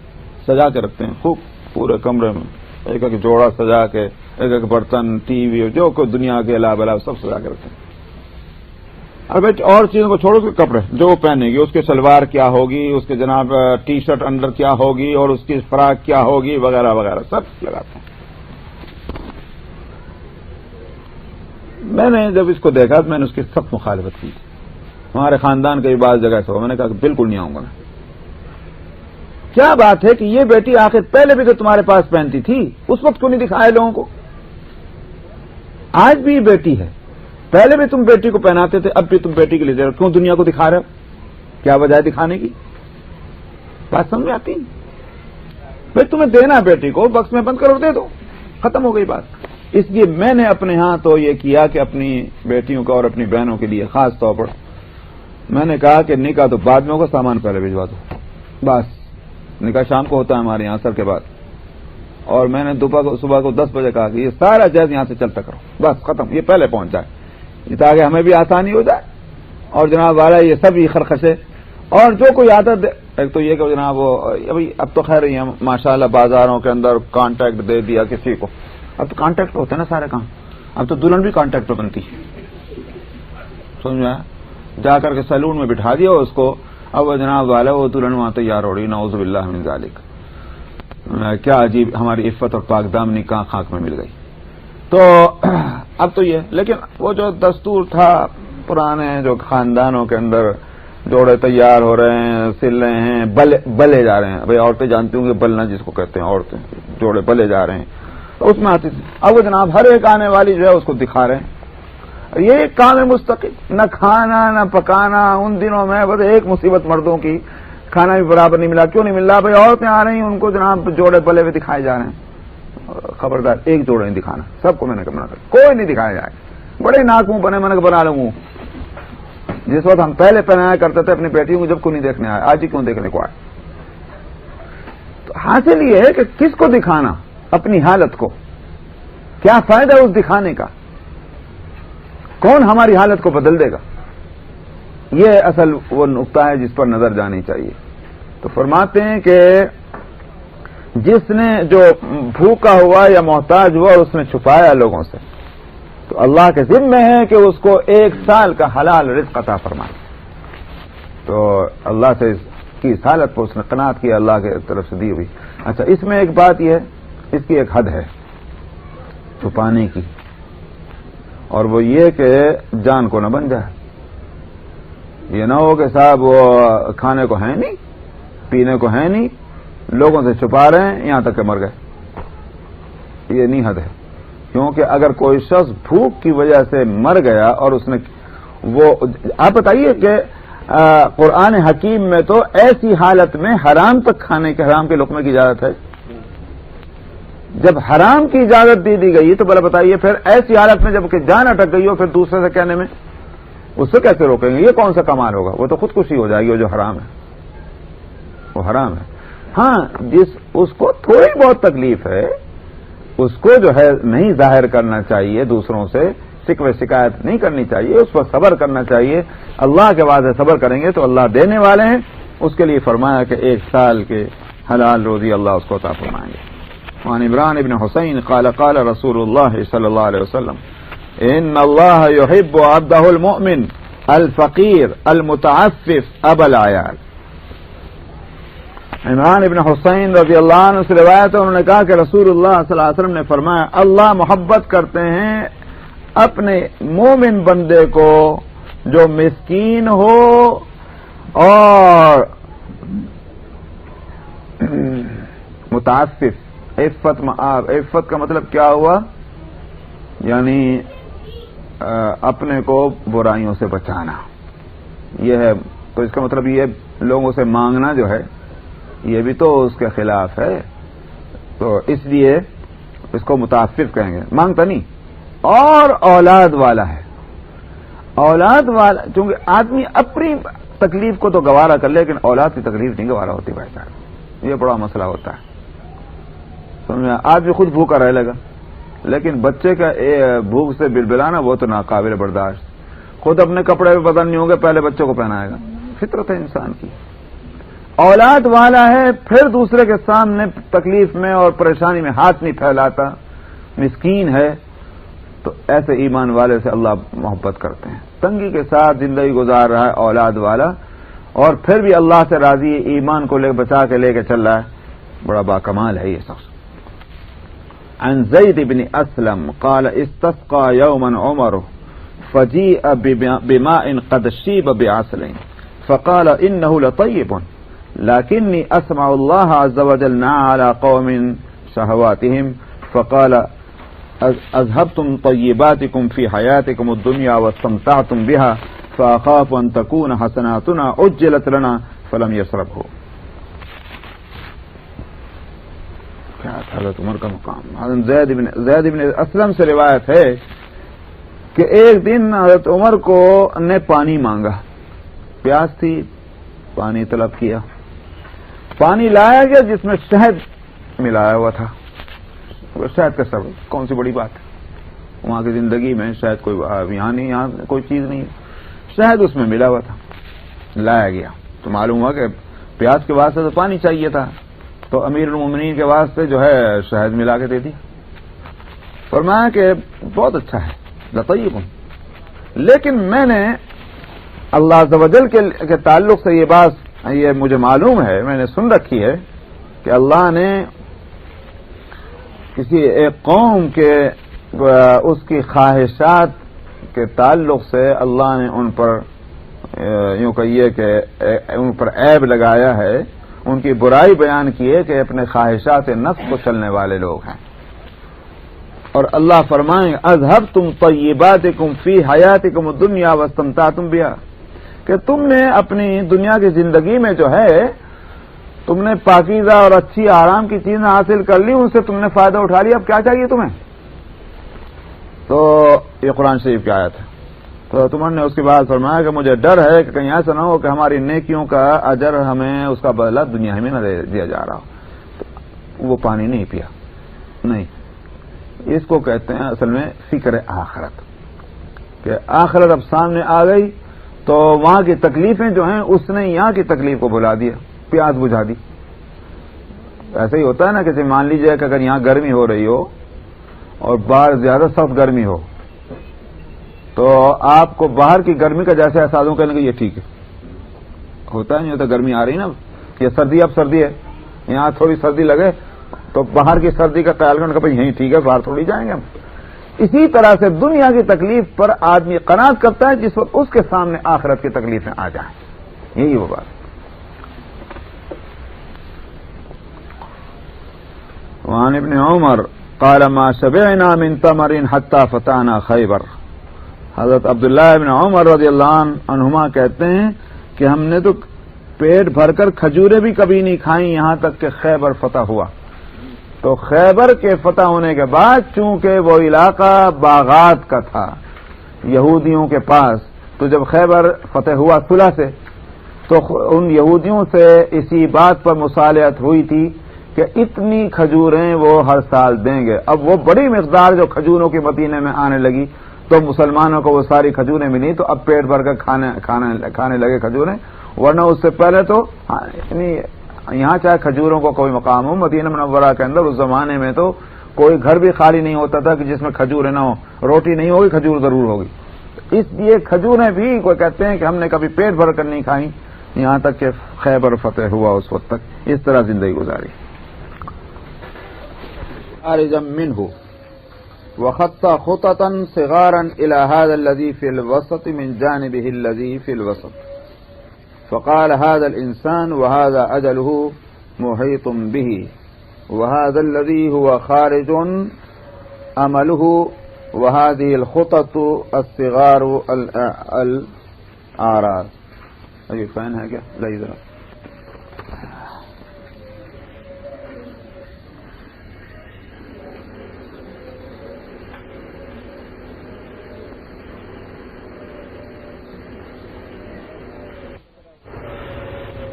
سجا کے رکھتے ہیں خوب پورے کمرے میں، ایک ایک جوڑا سجا کے، ایک ایک برتن، ٹی وی، جو کوئی دنیا کے علاوہ سب سجا کے رکھتے ہیں. اب اور چیزوں کو چھوڑو کہ کپڑے جو وہ پہنے گی، اس کے شلوار کیا ہوگی، اس کے جناب ٹی شرٹ اندر کیا ہوگی، اور اس کی فراک کیا ہوگی، وغیرہ وغیرہ سب لگاتے ہیں. میں نے جب اس کو دیکھا تو میں نے اس کی سخت مخالفت کی. ہمارے خاندان کے بعض جگہ سے ہو، میں نے کہا کہ بالکل نہیں آؤں گا. کیا بات ہے کہ یہ بیٹی آخر پہلے بھی تو تمہارے پاس پہنتی تھی، اس وقت کیوں نہیں دکھائے لوگوں کو؟ آج بھی یہ بیٹی ہے، پہلے بھی تم بیٹی کو پہناتے تھے، اب بھی تم بیٹی کے لیے دے رہے ہو، کیوں دنیا کو دکھا رہے ہو؟ کیا وجہ ہے دکھانے کی؟ بات سمجھ آتی؟ پھر تمہیں دینا بیٹی کو بکس میں بند کرو، دے دو، ختم ہو گئی بات. اس لیے میں نے اپنے ہاں تو یہ کیا کہ اپنی بیٹیوں کا اور اپنی بہنوں کے لیے خاص طور پر میں نے کہا کہ نکاح تو بعد میں ہوگا، سامان پہلے بھجوا دو. بس نکاح شام کو ہوتا ہے ہمارے یہاں عصر کے بعد، اور میں نے صبح کو 10 بجے کہا کہ یہ سارا جہیز یہاں سے چلتا کرو، بس ختم، یہ پہلے پہنچ جائے تاکہ ہمیں بھی آسانی ہو جائے. اور جناب والا یہ سب یہ خرخشے اور جو کوئی عادت، ایک تو یہ کہ جناب وہ ابھی اب تو خیر یہ ماشاءاللہ بازاروں کے اندر کانٹیکٹ دے دیا کسی کو، اب تو کانٹیکٹ ہوتے ہیں نا سارے کام، اب تو دلہن بھی کانٹیکٹ پہ بنتی ہے، سمجھا؟ جا کر کے سیلون میں بٹھا دیا اس کو، اب وہ جناب والا وہ دلہن وہاں تیار ہو رہی، نعوذ باللہ من ذالک. کیا عجیب ہماری عفت اور پاک دامنی کہاں خاک میں مل گئی. تو اب تو یہ، لیکن وہ جو دستور تھا پرانے جو خاندانوں کے اندر، جوڑے تیار ہو رہے ہیں، سل رہے ہیں، بلے جا رہے ہیں. بھائی عورتیں جانتی ہوں کہ بلنا جس کو کہتے ہیں، عورتیں جوڑے بلے جا رہے ہیں، اس میں آتی تھی. اب وہ جناب ہر ایک آنے والی جو ہے اس کو دکھا رہے ہیں. یہ ایک کام ہے مستقل، نہ کھانا نہ پکانا. ان دنوں میں بس ایک مصیبت مردوں کی، کھانا بھی برابر نہیں ملا. کیوں نہیں مل رہا؟ بھائی عورتیں آ رہی ہیں، ان کو جناب جوڑے بلے ہوئے دکھائے جا رہے ہیں. خبردار ایک جوڑے نہیں دکھانا، سب کو میں نے منع کر، کوئی نہیں دکھایا جائے. بڑے ناک منہ بنے، میں نے بنا لوں. جس وقت ہم پہلے پہنایا کرتے تھے اپنی بیٹیوں کو، جب کو نہیں دیکھنے آئے، آج ہی کیوں دیکھنے کو آئے؟ تو حاصل یہ ہے کہ کس کو دکھانا؟ اپنی حالت کو. کیا فائدہ اس دکھانے کا؟ کون ہماری حالت کو بدل دے گا؟ یہ اصل وہ نقطہ ہے جس پر نظر جانی چاہیے. تو فرماتے ہیں کہ جس نے جو بھوکا ہوا یا محتاج ہوا اور اس نے چھپایا لوگوں سے، تو اللہ کے ذمہ ہے کہ اس کو 1 سال کا حلال رزق عطا فرمائے. تو اللہ سے کی اس حالت پر اس نے قناعت کی، اللہ کی طرف سے دی ہوئی. اچھا، اس میں ایک بات یہ ہے، اس کی ایک حد ہے چھپانے کی، اور وہ یہ کہ جان کو نہ بن جائے. یہ نہ ہو کہ صاحب وہ کھانے کو ہے نہیں، پینے کو ہے نہیں، لوگوں سے چھپا رہے ہیں یہاں تک کہ مر گئے. یہ نہیں حد ہے. کیونکہ اگر کوئی شخص بھوک کی وجہ سے مر گیا اور اس نے وہ، آپ بتائیے کہ قرآن حکیم میں تو ایسی حالت میں حرام تک کھانے کے، حرام کے لقمے کی اجازت ہے. جب حرام کی اجازت دی گئی تو بلا بتائیے پھر ایسی حالت میں جب کہ جان اٹک گئی ہو، پھر دوسرے سے کہنے میں اس سے کیسے روکیں گے؟ یہ کون سا کمال ہوگا؟ وہ تو خودکشی ہو جائے گی. وہ جو حرام ہے وہ حرام ہے. ہاں، اس کو تھوڑی بہت تکلیف ہے، اس کو جو ہے نہیں ظاہر کرنا چاہیے، دوسروں سے شکوے شکایت نہیں کرنی چاہیے، اس پر صبر کرنا چاہیے. اللہ کے وعدے صبر کریں گے تو اللہ دینے والے ہیں. اس کے لیے فرمایا کہ 1 سال کے حلال روزی اللہ اس کو عطا فرمائیں گے. وعن عمران ابن حسین قال قال رسول اللہ صلی اللہ علیہ وسلم ان اللہ یحب عبدہ المؤمن الفقیر المتعفف ابا العیال. عمران ابن حسین رضی اللہ عنہ سے روایت ہے، انہوں نے کہا کہ رسول اللہ صلی اللہ علیہ وسلم نے فرمایا اللہ محبت کرتے ہیں اپنے مومن بندے کو جو مسکین ہو اور متعفف. عفت کا مطلب کیا ہوا؟ یعنی اپنے کو برائیوں سے بچانا، یہ ہے. تو اس کا مطلب یہ لوگوں سے مانگنا جو ہے یہ بھی تو اس کے خلاف ہے، تو اس لیے اس کو متعفف کہیں گے، مانگتا نہیں. اور اولاد والا ہے، اولاد والا چونکہ آدمی اپنی تکلیف کو تو گوارا کر لے لیکن اولاد کی تکلیف نہیں گوارا ہوتی بھائی صاحب، یہ بڑا مسئلہ ہوتا ہے. سمجھا؟ آدمی خود بھوکا رہ لگا لیکن بچے کا بھوک سے بلبلانا وہ تو ناقابل برداشت. خود اپنے کپڑے بھی بدل نہیں ہوں گے، پہلے بچوں کو پہنائے گا، فطرت ہے انسان کی. اولاد والا ہے پھر دوسرے کے سامنے تکلیف میں اور پریشانی میں ہاتھ نہیں پھیلاتا، مسکین ہے، تو ایسے ایمان والے سے اللہ محبت کرتے ہیں. تنگی کے ساتھ زندگی گزار رہا ہے اولاد والا اور پھر بھی اللہ سے راضی ہے، ایمان کو بچا کے لے کے چل رہا ہے، بڑا باکمال ہے یہ شخص. عن زید بن اسلم قال استسقى يوما عمر فجيء بماء قد شيب بعسل فقال انه لطيب لكني اسمع الله عز وجل نعى على قوم شهواتهم فقال اذهبتم طيباتكم في حياتكم الدنيا واستمتعتم بها فاخاف ان تكون حسناتنا عجلت لنا فلم يشربه. کیا حضرت عمر کا مقام. حضرت زید بن اسلم سے روایت ہے کہ ایک دن حضرت عمر کو نے پانی مانگا، پیاس تھی، پانی طلب کیا، پانی لایا گیا جس میں شہد ملایا ہوا تھا. شہد کا سبب کون سی بڑی بات ہے، وہاں کی زندگی میں شہد کوئی یہاں نہیں، یہاں کوئی چیز نہیں ہے، شہد اس میں ملا ہوا تھا، لایا گیا. تو معلوم ہوا کہ پیاس کے واسطے تو پانی چاہیے تھا، تو امیر المومنین کے واسطے جو ہے شہد ملا کے دے دی. فرمایا کہ بہت اچھا ہے، لطیب. لیکن میں نے اللہ عز و جل کے تعلق سے یہ بات یہ مجھے معلوم ہے، میں نے سن رکھی ہے کہ اللہ نے کسی ایک قوم کے اس کی خواہشات کے تعلق سے اللہ نے ان پر یوں کہیے کہ ان پر عیب لگایا ہے، ان کی برائی بیان کی ہے کہ اپنے خواہشات نفس کو چلنے والے لوگ ہیں. اور اللہ فرمائیں اذهبتم طیباتکم فی حیاتکم الدنیا واستمتعتم بها، کہ تم نے اپنی دنیا کی زندگی میں جو ہے تم نے پاکیزہ اور اچھی آرام کی چیزیں حاصل کر لی، ان سے تم نے فائدہ اٹھا لیا، اب کیا چاہیے تمہیں. تو یہ قرآن شریف کی آیت ہے. تو تمہوں نے اس کے بعد فرمایا کہ مجھے ڈر ہے کہ کہیں ایسا نہ ہو کہ ہماری نیکیوں کا اجر ہمیں اس کا بدلہ دنیا میں نہ دیا جا رہا ہو. تو وہ پانی نہیں پیا. نہیں، اس کو کہتے ہیں اصل میں فکر آخرت، کہ آخرت اب سامنے آ گئی تو وہاں کی تکلیفیں جو ہیں اس نے یہاں کی تکلیف کو بھلا دیا، پیاس بجھا دی. ایسا ہی ہوتا ہے نا کہ مان لیجیے کہ اگر یہاں گرمی ہو رہی ہو اور باہر زیادہ سخت گرمی ہو تو آپ کو باہر کی گرمی کا جیسے احساس ہو کہنے کہ یہ ٹھیک ہے، ہوتا ہے نہیں ہوتا. گرمی آ رہی نا، یہ سردی اب سردی ہے، یہاں تھوڑی سردی لگے تو باہر کی سردی کا خیال کرنے کا بھائی یہیں ٹھیک ہے، باہر تھوڑی جائیں گے ہم. اسی طرح سے دنیا کی تکلیف پر آدمی قناعت کرتا ہے جس وقت اس کے سامنے آخرت کی تکلیفیں آ جائیں. یہی وہ بات. وعن ابن عمر قال ما شبعنا من تمر حتى فتحنا خیبر. حضرت عبداللہ ابن عمر رضی اللہ عنہما کہتے ہیں کہ ہم نے تو پیٹ بھر کر کھجوریں بھی کبھی نہیں کھائیں یہاں تک کہ خیبر فتح ہوا. تو خیبر کے فتح ہونے کے بعد چونکہ وہ علاقہ باغات کا تھا یہودیوں کے پاس، تو جب خیبر فتح ہوا صلح سے تو ان یہودیوں سے اسی بات پر مصالحت ہوئی تھی کہ اتنی کھجوریں وہ ہر سال دیں گے. اب وہ بڑی مقدار جو کھجوروں کی مدینے میں آنے لگی تو مسلمانوں کو وہ ساری کھجوریں ملی تو اب پیٹ بھر کر کھانے لگے کھجوریں. ورنہ اس سے پہلے تو یہاں چاہے کھجوروں کو کوئی مقام ہو، مدینہ منورہ کے اندر اس زمانے میں تو کوئی گھر بھی خالی نہیں ہوتا تھا کہ جس میں کھجوریں نہ ہو، روٹی نہیں ہوگی کھجور ضرور ہوگی. اس لیے کھجوریں بھی کوئی کہتے ہیں کہ ہم نے کبھی پیٹ بھر کر نہیں کھائیں، یہاں تک کہ خیبر فتح ہوا اس وقت تک اس طرح زندگی گزاری. خارجا منه وخط خططا صغارا الى هذا الذي في الوسط من جانبه الذي في الوسط فقال هذا الانسان وهذا اجله محيط به وهذا الذي هو خارج عمله وهذه الخطط الصغار الاعراض. ايه فاهم حاجه؟ لا يدرى.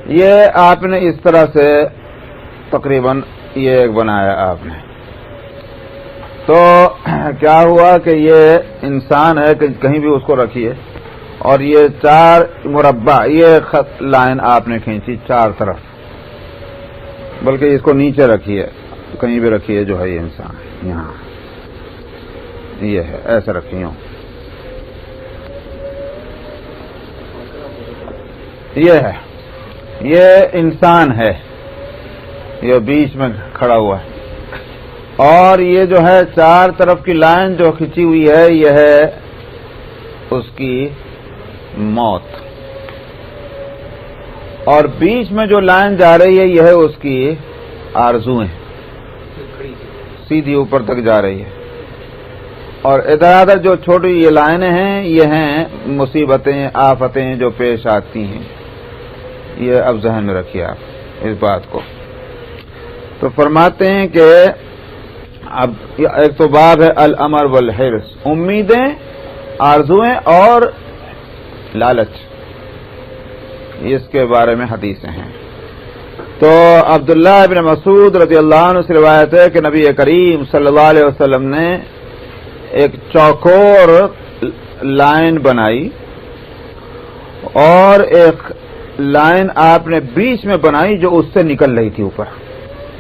یہ آپ نے اس طرح سے تقریباً یہ ایک بنایا آپ نے. تو کیا ہوا کہ یہ انسان ہے کہ کہیں بھی اس کو رکھیے اور یہ 4 مربع یہ خط لائن آپ نے کھینچی 4 طرف، بلکہ اس کو نیچے رکھیے کہیں بھی رکھیے جو ہے یہ انسان یہاں یہ ہے ایسے رکھی ہوں. یہ ہے یہ انسان ہے، یہ بیچ میں کھڑا ہوا ہے اور یہ جو ہے 4 طرف کی لائن جو کھینچی ہوئی ہے یہ ہے اس کی موت، اور بیچ میں جو لائن جا رہی ہے یہ ہے اس کی آرزویں، سیدھی اوپر تک جا رہی ہے. اور ادھر ادھر جو چھوٹی یہ لائنیں ہیں یہ ہیں مصیبتیں آفتیں جو پیش آتی ہیں. یہ اب ذہن میں رکھیے آپ اس بات کو. تو فرماتے ہیں کہ اب ایک تو باب ہے الامر والحرص، امیدیں آرزویں اور لالچ، اس کے بارے میں حدیثیں ہیں. تو عبداللہ ابن مسعود رضی اللہ عنہ سے روایت ہے کہ نبی کریم صلی اللہ علیہ وسلم نے ایک چوکور لائن بنائی اور ایک لائن آپ نے بیچ میں بنائی جو اس سے نکل رہی تھی، اوپر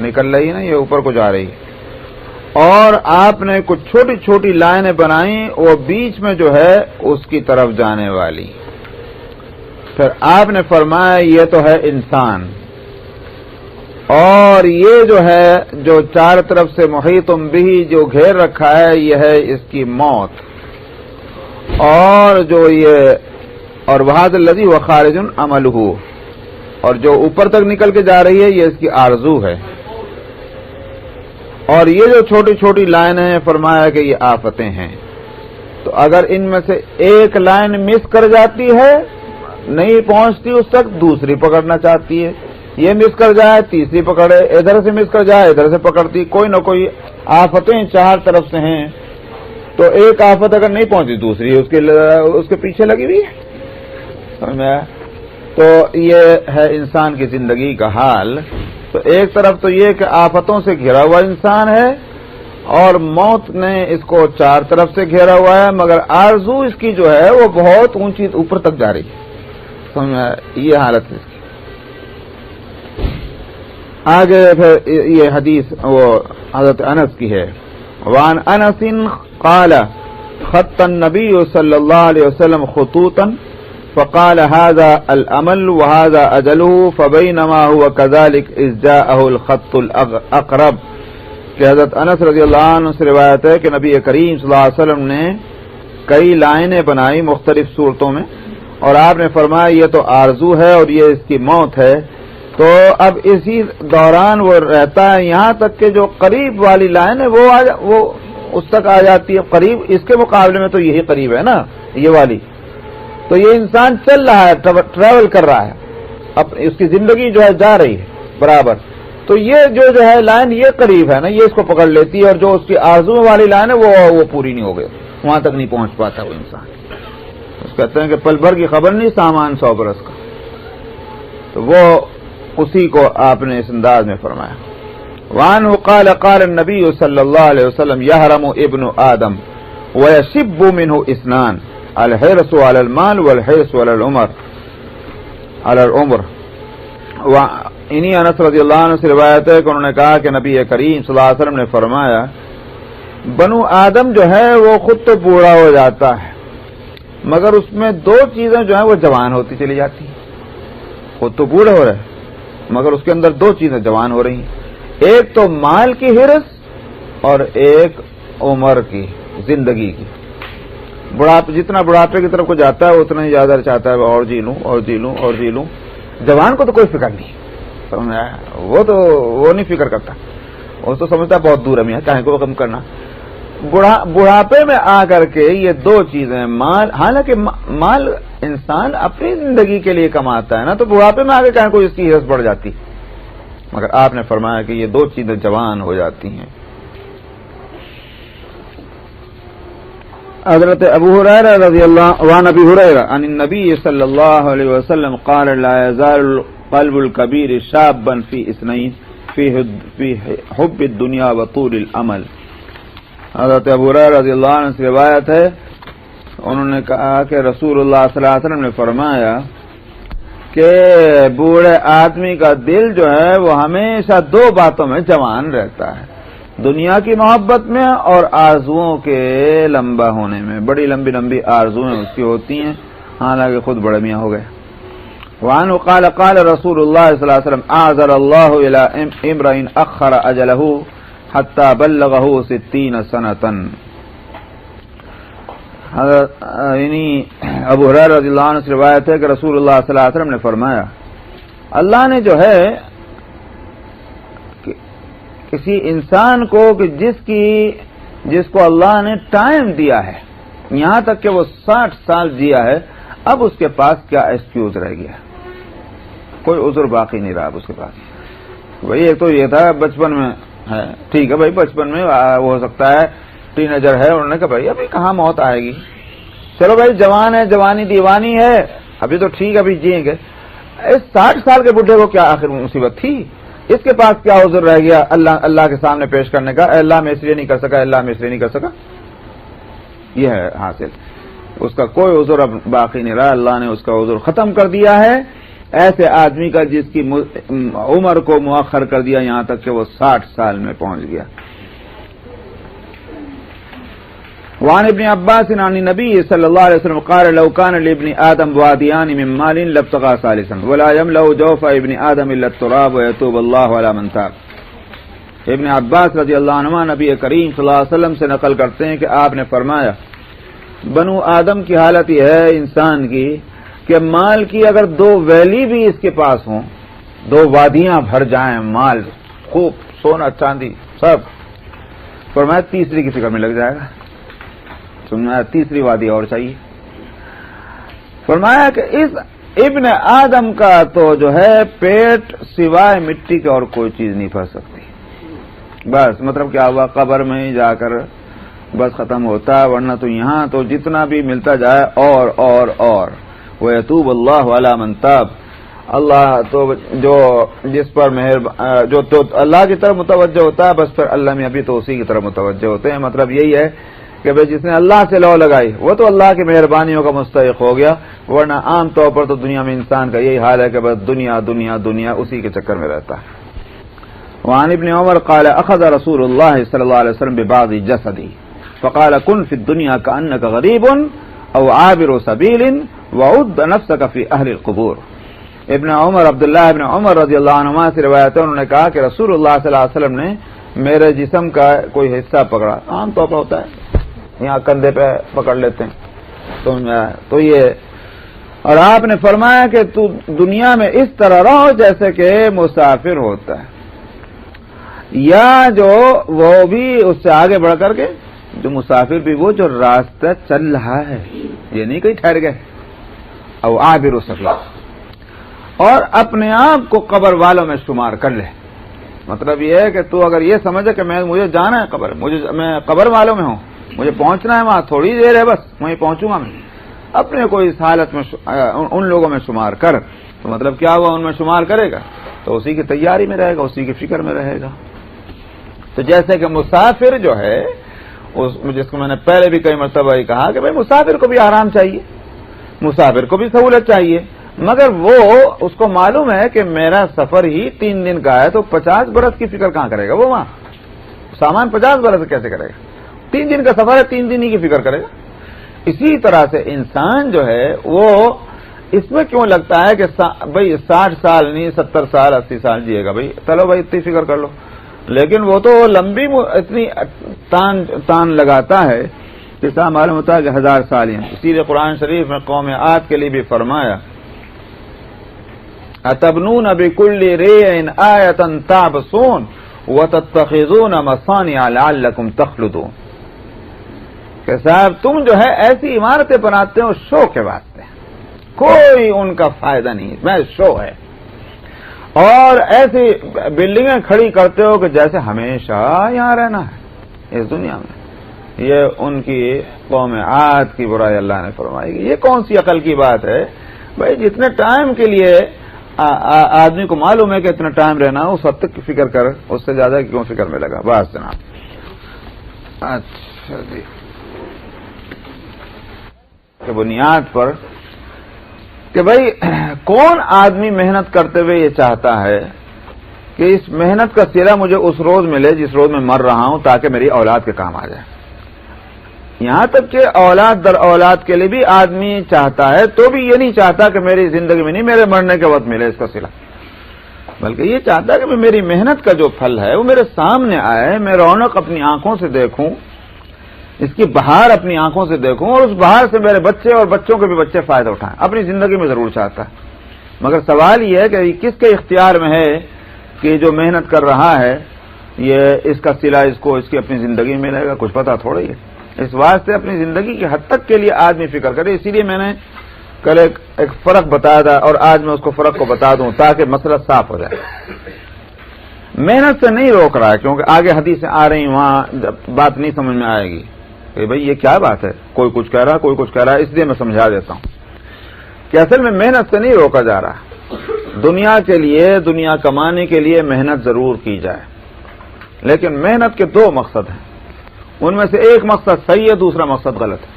نکل رہی ہے نا، یہ اوپر کو جا رہی ہے. اور آپ نے کچھ چھوٹی چھوٹی لائنیں بنائیں وہ بیچ میں جو ہے اس کی طرف جانے والی. پھر آپ نے فرمایا یہ تو ہے انسان، اور یہ جو ہے جو 4 طرف سے محیط بھی جو گھیر رکھا ہے یہ ہے اس کی موت، اور جو یہ اور وَهَذَا الَّذِي هُوَ خَارِجٌ عَمَلُهُ، اور جو اوپر تک نکل کے جا رہی ہے یہ اس کی آرزو ہے. اور یہ جو چھوٹی چھوٹی لائن ہیں فرمایا کہ یہ آفتیں ہیں. تو اگر ان میں سے ایک لائن مس کر جاتی ہے نہیں پہنچتی اس تک دوسری پکڑنا چاہتی ہے، یہ مس کر جائے تیسری پکڑے، ادھر سے مس کر جائے ادھر سے پکڑتی. کوئی نہ کوئی آفتیں 4 طرف سے ہیں، تو ایک آفت اگر نہیں پہنچی دوسری اس کے پیچھے لگی ہوئی ہے. تو یہ ہے انسان کی زندگی کا حال. تو ایک طرف تو یہ کہ آفتوں سے گھرا ہوا انسان ہے اور موت نے اس کو 4 طرف سے گھیرا ہوا ہے، مگر آرزو اس کی جو ہے وہ بہت اونچی اوپر تک جا رہی ہے. یہ حالت ہے اس کی. آگے پھر یہ حدیث وہ حضرت انس کی ہے. وعن انس قال خط النبی صلی اللہ علیہ وسلم خطوطا فقال هذا الامل وهذا اجله فبينما هو كذلك اذ جاءه الخط الاقرب. کہ حضرت انس رضی اللہ عنہ سے روایت ہے کہ نبی کریم صلی اللہ علیہ وسلم نے کئی لائنیں بنائی مختلف صورتوں میں، اور آپ نے فرمایا یہ تو آرزو ہے اور یہ اس کی موت ہے. تو اب اسی دوران وہ رہتا ہے یہاں تک کہ جو قریب والی لائن ہے وہ اس تک آ جاتی ہے. قریب اس کے مقابلے میں تو یہی قریب ہے نا یہ والی. تو یہ انسان چل رہا ہے، ٹریول کر رہا ہے، اب اس کی زندگی جو ہے جا رہی ہے برابر. تو یہ جو ہے لائن یہ قریب ہے نا، یہ اس کو پکڑ لیتی ہے، اور جو اس کی آرزو والی لائن ہے وہ پوری نہیں ہو گئی، وہاں تک نہیں پہنچ پاتا وہ انسان. اس کہتے ہیں کہ پل بھر کی خبر نہیں سامان 100 برس کا. تو وہ اسی کو آپ نے اس انداز میں فرمایا. وعنہ قال قال النبی صلی اللہ علیہ وسلم یحرم ابن آدم ویشب منہ اثنان الحرص علی المال والحرص علی العمر. انہی انس رضی اللہ عنہ سے روایت ہے کہ انہوں نے کہا کہ نبی کریم صلی اللہ علیہ وسلم نے فرمایا بنو آدم جو ہے وہ خود تو بوڑھا ہو جاتا ہے، مگر اس میں دو چیزیں جو ہیں وہ جوان ہوتی چلی جاتی ہیں. خود تو بوڑھے ہو رہے مگر اس کے اندر دو چیزیں جوان ہو رہی ہیں، ایک تو مال کی ہرس اور ایک عمر کی، زندگی کی. جتنا بڑھاپے کی طرف کو جاتا ہے اتنا ہی زیادہ چاہتا ہے اور جی لوں اور جی لوں اور جی لوں. جوان کو تو کوئی فکر نہیں، وہ نہیں فکر کرتا، وہ تو سمجھتا بہت دور ہے میاں چاہے کو کم کرنا. بڑھاپے میں آ کر کے یہ دو چیزیں، مال، حالانکہ مال انسان اپنی زندگی کے لیے کماتا ہے نا، تو بڑھاپے میں آگے چاہے کوئی اس کی ہرس بڑھ جاتی، مگر آپ نے فرمایا کہ یہ دو چیزیں جوان ہو جاتی ہیں. حضرت ابو ہریرہ رضی اللہ عنہ، ابی ہریرہ عن النبی صلی اللہ علیہ وسلم قال لا يزال قلب الكبير شابا في اثنين في حب الدنيا وطول الامل. حضرت ابو ہریرہ رضی اللہ عنہ سے روایت ہے، انہوں نے کہا کہ رسول اللہ صلی اللہ علیہ وسلم نے فرمایا کہ بوڑھے آدمی کا دل جو ہے وہ ہمیشہ دو باتوں میں جوان رہتا ہے، دنیا کی محبت میں اور آرزوؤں کے لمبا ہونے میں. بڑی لمبی لمبی آرزویں اس کی ہوتی ہیں، حالانکہ خود بڑے میاں ہو گئے. وعنہ قال قال رسول اللہ صلی اللہ علیہ وسلم اعذر اللہ الى امرئ اخر اجلہ حتی بلغہ 60 سنۃ. یعنی ابو ہریرہ رضی اللہ عنہ سے روایت ہے کہ رسول اللہ صلی اللہ علیہ وسلم نے فرمایا، اللہ نے جو ہے کسی انسان کو کہ جس کو اللہ نے ٹائم دیا ہے یہاں تک کہ وہ 60 سال جیا ہے، اب اس کے پاس کیا ایکسکیوز رہ گیا، کوئی عذر باقی نہیں رہا اب اس کے پاس. بھائی ایک تو یہ تھا بچپن میں ہے، ٹھیک ہے بھائی بچپن میں وہ ہو سکتا ہے ٹین ایجر ہے، انہوں نے کہا بھائی ابھی کہاں موت آئے گی، چلو بھائی جوان ہے، جوانی دیوانی ہے، ابھی تو ٹھیک ابھی جئیں گے. اس 60 سال کے بڈھے کو کیا آخر مصیبت تھی، اس کے پاس کیا عذر رہ گیا اللہ کے سامنے پیش کرنے کا، اے اللہ میں اس لیے نہیں کر سکا، اللہ میں اس لیے نہیں کر سکا. یہ ہے حاصل، اس کا کوئی عذر اب باقی نہیں رہا، اللہ نے اس کا عذر ختم کر دیا ہے. ایسے آدمی کا جس کی عمر کو مؤخر کر دیا یہاں تک کہ وہ 60 سال میں پہنچ گیا. وعن ابن عباس عن النبي صلى الله عليه وسلم قال لو كان لابن آدم واديان من مال لابتغى ثالثا ولا يملأ جوف ابن آدم إلا التراب ويتوب الله على من تاب. ابن عباس رضی اللہ عنہ نبی کریم صلی اللہ علیہ وسلم سے نقل کرتے ہیں کہ آپ نے فرمایا، بنو آدم کی حالت یہ ہے انسان کی کہ مال کی اگر دو ویلی بھی اس کے پاس ہوں، دو وادیاں بھر جائیں مال، خوب سونا چاندی سب، فرمایا تیسری کی فکر میں لگ جائے گا، سننا تیسری وادی اور چاہیے. فرمایا کہ اس ابن آدم کا تو جو ہے پیٹ سوائے مٹی کے اور کوئی چیز نہیں بھر سکتی. بس مطلب کیا ہوا، قبر میں ہی جا کر بس ختم ہوتا ہے، ورنہ تو یہاں تو جتنا بھی ملتا جائے اور وَيَتُوبُ اللَّهُ عَلَى مَن تَابَ. اللہ تو جس پر جو تو اللہ کی طرف متوجہ ہوتا ہے بس پھر اللہ میں ابھی تو اسی کی طرف متوجہ ہوتے ہیں. مطلب یہی ہے کہ بھائی جس نے اللہ سے لو لگائی وہ تو اللہ کی مہربانیوں کا مستحق ہو گیا، ورنہ عام طور پر تو دنیا میں انسان کا یہی حال ہے کہ بس دنیا دنیا دنیا اسی کے چکر میں رہتا ہے. وعن ابن عمر قال اخذ رسول اللہ صلی اللہ علیہ وسلم ببعض جسدی فقال كن في الدنيا كأنك غريب او عابر سبيل وعد نفسك في اهل القبور. ابن عمر عبداللہ ابن عمر رضی اللہ عنہما سے روایت ہے، انہوں نے کہا کہ رسول اللہ صلی اللہ علیہ وسلم نے میرے جسم کا کوئی حصہ پکڑا، عام طور پر ہوتا ہے یہاں کندھے پہ پکڑ لیتے ہیں تو یہ، اور آپ نے فرمایا کہ تو دنیا میں اس طرح رہو جیسے کہ مسافر ہوتا ہے، یا جو وہ بھی اس سے آگے بڑھ کر کے جو مسافر بھی وہ جو راستہ چل رہا ہے، یہ نہیں کہیں ٹھہر گئے. او عابر سبیل، اور اپنے آپ کو قبر والوں میں شمار کر لے. مطلب یہ ہے کہ تو اگر یہ سمجھے کہ مجھے جانا ہے قبر، میں قبر والوں میں ہوں، مجھے پہنچنا ہے وہاں، تھوڑی دیر ہے بس وہیں پہنچوں گا، میں اپنے کو اس حالت میں ان لوگوں میں شمار کر، تو مطلب کیا ہوا، ان میں شمار کرے گا تو اسی کی تیاری میں رہے گا، اسی کی فکر میں رہے گا. تو جیسے کہ مسافر جو ہے جس کو میں نے پہلے بھی کئی مرتبہ ہی کہا کہ بھائی مسافر کو بھی آرام چاہیے، مسافر کو بھی سہولت چاہیے، مگر وہ اس کو معلوم ہے کہ میرا سفر ہی 3 دن کا ہے، تو 50 برس کی فکر کہاں کرے گا، وہ وہاں سامان 50 برس کیسے کرے گا، 3 دن کا سفر ہے، 3 دن ہی کی فکر کرے گا. اسی طرح سے انسان جو ہے وہ اس میں کیوں لگتا ہے کہ بھائی 60 سال نہیں 70 سال 80 سال جیے گا، بھائی چلو بھائی اتنی فکر کر لو. لیکن وہ تو لمبی اتنی تان لگاتا ہے کہ صاحب معلوم ہوتا ہے کہ 1000 سال ہیں. اسی لیے قرآن شریف میں قوم عاد کے لیے بھی فرمایا اتبنون بکل ریع آیۃ تعبثون وتتخذون مصانع لعلکم تخلدون، کہ صاحب تم جو ہے ایسی عمارتیں بناتے ہو شو کے واسطے، کوئی ان کا فائدہ نہیں، میں شو ہے، اور ایسی بلڈنگیں کھڑی کرتے ہو کہ جیسے ہمیشہ یہاں رہنا ہے اس دنیا میں. یہ ان کی قوم عاد کی برائی اللہ نے فرمائی. یہ کون سی عقل کی بات ہے بھائی؟ جتنے ٹائم کے لیے آدمی کو معلوم ہے کہ اتنا ٹائم رہنا اس حد تک فکر کر، اس سے زیادہ کیوں فکر میں لگا. بس جناب. اچھا جی، کہ بنیاد پر کہ بھائی کون آدمی محنت کرتے ہوئے یہ چاہتا ہے کہ اس محنت کا صلہ مجھے اس روز ملے جس روز میں مر رہا ہوں تاکہ میری اولاد کے کام آ جائے. یہاں تک کہ اولاد در اولاد کے لیے بھی آدمی چاہتا ہے، تو بھی یہ نہیں چاہتا کہ میری زندگی میں نہیں میرے مرنے کے وقت ملے اس کا صلہ، بلکہ یہ چاہتا ہے کہ میں میری محنت کا جو پھل ہے وہ میرے سامنے آئے، میں رونق اپنی آنکھوں سے دیکھوں، اس کی بہار اپنی آنکھوں سے دیکھوں، اور اس بہار سے میرے بچے اور بچوں کے بھی بچے فائدہ اٹھائیں. اپنی زندگی میں ضرور چاہتا ہے، مگر سوال یہ ہے کہ کس کے اختیار میں ہے کہ جو محنت کر رہا ہے یہ اس کا صلہ اس کو اس کی اپنی زندگی میں ملے گا؟ کچھ پتہ تھوڑا ہی ہے. اس واسطے اپنی زندگی کی حد تک کے لیے آدمی فکر کرے. اسی لیے میں نے کل ایک فرق بتایا تھا، اور آج میں اس کو فرق کو بتا دوں تاکہ مسئلہ صاف ہو جائے. محنت سے نہیں روک رہا ہے، کیونکہ آگے حدیثیں آ رہی، وہاں بات نہیں سمجھ میں آئے گی کہ بھئی یہ کیا بات ہے، کوئی کچھ کہہ رہا کوئی کچھ کہہ رہا ہے. اس لیے میں سمجھا دیتا ہوں کہ اصل میں محنت سے نہیں روکا جا رہا. دنیا کے لیے، دنیا کمانے کے لیے محنت ضرور کی جائے، لیکن محنت کے 2 مقصد ہیں. ان میں سے ایک مقصد صحیح ہے، دوسرا مقصد غلط ہے.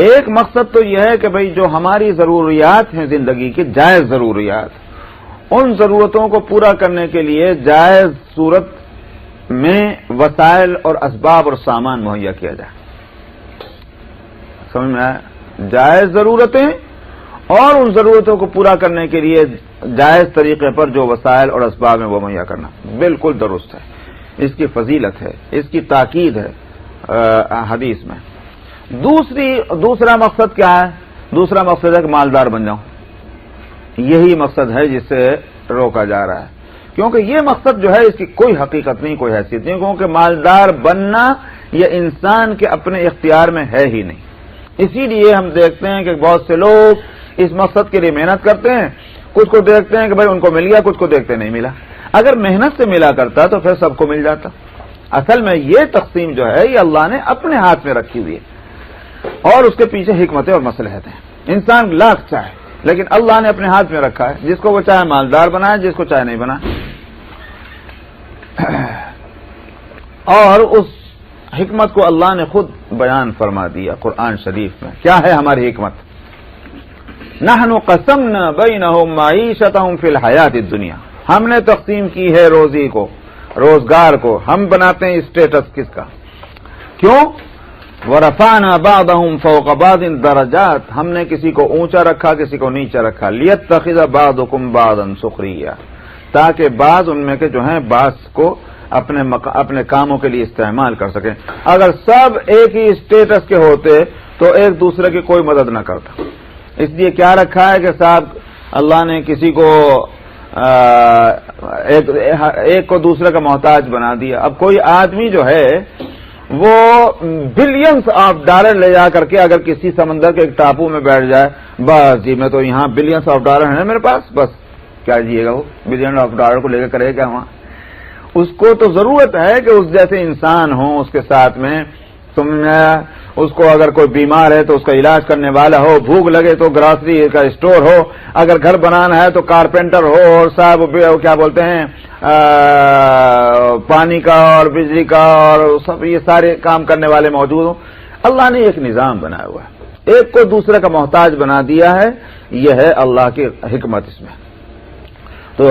ایک مقصد تو یہ ہے کہ بھئی جو ہماری ضروریات ہیں زندگی کی، جائز ضروریات، ان ضرورتوں کو پورا کرنے کے لیے جائز صورت میں وسائل اور اسباب اور سامان مہیا کیا جائے. سمجھ میں آیا؟ جائز ضرورتیں اور ان ضرورتوں کو پورا کرنے کے لیے جائز طریقے پر جو وسائل اور اسباب ہیں وہ مہیا کرنا بالکل درست ہے. اس کی فضیلت ہے، اس کی تاکید ہے حدیث میں. دوسرا مقصد کیا ہے؟ دوسرا مقصد ہے کہ مالدار بن جاؤں. یہی مقصد ہے جس سے روکا جا رہا ہے، کیونکہ یہ مقصد جو ہے اس کی کوئی حقیقت نہیں، کوئی حیثیت نہیں، کیونکہ مالدار بننا یہ انسان کے اپنے اختیار میں ہے ہی نہیں. اسی لیے ہم دیکھتے ہیں کہ بہت سے لوگ اس مقصد کے لیے محنت کرتے ہیں. کچھ کو دیکھتے ہیں کہ بھائی ان کو مل گیا، کچھ کو دیکھتے نہیں ملا. اگر محنت سے ملا کرتا تو پھر سب کو مل جاتا. اصل میں یہ تقسیم جو ہے یہ اللہ نے اپنے ہاتھ میں رکھی ہوئی ہے، اور اس کے پیچھے حکمتیں اور مصلحت ہیں. انسان لاکھ چاہے، لیکن اللہ نے اپنے ہاتھ میں رکھا ہے، جس کو وہ چاہے مالدار بنائے، جس کو چاہے نہیں بنائے. اور اس حکمت کو اللہ نے خود بیان فرما دیا قرآن شریف میں. کیا ہے ہماری حکمت؟ نحن قسمنا بینہم معیشتہم فی الحیات الدنیا. ہم نے تقسیم کی ہے روزی کو، روزگار کو. ہم بناتے ہیں اسٹیٹس کس کا؟ کیوں؟ ورفعنا بعضهم فوق بعض درجات. ہم نے کسی کو اونچا رکھا، کسی کو نیچا رکھا. لیتخذ بعضکم بعضا سخریا، تاکہ بعض ان میں کے جو ہیں بعض کو اپنے کاموں کے لیے استعمال کر سکیں. اگر سب ایک ہی اسٹیٹس کے ہوتے تو ایک دوسرے کی کوئی مدد نہ کرتا. اس لیے کیا رکھا ہے کہ صاحب اللہ نے کسی کو ایک کو دوسرے کا محتاج بنا دیا. اب کوئی آدمی جو ہے وہ بلینس آف ڈالر لے جا کر کے اگر کسی سمندر کے ایک ٹاپو میں بیٹھ جائے، بس جی میں تو یہاں بلینس آف ڈالر ہیں میرے پاس، بس کیا جیے گا وہ بلین آف ڈالر کو لے کے کرے گا وہاں؟ اس کو تو ضرورت ہے کہ اس جیسے انسان ہوں اس کے ساتھ میں. تم اس کو اگر کوئی بیمار ہے تو اس کا علاج کرنے والا ہو، بھوک لگے تو گراسری کا اسٹور ہو، اگر گھر بنانا ہے تو کارپینٹر ہو، اور صاحب کیا بولتے ہیں پانی کا اور بجلی کا اور سب یہ سارے کام کرنے والے موجود ہوں. اللہ نے ایک نظام بنایا ہوا ہے، ایک کو دوسرے کا محتاج بنا دیا ہے. یہ ہے اللہ کی حکمت اس میں. تو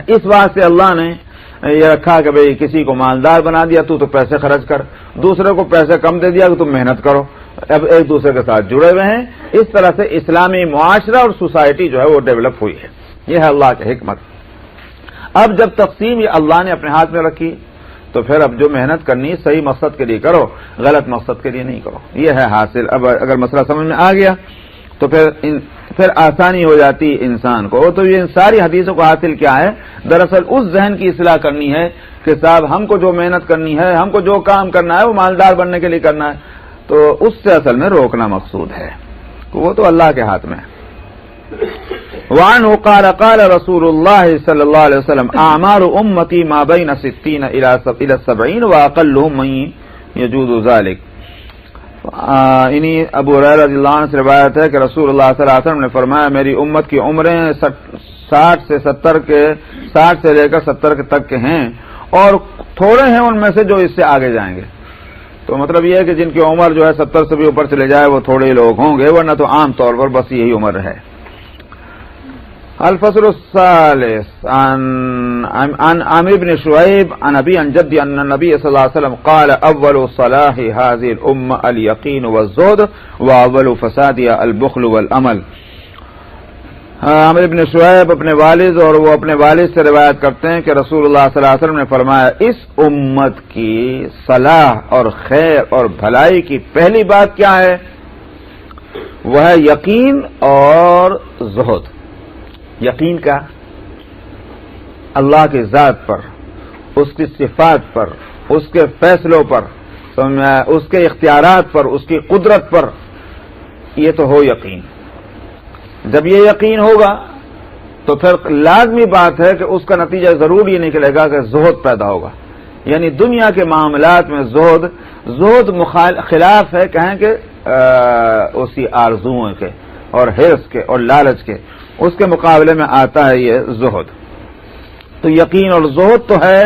اس واسطے اللہ نے یہ رکھا کہ بھئی کسی کو مالدار بنا دیا، تو پیسے خرچ کر، دوسرے کو پیسے کم دے دیا کہ تم محنت کرو، اب ایک دوسرے کے ساتھ جڑے ہوئے ہیں. اس طرح سے اسلامی معاشرہ اور سوسائٹی جو ہے وہ ڈیولپ ہوئی ہے. یہ ہے اللہ کی حکمت. اب جب تقسیم یہ اللہ نے اپنے ہاتھ میں رکھی تو پھر اب جو محنت کرنی صحیح مقصد کے لیے کرو، غلط مقصد کے لیے نہیں کرو. یہ ہے حاصل. اب اگر مسئلہ سمجھ میں آ گیا تو پھر آسانی ہو جاتی انسان کو. تو یہ ساری حدیثوں کو حاصل کیا ہے؟ دراصل اس ذہن کی اصلاح کرنی ہے کہ صاحب ہم کو جو محنت کرنی ہے، ہم کو جو کام کرنا ہے وہ مالدار بننے کے لیے کرنا ہے. تو اس سے اصل میں روکنا مقصود ہے، وہ تو اللہ کے ہاتھ میں ہے. وعنه قال قال رسول الله صلى الله عليه وسلم اعمار امتي ما بين 60 الى 70 واقلهم من يجوز ذلك. انہی ابو ہریرہ رضی اللہ عنہ سے روایت ہے کہ رسول اللہ صلی اللہ علیہ وسلم نے فرمایا میری امت کی عمریں 60 سے لے کر 70 تک کے ہیں اور تھوڑے ہیں ان میں سے جو اس سے آگے جائیں گے. تو مطلب یہ ہے کہ جن کی عمر جو ہے 70 سے بھی اوپر چلے جائے وہ تھوڑے ہی لوگ ہوں گے، ورنہ تو عام طور پر بس یہی عمر ہے. الفصل الثالث عن عامر بن شعيب عن ابي عن جدي ان النبي صلى الله عليه وسلم قال اول صلاح هذه الامه اليقين والزهد واول فسادها البخل والعمل. عامر بن شعیب اپنے والد اور وہ اپنے والد سے روایت کرتے ہیں کہ رسول اللہ صلی اللہ علیہ وسلم نے فرمایا اس امت کی صلاح اور خیر اور بھلائی کی پہلی بات کیا ہے؟ وہ ہے یقین اور زہد. یقین کا اللہ کی ذات پر، اس کی صفات پر، اس کے فیصلوں پر، اس کے اختیارات پر، اس کی قدرت پر، یہ تو ہو یقین. جب یہ یقین ہوگا تو پھر لازمی بات ہے کہ اس کا نتیجہ ضرور یہ نکلے گا کہ زہد پیدا ہوگا. یعنی دنیا کے معاملات میں زہد خلاف ہے کہیں کہ اسی آرزوؤں کے اور حرص کے اور لالچ کے، اس کے مقابلے میں آتا ہے یہ زہد. تو یقین اور زہد تو ہے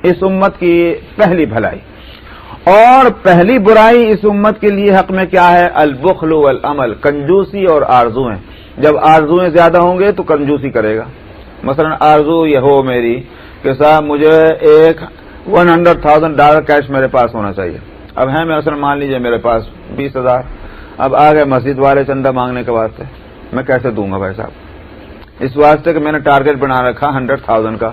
اس امت کی پہلی بھلائی. اور پہلی برائی اس امت کے لیے حق میں کیا ہے؟ البخل والعمل، کنجوسی اور آرزویں. جب آرزویں زیادہ ہوں گے تو کنجوسی کرے گا. مثلا آرزو یہ ہو میری کہ صاحب مجھے ایک $100,000 کیش میرے پاس ہونا چاہیے. اب ہے مثلا مان لیجئے میرے پاس 20,000. اب آ گئے مسجد والے چندہ مانگنے کے واسطے، میں کیسے دوں گا بھائی صاحب؟ اس واسطے کہ میں نے ٹارگیٹ بنا رکھا 100,000 کا.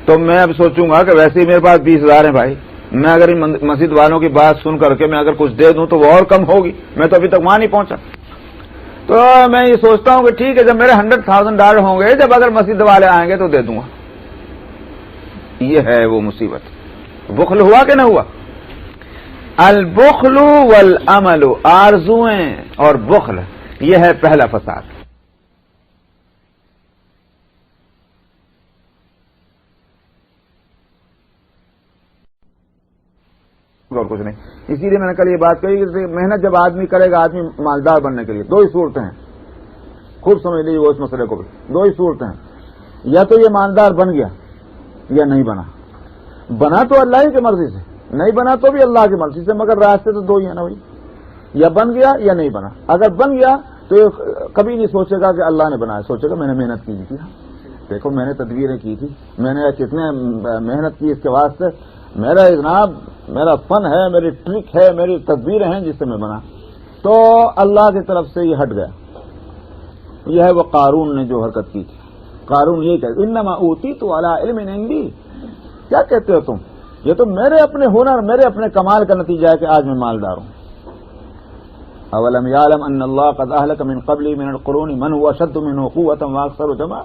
تو میں اب سوچوں گا کہ ویسے ہی میرے پاس 20,000 ہیں بھائی، میں اگر مسجد والوں کی بات سن کر کے میں اگر کچھ دے دوں تو وہ اور کم ہوگی، میں تو ابھی تک وہاں نہیں پہنچا. تو میں یہ سوچتا ہوں کہ ٹھیک ہے جب میرے $100,000 ہوں گے، جب اگر مسجد والے آئیں گے تو دے دوں گا. یہ ہے وہ مصیبت. بخل ہوا کہ نہ ہوا؟ البخل والعمل، آرزویں اور بخل، یہ ہے پہلا فساد. اور کچھ نہیں. اسی لیے میں نے کل یہ بات کہی کہ محنت جب آدمی کرے گا، آدمی مالدار بننے کے لیے دو ہی صورتیں ہیں. خوب سمجھ لیجیے وہ اس مسئلے کو بھی. دو ہی صورتیں ہیں، یا تو یہ مالدار بن گیا یا نہیں بنا. بنا تو اللہ ہی کی مرضی سے، نہیں بنا تو بھی اللہ کی مرضی سے، مگر راستے تو دو ہی ہیں نا بھائی، یا بن گیا یا نہیں بنا. اگر بن گیا تو یہ کبھی نہیں سوچے گا کہ اللہ نے بنایا، سوچے گا میں نے محنت کی تھی. دیکھو میں نے تدبیریں کی تھی، میں نے کتنے محنت کی اس کے واسطے، میرا جناب میرا فن ہے، میری ٹرک ہے، میری تدبیریں ہیں جس سے میں بنا. تو اللہ کی طرف سے یہ ہٹ گیا. یہ ہے وہ قارون نے جو حرکت کی تھی. قارون یہ کہ انما اوتیت علی علم عندی. کیا کہتے ہو تم؟ یہ تو میرے اپنے ہنر، میرے اپنے کمال کا نتیجہ ہے کہ آج میں مالدار ہوں. اولم یعلم ان اللہ قد اہلک من قبلی من القرون من هو اشد منه قوة واکثر جمعا.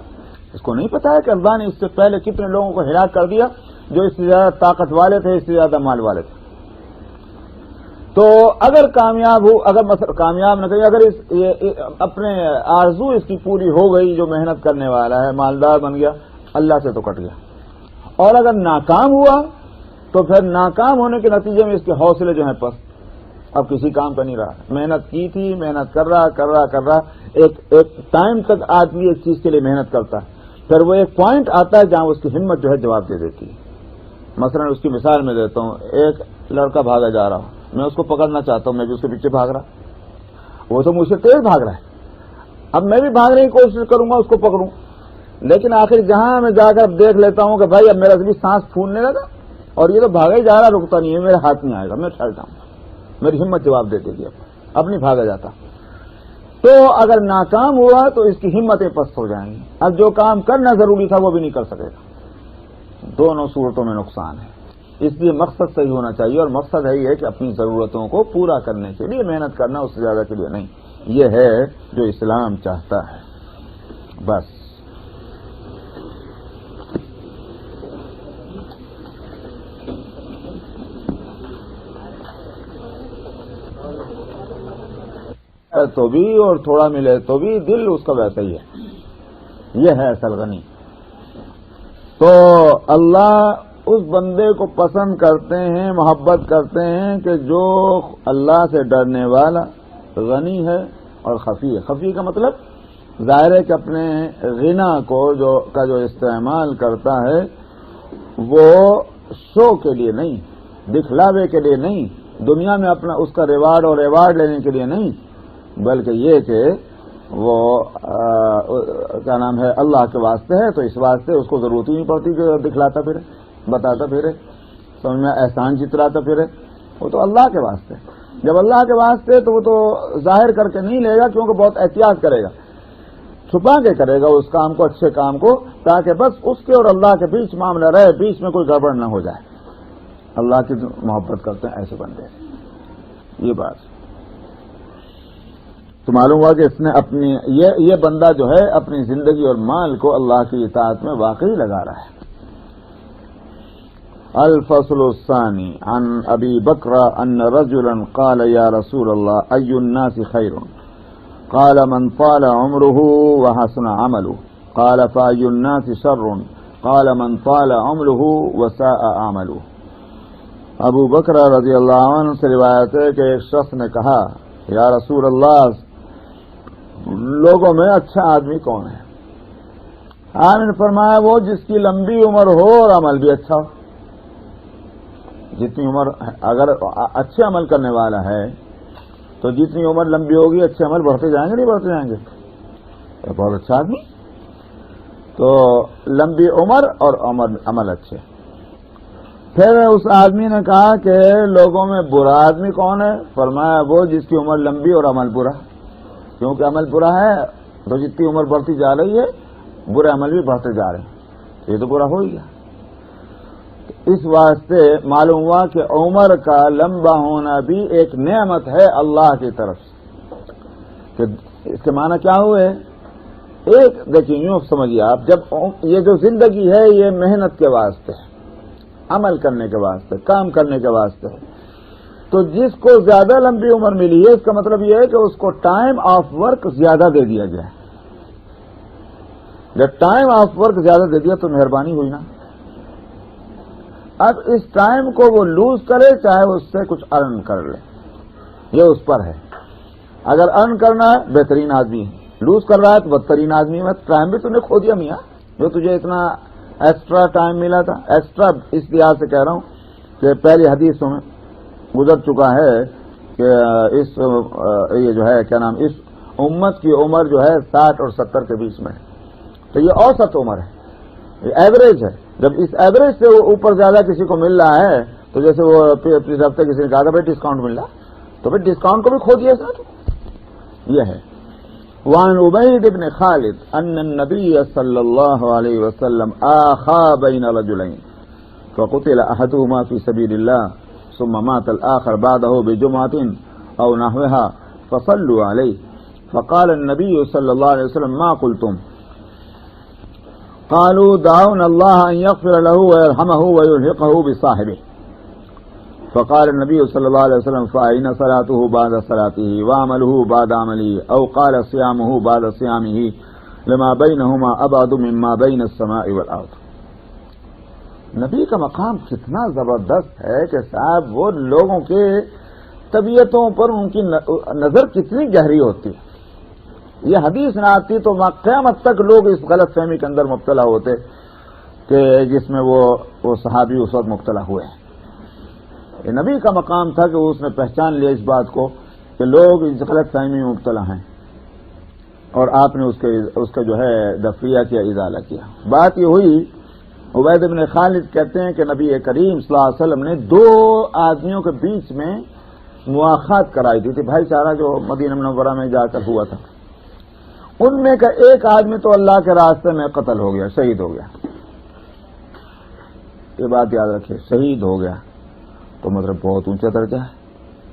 اس کو نہیں پتا ہے کہ اللہ نے اس سے پہلے کتنے لوگوں کو ہلاک کر دیا جو اس سے زیادہ طاقت والے تھے، اس سے زیادہ مال والے تھے. تو اگر کامیاب ہو، اگر مثلا کامیاب نہ کرے، اگر اپنے آرزو اس کی پوری ہو گئی، جو محنت کرنے والا ہے مالدار بن گیا، اللہ سے تو کٹ گیا. اور اگر ناکام ہوا تو پھر ناکام ہونے کے نتیجے میں اس کے حوصلے جو ہیں پس اب کسی کام کا نہیں رہا. محنت کی تھی، محنت کر رہا ایک ٹائم تک آدمی ایک چیز کے لیے محنت کرتا ہے، پھر وہ ایک پوائنٹ آتا ہے جہاں اس کی ہمت جو ہے جواب دے دیتی ہے. مثلا اس کی مثال میں دیتا ہوں. ایک لڑکا بھاگا جا رہا ہوں، میں اس کو پکڑنا چاہتا ہوں، میں بھی اس کے پیچھے بھاگ رہا، وہ تو مجھ سے تیز بھاگ رہا ہے. اب میں بھی بھاگنے کی کوشش کروں گا اس کو پکڑوں، لیکن آخر جہاں میں جا کر دیکھ لیتا ہوں کہ بھائی اب میرا بھی سانس پھولنے لگا، اور یہ تو بھاگا ہی جا رہا، رکتا نہیں ہے، میرے ہاتھ نہیں آئے گا، میں ٹھہر جاؤں، میری ہمت جواب دیتی تھی، اب نہیں بھاگا جاتا. تو اگر ناکام ہوا تو اس کی ہمتیں پست ہو جائیں گی. اب جو کام کرنا ضروری تھا وہ بھی نہیں کر سکے گا. دونوں صورتوں میں نقصان ہے. اس لیے مقصد صحیح ہونا چاہیے، اور مقصد ہے یہ کہ اپنی ضرورتوں کو پورا کرنے کے لیے محنت کرنا، اس سے زیادہ کے لیے نہیں. یہ ہے جو اسلام چاہتا ہے. بس تو بھی اور تھوڑا ملے تو بھی دل اس کا ویسا ہی ہے. یہ ہے اصل غنی. تو اللہ اس بندے کو پسند کرتے ہیں، محبت کرتے ہیں کہ جو اللہ سے ڈرنے والا، غنی ہے اور خفی ہے. خفی کا مطلب ظاہر ہے کہ اپنے غنا کا جو استعمال کرتا ہے وہ شو کے لیے نہیں، دکھلاوے کے لیے نہیں، دنیا میں اپنا اس کا ریوارڈ لینے کے لیے نہیں، بلکہ یہ کہ وہ کیا نام ہے اللہ کے واسطے ہے. تو اس واسطے اس کو ضرورت ہی نہیں پڑتی کہ دکھلاتا پھرے، بتاتا پھرے، سمجھ میں احسان جتلاتا پھرے. وہ تو اللہ کے واسطے. جب اللہ کے واسطے تو وہ تو ظاہر کر کے نہیں لے گا، کیونکہ بہت احتیاط کرے گا، چھپا کے کرے گا اس کام کو، اچھے کام کو، تاکہ بس اس کے اور اللہ کے بیچ معاملہ رہے، بیچ میں کوئی گڑبڑ نہ ہو جائے. اللہ کی محبت کرتے ہیں ایسے بندے. یہ بات تو معلوم ہوا کہ اس نے اپنی یہ بندہ جو ہے اپنی زندگی اور مال کو اللہ کی اطاعت میں واقعی لگا رہا ہے. الفصل الثانی عن ابی بکر ان رجلا قال یا رسول اللہ ای الناس خیر؟ قال من طال عمره وحسن عمله. قال فای الناس شر؟ قال من طال عمره وساء عمله. ابو بکر رضی اللہ عنہ سے روایت ہے کہ ایک شخص نے کہا یا رسول اللہ، لوگوں میں اچھا آدمی کون ہے؟ آپ نے فرمایا وہ جس کی لمبی عمر ہو اور عمل بھی اچھا ہو. جتنی عمر اگر اچھے عمل کرنے والا ہے تو جتنی عمر لمبی ہوگی اچھے عمل بڑھتے جائیں گے، نہیں بڑھتے جائیں گے؟ تو بہت اچھا آدمی. تو لمبی عمر اور عمل اچھے. پھر اس آدمی نے کہا کہ لوگوں میں برا آدمی کون ہے؟ فرمایا وہ جس کی عمر لمبی اور عمل برا. کیونکہ عمل برا ہے تو جتنی عمر بڑھتی جا رہی ہے برے عمل بھی بڑھتے جا رہے ہیں، یہ تو برا ہو ہی گیا. اس واسطے معلوم ہوا کہ عمر کا لمبا ہونا بھی ایک نعمت ہے اللہ کی طرف سے. کہ اس کے معنی کیا ہوئے؟ ایک دیکھیں یوں سمجھیے آپ، جب یہ جو زندگی ہے یہ محنت کے واسطے ہے، عمل کرنے کے واسطے، کام کرنے کے واسطے ہے. تو جس کو زیادہ لمبی عمر ملی ہے اس کا مطلب یہ ہے کہ اس کو ٹائم آف ورک زیادہ دے دیا گیا. جب ٹائم آف ورک زیادہ دے دیا تو مہربانی ہوئی نا. اب اس ٹائم کو وہ لوز کرے چاہے اس سے کچھ ارن کر لے، یہ اس پر ہے. اگر ارن کرنا ہے بہترین آدمی ہے، لوز کر رہا ہے تو بدترین آدمی ہے. ٹائم بھی تم نے کھو دیا میاں، جو تجھے اتنا ایکسٹرا ٹائم ملا تھا. ایکسٹرا اس لحاظ سے کہہ رہا ہوں کہ پہلی حدیثوں میں گزر چکا ہے کہ اس یہ جو ہے کیا نام، اس امت کی عمر جو ہے 60 اور 70 کے بیچ میں ہے. تو یہ اوسط عمر ہے، یہ ایوریج ہے. جب اس ایوریج سے اوپر زیادہ کسی کو مل رہا ہے تو جیسے وہ پچھلے ہفتے کسی نے کہا تھا بھائی ڈسکاؤنٹ مل رہا، تو پھر ڈسکاؤنٹ کو بھی کھو دیا سر. یہ ہے. وعن عبید بن خالد ان النبی صلی اللہ علیہ وسلم آخا بین رجلین فقتل احدهما فی سبیل اللہ ثم مات الآخر بعده بجمعة او نحوها فصلوا علیہ فقال النبی صلی اللہ علیہ وسلم ما قلتم؟ قالوا دعونا الله ان يغفر له ويرحمه ويلحقه بصاحبه. فقال النبي صلى الله عليه وسلم فأين صلاته بعد صلاته وعمله بعد عمله او قال صيامه بعد صيامه لما بينهما ابعد مما بين السماء والارض. نبی کا مقام کتنا زبردست ہے کہ صاحب وہ لوگوں کے طبیعتوں پر ان کی نظر کتنی گہری ہوتی ہے. یہ حدیث نہ آتی تو قیامت تک لوگ اس غلط فہمی کے اندر مبتلا ہوتے کہ جس میں وہ صحابی اس وقت مبتلا ہوئے ہیں. یہ نبی کا مقام تھا کہ اس نے پہچان لیا اس بات کو کہ لوگ اس غلط فہمی میں مبتلا ہیں، اور آپ نے اس کا جو ہے دفعیہ کیا، ازالہ کیا. بات یہ ہوئی عبید بن خالد کہتے ہیں کہ نبی کریم صلی اللہ علیہ وسلم نے دو آدمیوں کے بیچ میں مواخات کرائی تھی بھائی چارہ جو مدینہ منورہ میں جا کر ہوا تھا. ان میں کا ایک آدمی تو اللہ کے راستے میں قتل ہو گیا، شہید ہو گیا. یہ بات یاد رکھیے، شہید ہو گیا تو مطلب بہت اونچا درجہ ہے.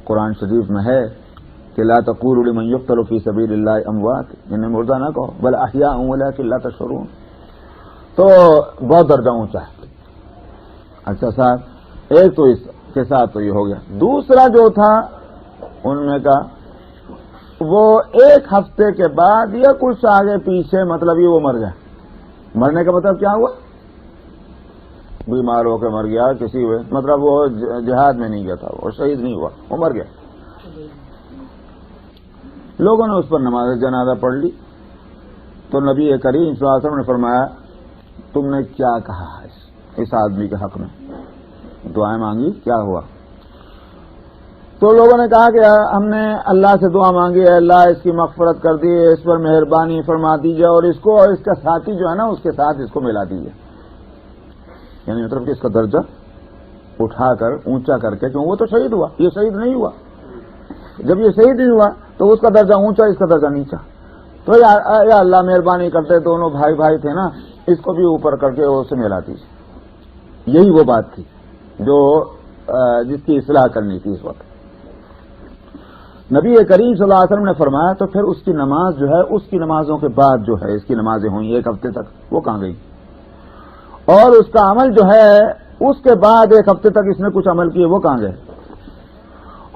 قرآن شریف میں ہے کہ لا تقولوا لمن يقتل في سبيل الله اموات، انہیں مردہ نہ کہو بل احیاء ولكن لا تشعرون. تو بہت درجہ اونچا ہے. اچھا صاحب، ایک تو اس کے ساتھ تو یہ ہو گیا. دوسرا جو تھا ان میں کا وہ ایک ہفتے کے بعد یا کچھ آگے پیچھے مطلب یہ وہ مر گیا. مرنے کا مطلب کیا ہوا؟ بیمار ہو کے مر گیا کسی ہوئے، مطلب وہ جہاد میں نہیں گیا تھا، وہ شہید نہیں ہوا، وہ مر گیا. لوگوں نے اس پر نماز جنازہ پڑھ لی تو نبی کریم صلی اللہ علیہ وسلم نے فرمایا تم نے کیا کہا اس آدمی کے حق میں؟ دعائیں مانگی، کیا ہوا؟ تو لوگوں نے کہا کہ ہم نے اللہ سے دعا مانگی ہے، اللہ اس کی مغفرت کر دی، اس پر مہربانی فرما دیجیے اور اس کو اور اس کا ساتھی جو ہے نا اس کے ساتھ اس کو ملا دیجیے. یعنی مطلب کہ اس کا درجہ اٹھا کر اونچا کر کے، کیوں وہ تو شہید ہوا، یہ شہید نہیں ہوا. جب یہ شہید نہیں ہوا تو اس کا درجہ اونچا، اس کا درجہ نیچا. تو یا اللہ مہربانی کرتے، دونوں بھائی بھائی تھے نا، اس کو بھی اوپر کر کے اسے ملا دیجیے. یہی وہ بات تھی جو جس کی اصلاح کرنی تھی اس وقت. نبی کریم صلی اللہ علیہ وسلم نے فرمایا تو پھر اس کی نماز جو ہے، اس کی نمازوں کے بعد جو ہے اس کی نمازیں ہوئیں ایک ہفتے تک، وہ کہاں گئی؟ اور اس کا عمل جو ہے اس کے بعد ایک ہفتے تک اس نے کچھ عمل کیے، وہ کہاں گئے؟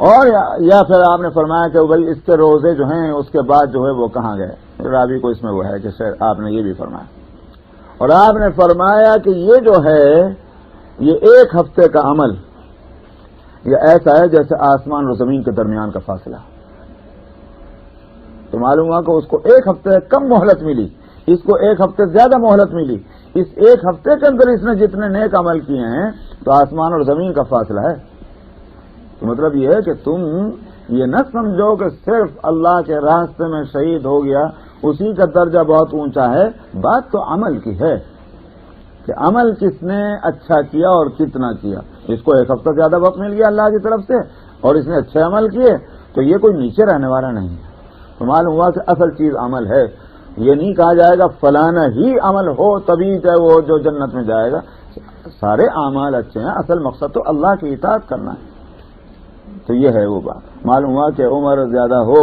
اور یا پھر آپ نے فرمایا کہ بھائی اس کے روزے جو ہیں اس کے بعد جو ہے وہ کہاں گئے؟ راوی کو اس میں وہ ہے کہ شاید آپ نے یہ بھی فرمایا. اور آپ نے فرمایا کہ یہ جو ہے یہ ایک ہفتے کا عمل یہ ایسا ہے جیسے آسمان اور زمین کے درمیان کا فاصلہ. تو معلوم ہوا کہ اس کو ایک ہفتے کم مہلت ملی، اس کو ایک ہفتے زیادہ مہلت ملی. اس ایک ہفتے کے اندر اس نے جتنے نیک عمل کیے ہیں تو آسمان اور زمین کا فاصلہ ہے. تو مطلب یہ ہے کہ تم یہ نہ سمجھو کہ صرف اللہ کے راستے میں شہید ہو گیا اسی کا درجہ بہت اونچا ہے. بات تو عمل کی ہے کہ عمل کس نے اچھا کیا اور کتنا کیا. اس کو ایک ہفتہ زیادہ وقت مل گیا اللہ کی طرف سے اور اس نے اچھے عمل کیے تو یہ کوئی نیچے رہنے والا نہیں ہے. تو معلوم ہوا کہ اصل چیز عمل ہے. یہ نہیں کہا جائے گا فلانا ہی عمل ہو تبھی چاہے وہ جو جنت میں جائے گا. سارے اعمال اچھے ہیں، اصل مقصد تو اللہ کی اطاعت کرنا ہے. تو یہ ہے وہ بات. معلوم ہوا کہ عمر زیادہ ہو،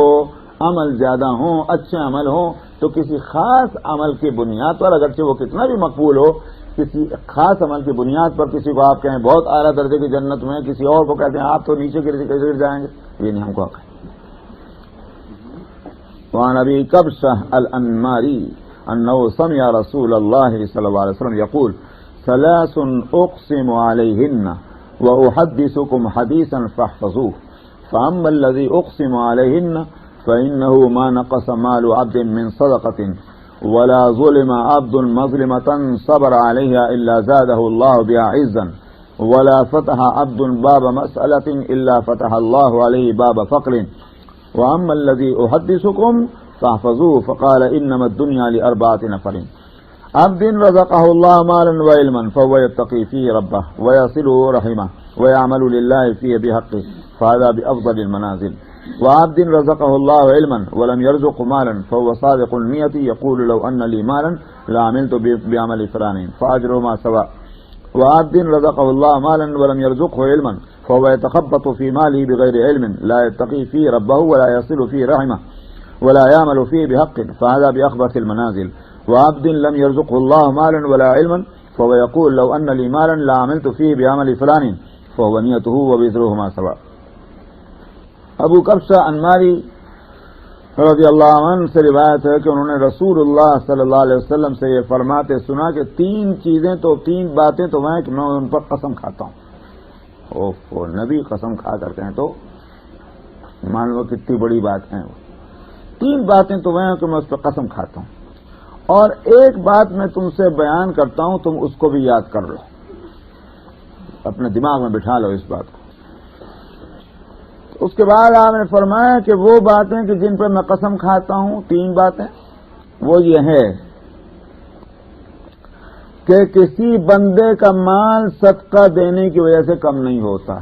عمل زیادہ ہوں، اچھے عمل ہوں تو کسی خاص عمل کی بنیاد پر اگرچہ وہ کتنا بھی مقبول ہو، کسی خاص عمل کی بنیاد پر کسی کو آپ کہیں بہت اعلیٰ درجے کی جنت میں، کسی اور کو کہتے ہیں آپ تو نیچے گر جائیں گے، یہ نہیں ہم کو حق ہے. وعن ابي كبشة الأنماري أنه سمع رسول الله صلى الله عليه وسلم يقول ثلاث أقسم عليهن وأحدثكم حديثا فاحفظوه فأما الذي أقسم عليهن فإنه ما نقص مال عبد من صدقة ولا ظلم عبد مظلمة صبر عليها إلا زاده الله بها عزا ولا فتح عبد باب مسألة إلا فتح الله عليه باب فقر وأما الذي أحدثكم فاحفظوه فقال إنما الدنيا لأربعة نفر عبد رزقه الله مالا وعلما فهو يتقي فيه ربه ويصله رحمه ويعمل لله فيه بحقه فهذا بأفضل المنازل وعبد رزقه الله علما ولم يرزق مالا فهو صادق النية يقول لو أن لي مالا لعملت بعمل فلان فأجرهما سواء وعبد رزقه الله مالا ولم يرزقه علما فهو يتخبط في ماله بغير علم لا يتقي فيه ربه ولا يصل فيه رحمه ولا يعمل فيه بحق فهذا بأخبث المنازل وعبد لم يرزقه الله مالا ولا علما فهو يقول لو أن لي مالا لعملت فيه بعمل فلان فهو نيته وبذرهما سواء. ابو کبشہ انماری رضی اللہ عنہ سے روایت ہے کہ انہوں نے رسول اللہ صلی اللہ علیہ وسلم سے یہ فرماتے سنا کہ تین باتیں تو ہیں کہ میں ان پر قسم کھاتا ہوں. اوہ نبی قسم کھا کر کہیں تو مان لو کتنی بڑی بات ہے. تین باتیں تو ہیں کہ میں اس پر قسم کھاتا ہوں اور ایک بات میں تم سے بیان کرتا ہوں، تم اس کو بھی یاد کر لو، اپنے دماغ میں بٹھا لو اس بات کو. اس کے بعد آپ نے فرمایا کہ وہ باتیں کہ جن پر میں قسم کھاتا ہوں، تین باتیں وہ یہ ہے کہ کسی بندے کا مال صدقہ دینے کی وجہ سے کم نہیں ہوتا.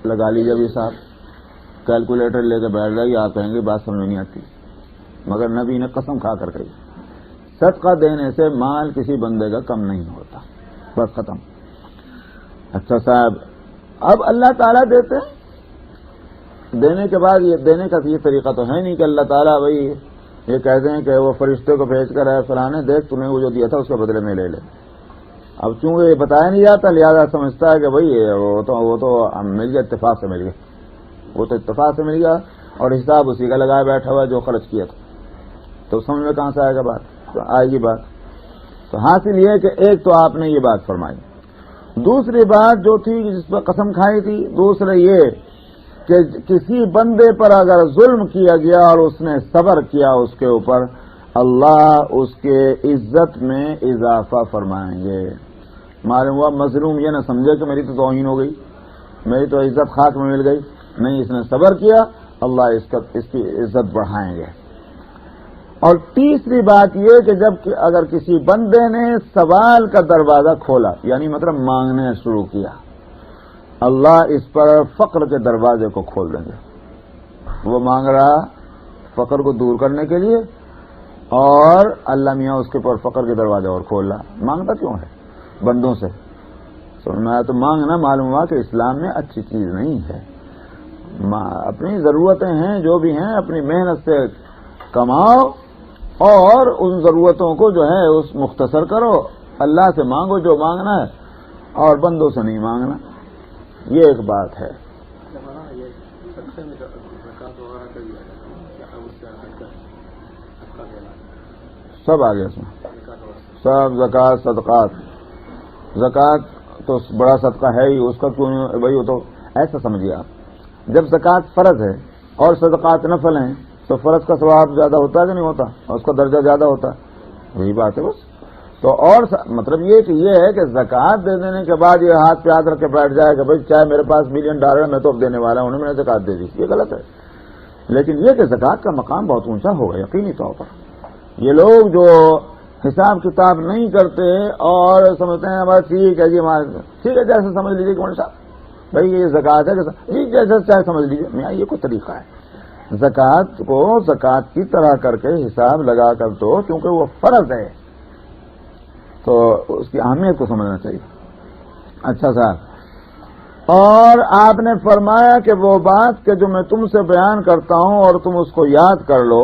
لگا لیجیے ابھی صاحب کیلکولیٹر لے کے بیٹھ جائیے، آپ کہیں گے بات سمجھ نہیں آتی، مگر نبی نے قسم کھا کر کہی صدقہ دینے سے مال کسی بندے کا کم نہیں ہوتا. بس ختم. اچھا صاحب، اب اللہ تعالیٰ دیتے دینے کے بعد یہ دینے کا یہ طریقہ تو ہے نہیں کہ اللہ تعالیٰ بھائی یہ کہتے ہیں کہ وہ فرشتے کو بھیج کر ہے فلانے دیکھ تمہیں وہ جو دیا تھا اس کے بدلے میں لے لے. اب چونکہ یہ بتایا نہیں جاتا لہٰذا سمجھتا ہے کہ بھائی وہ تو مل گیا، اتفاق سے مل گیا، وہ تو اتفاق سے مل گیا اور حساب اسی کا لگایا بیٹھا ہوا جو خرچ کیا تھا. تو سمجھ میں کہاں سے آئے گا بات؟ تو آئے گی بات. تو حاصل یہ کہ ایک تو آپ نے یہ بات فرمائی. دوسری بات جو تھی جس پر قسم کھائی تھی، دوسرے یہ کہ کسی بندے پر اگر ظلم کیا گیا اور اس نے صبر کیا اس کے اوپر، اللہ اس کے عزت میں اضافہ فرمائیں گے. معلوم ہوا مظلوم یہ نہ سمجھے کہ میری تو توہین ہو گئی، میری تو عزت خاک میں مل گئی. نہیں، اس نے صبر کیا، اللہ اس کی عزت بڑھائیں گے. اور تیسری بات یہ کہ جب اگر کسی بندے نے سوال کا دروازہ کھولا، یعنی مطلب مانگنے شروع کیا، اللہ اس پر فقر کے دروازے کو کھول دیں گے. وہ مانگ رہا فقر کو دور کرنے کے لیے اور اللہ میاں اس کے پر فقر کے دروازے اور کھول رہا. مانگتا کیوں ہے بندوں سے؟ میں تو مانگنا معلوم ہوا کہ اسلام میں اچھی چیز نہیں ہے. اپنی ضرورتیں ہیں جو بھی ہیں اپنی محنت سے کماؤ اور ان ضرورتوں کو جو ہے اس مختصر کرو. اللہ سے مانگو جو مانگنا ہے اور بندوں سے نہیں مانگنا. یہ ایک بات ہے. سب آ گیا اس میں، سب زکوٰۃ صدقات. زکوٰۃ تو بڑا صدقہ ہے ہی، اس کا کیوں نہیں بھائی؟ وہ تو ایسا سمجھیے آپ، جب زکوٰۃ فرض ہے اور صدقات نفل ہیں تو فرض کا ثواب زیادہ ہوتا ہے کہ نہیں ہوتا، اور اس کا درجہ زیادہ ہوتا ہے. یہی بات ہے بس. تو اور مطلب یہ کہ یہ ہے کہ زکوٰۃ دے دینے کے بعد یہ ہاتھ پہ ہاتھ رکھ کے بیٹھ جائے کہ بھائی چاہے میرے پاس $1,000,000 میں تو اب دینے والا ہوں، انہوں نے زکوٰۃ دے دی، یہ غلط ہے. لیکن یہ کہ زکوٰۃ کا مقام بہت اونچا ہوگا یقینی طور پر. یہ لوگ جو حساب کتاب نہیں کرتے اور سمجھتے ہیں بس ٹھیک ہے جی ٹھیک ہے جیسے سمجھ لیجیے کہ مولوی صاحب بھائی یہ زکوٰۃ ہے جی جیسے چاہے سمجھ لیجیے. میں یہ کوئی طریقہ ہے؟ زکوٰۃ کو زکوٰۃ کی طرح کر کے حساب لگا کر دو کیونکہ وہ فرض ہے تو اس کی اہمیت کو سمجھنا چاہیے. اچھا صاحب، اور آپ نے فرمایا کہ وہ بات کہ جو میں تم سے بیان کرتا ہوں اور تم اس کو یاد کر لو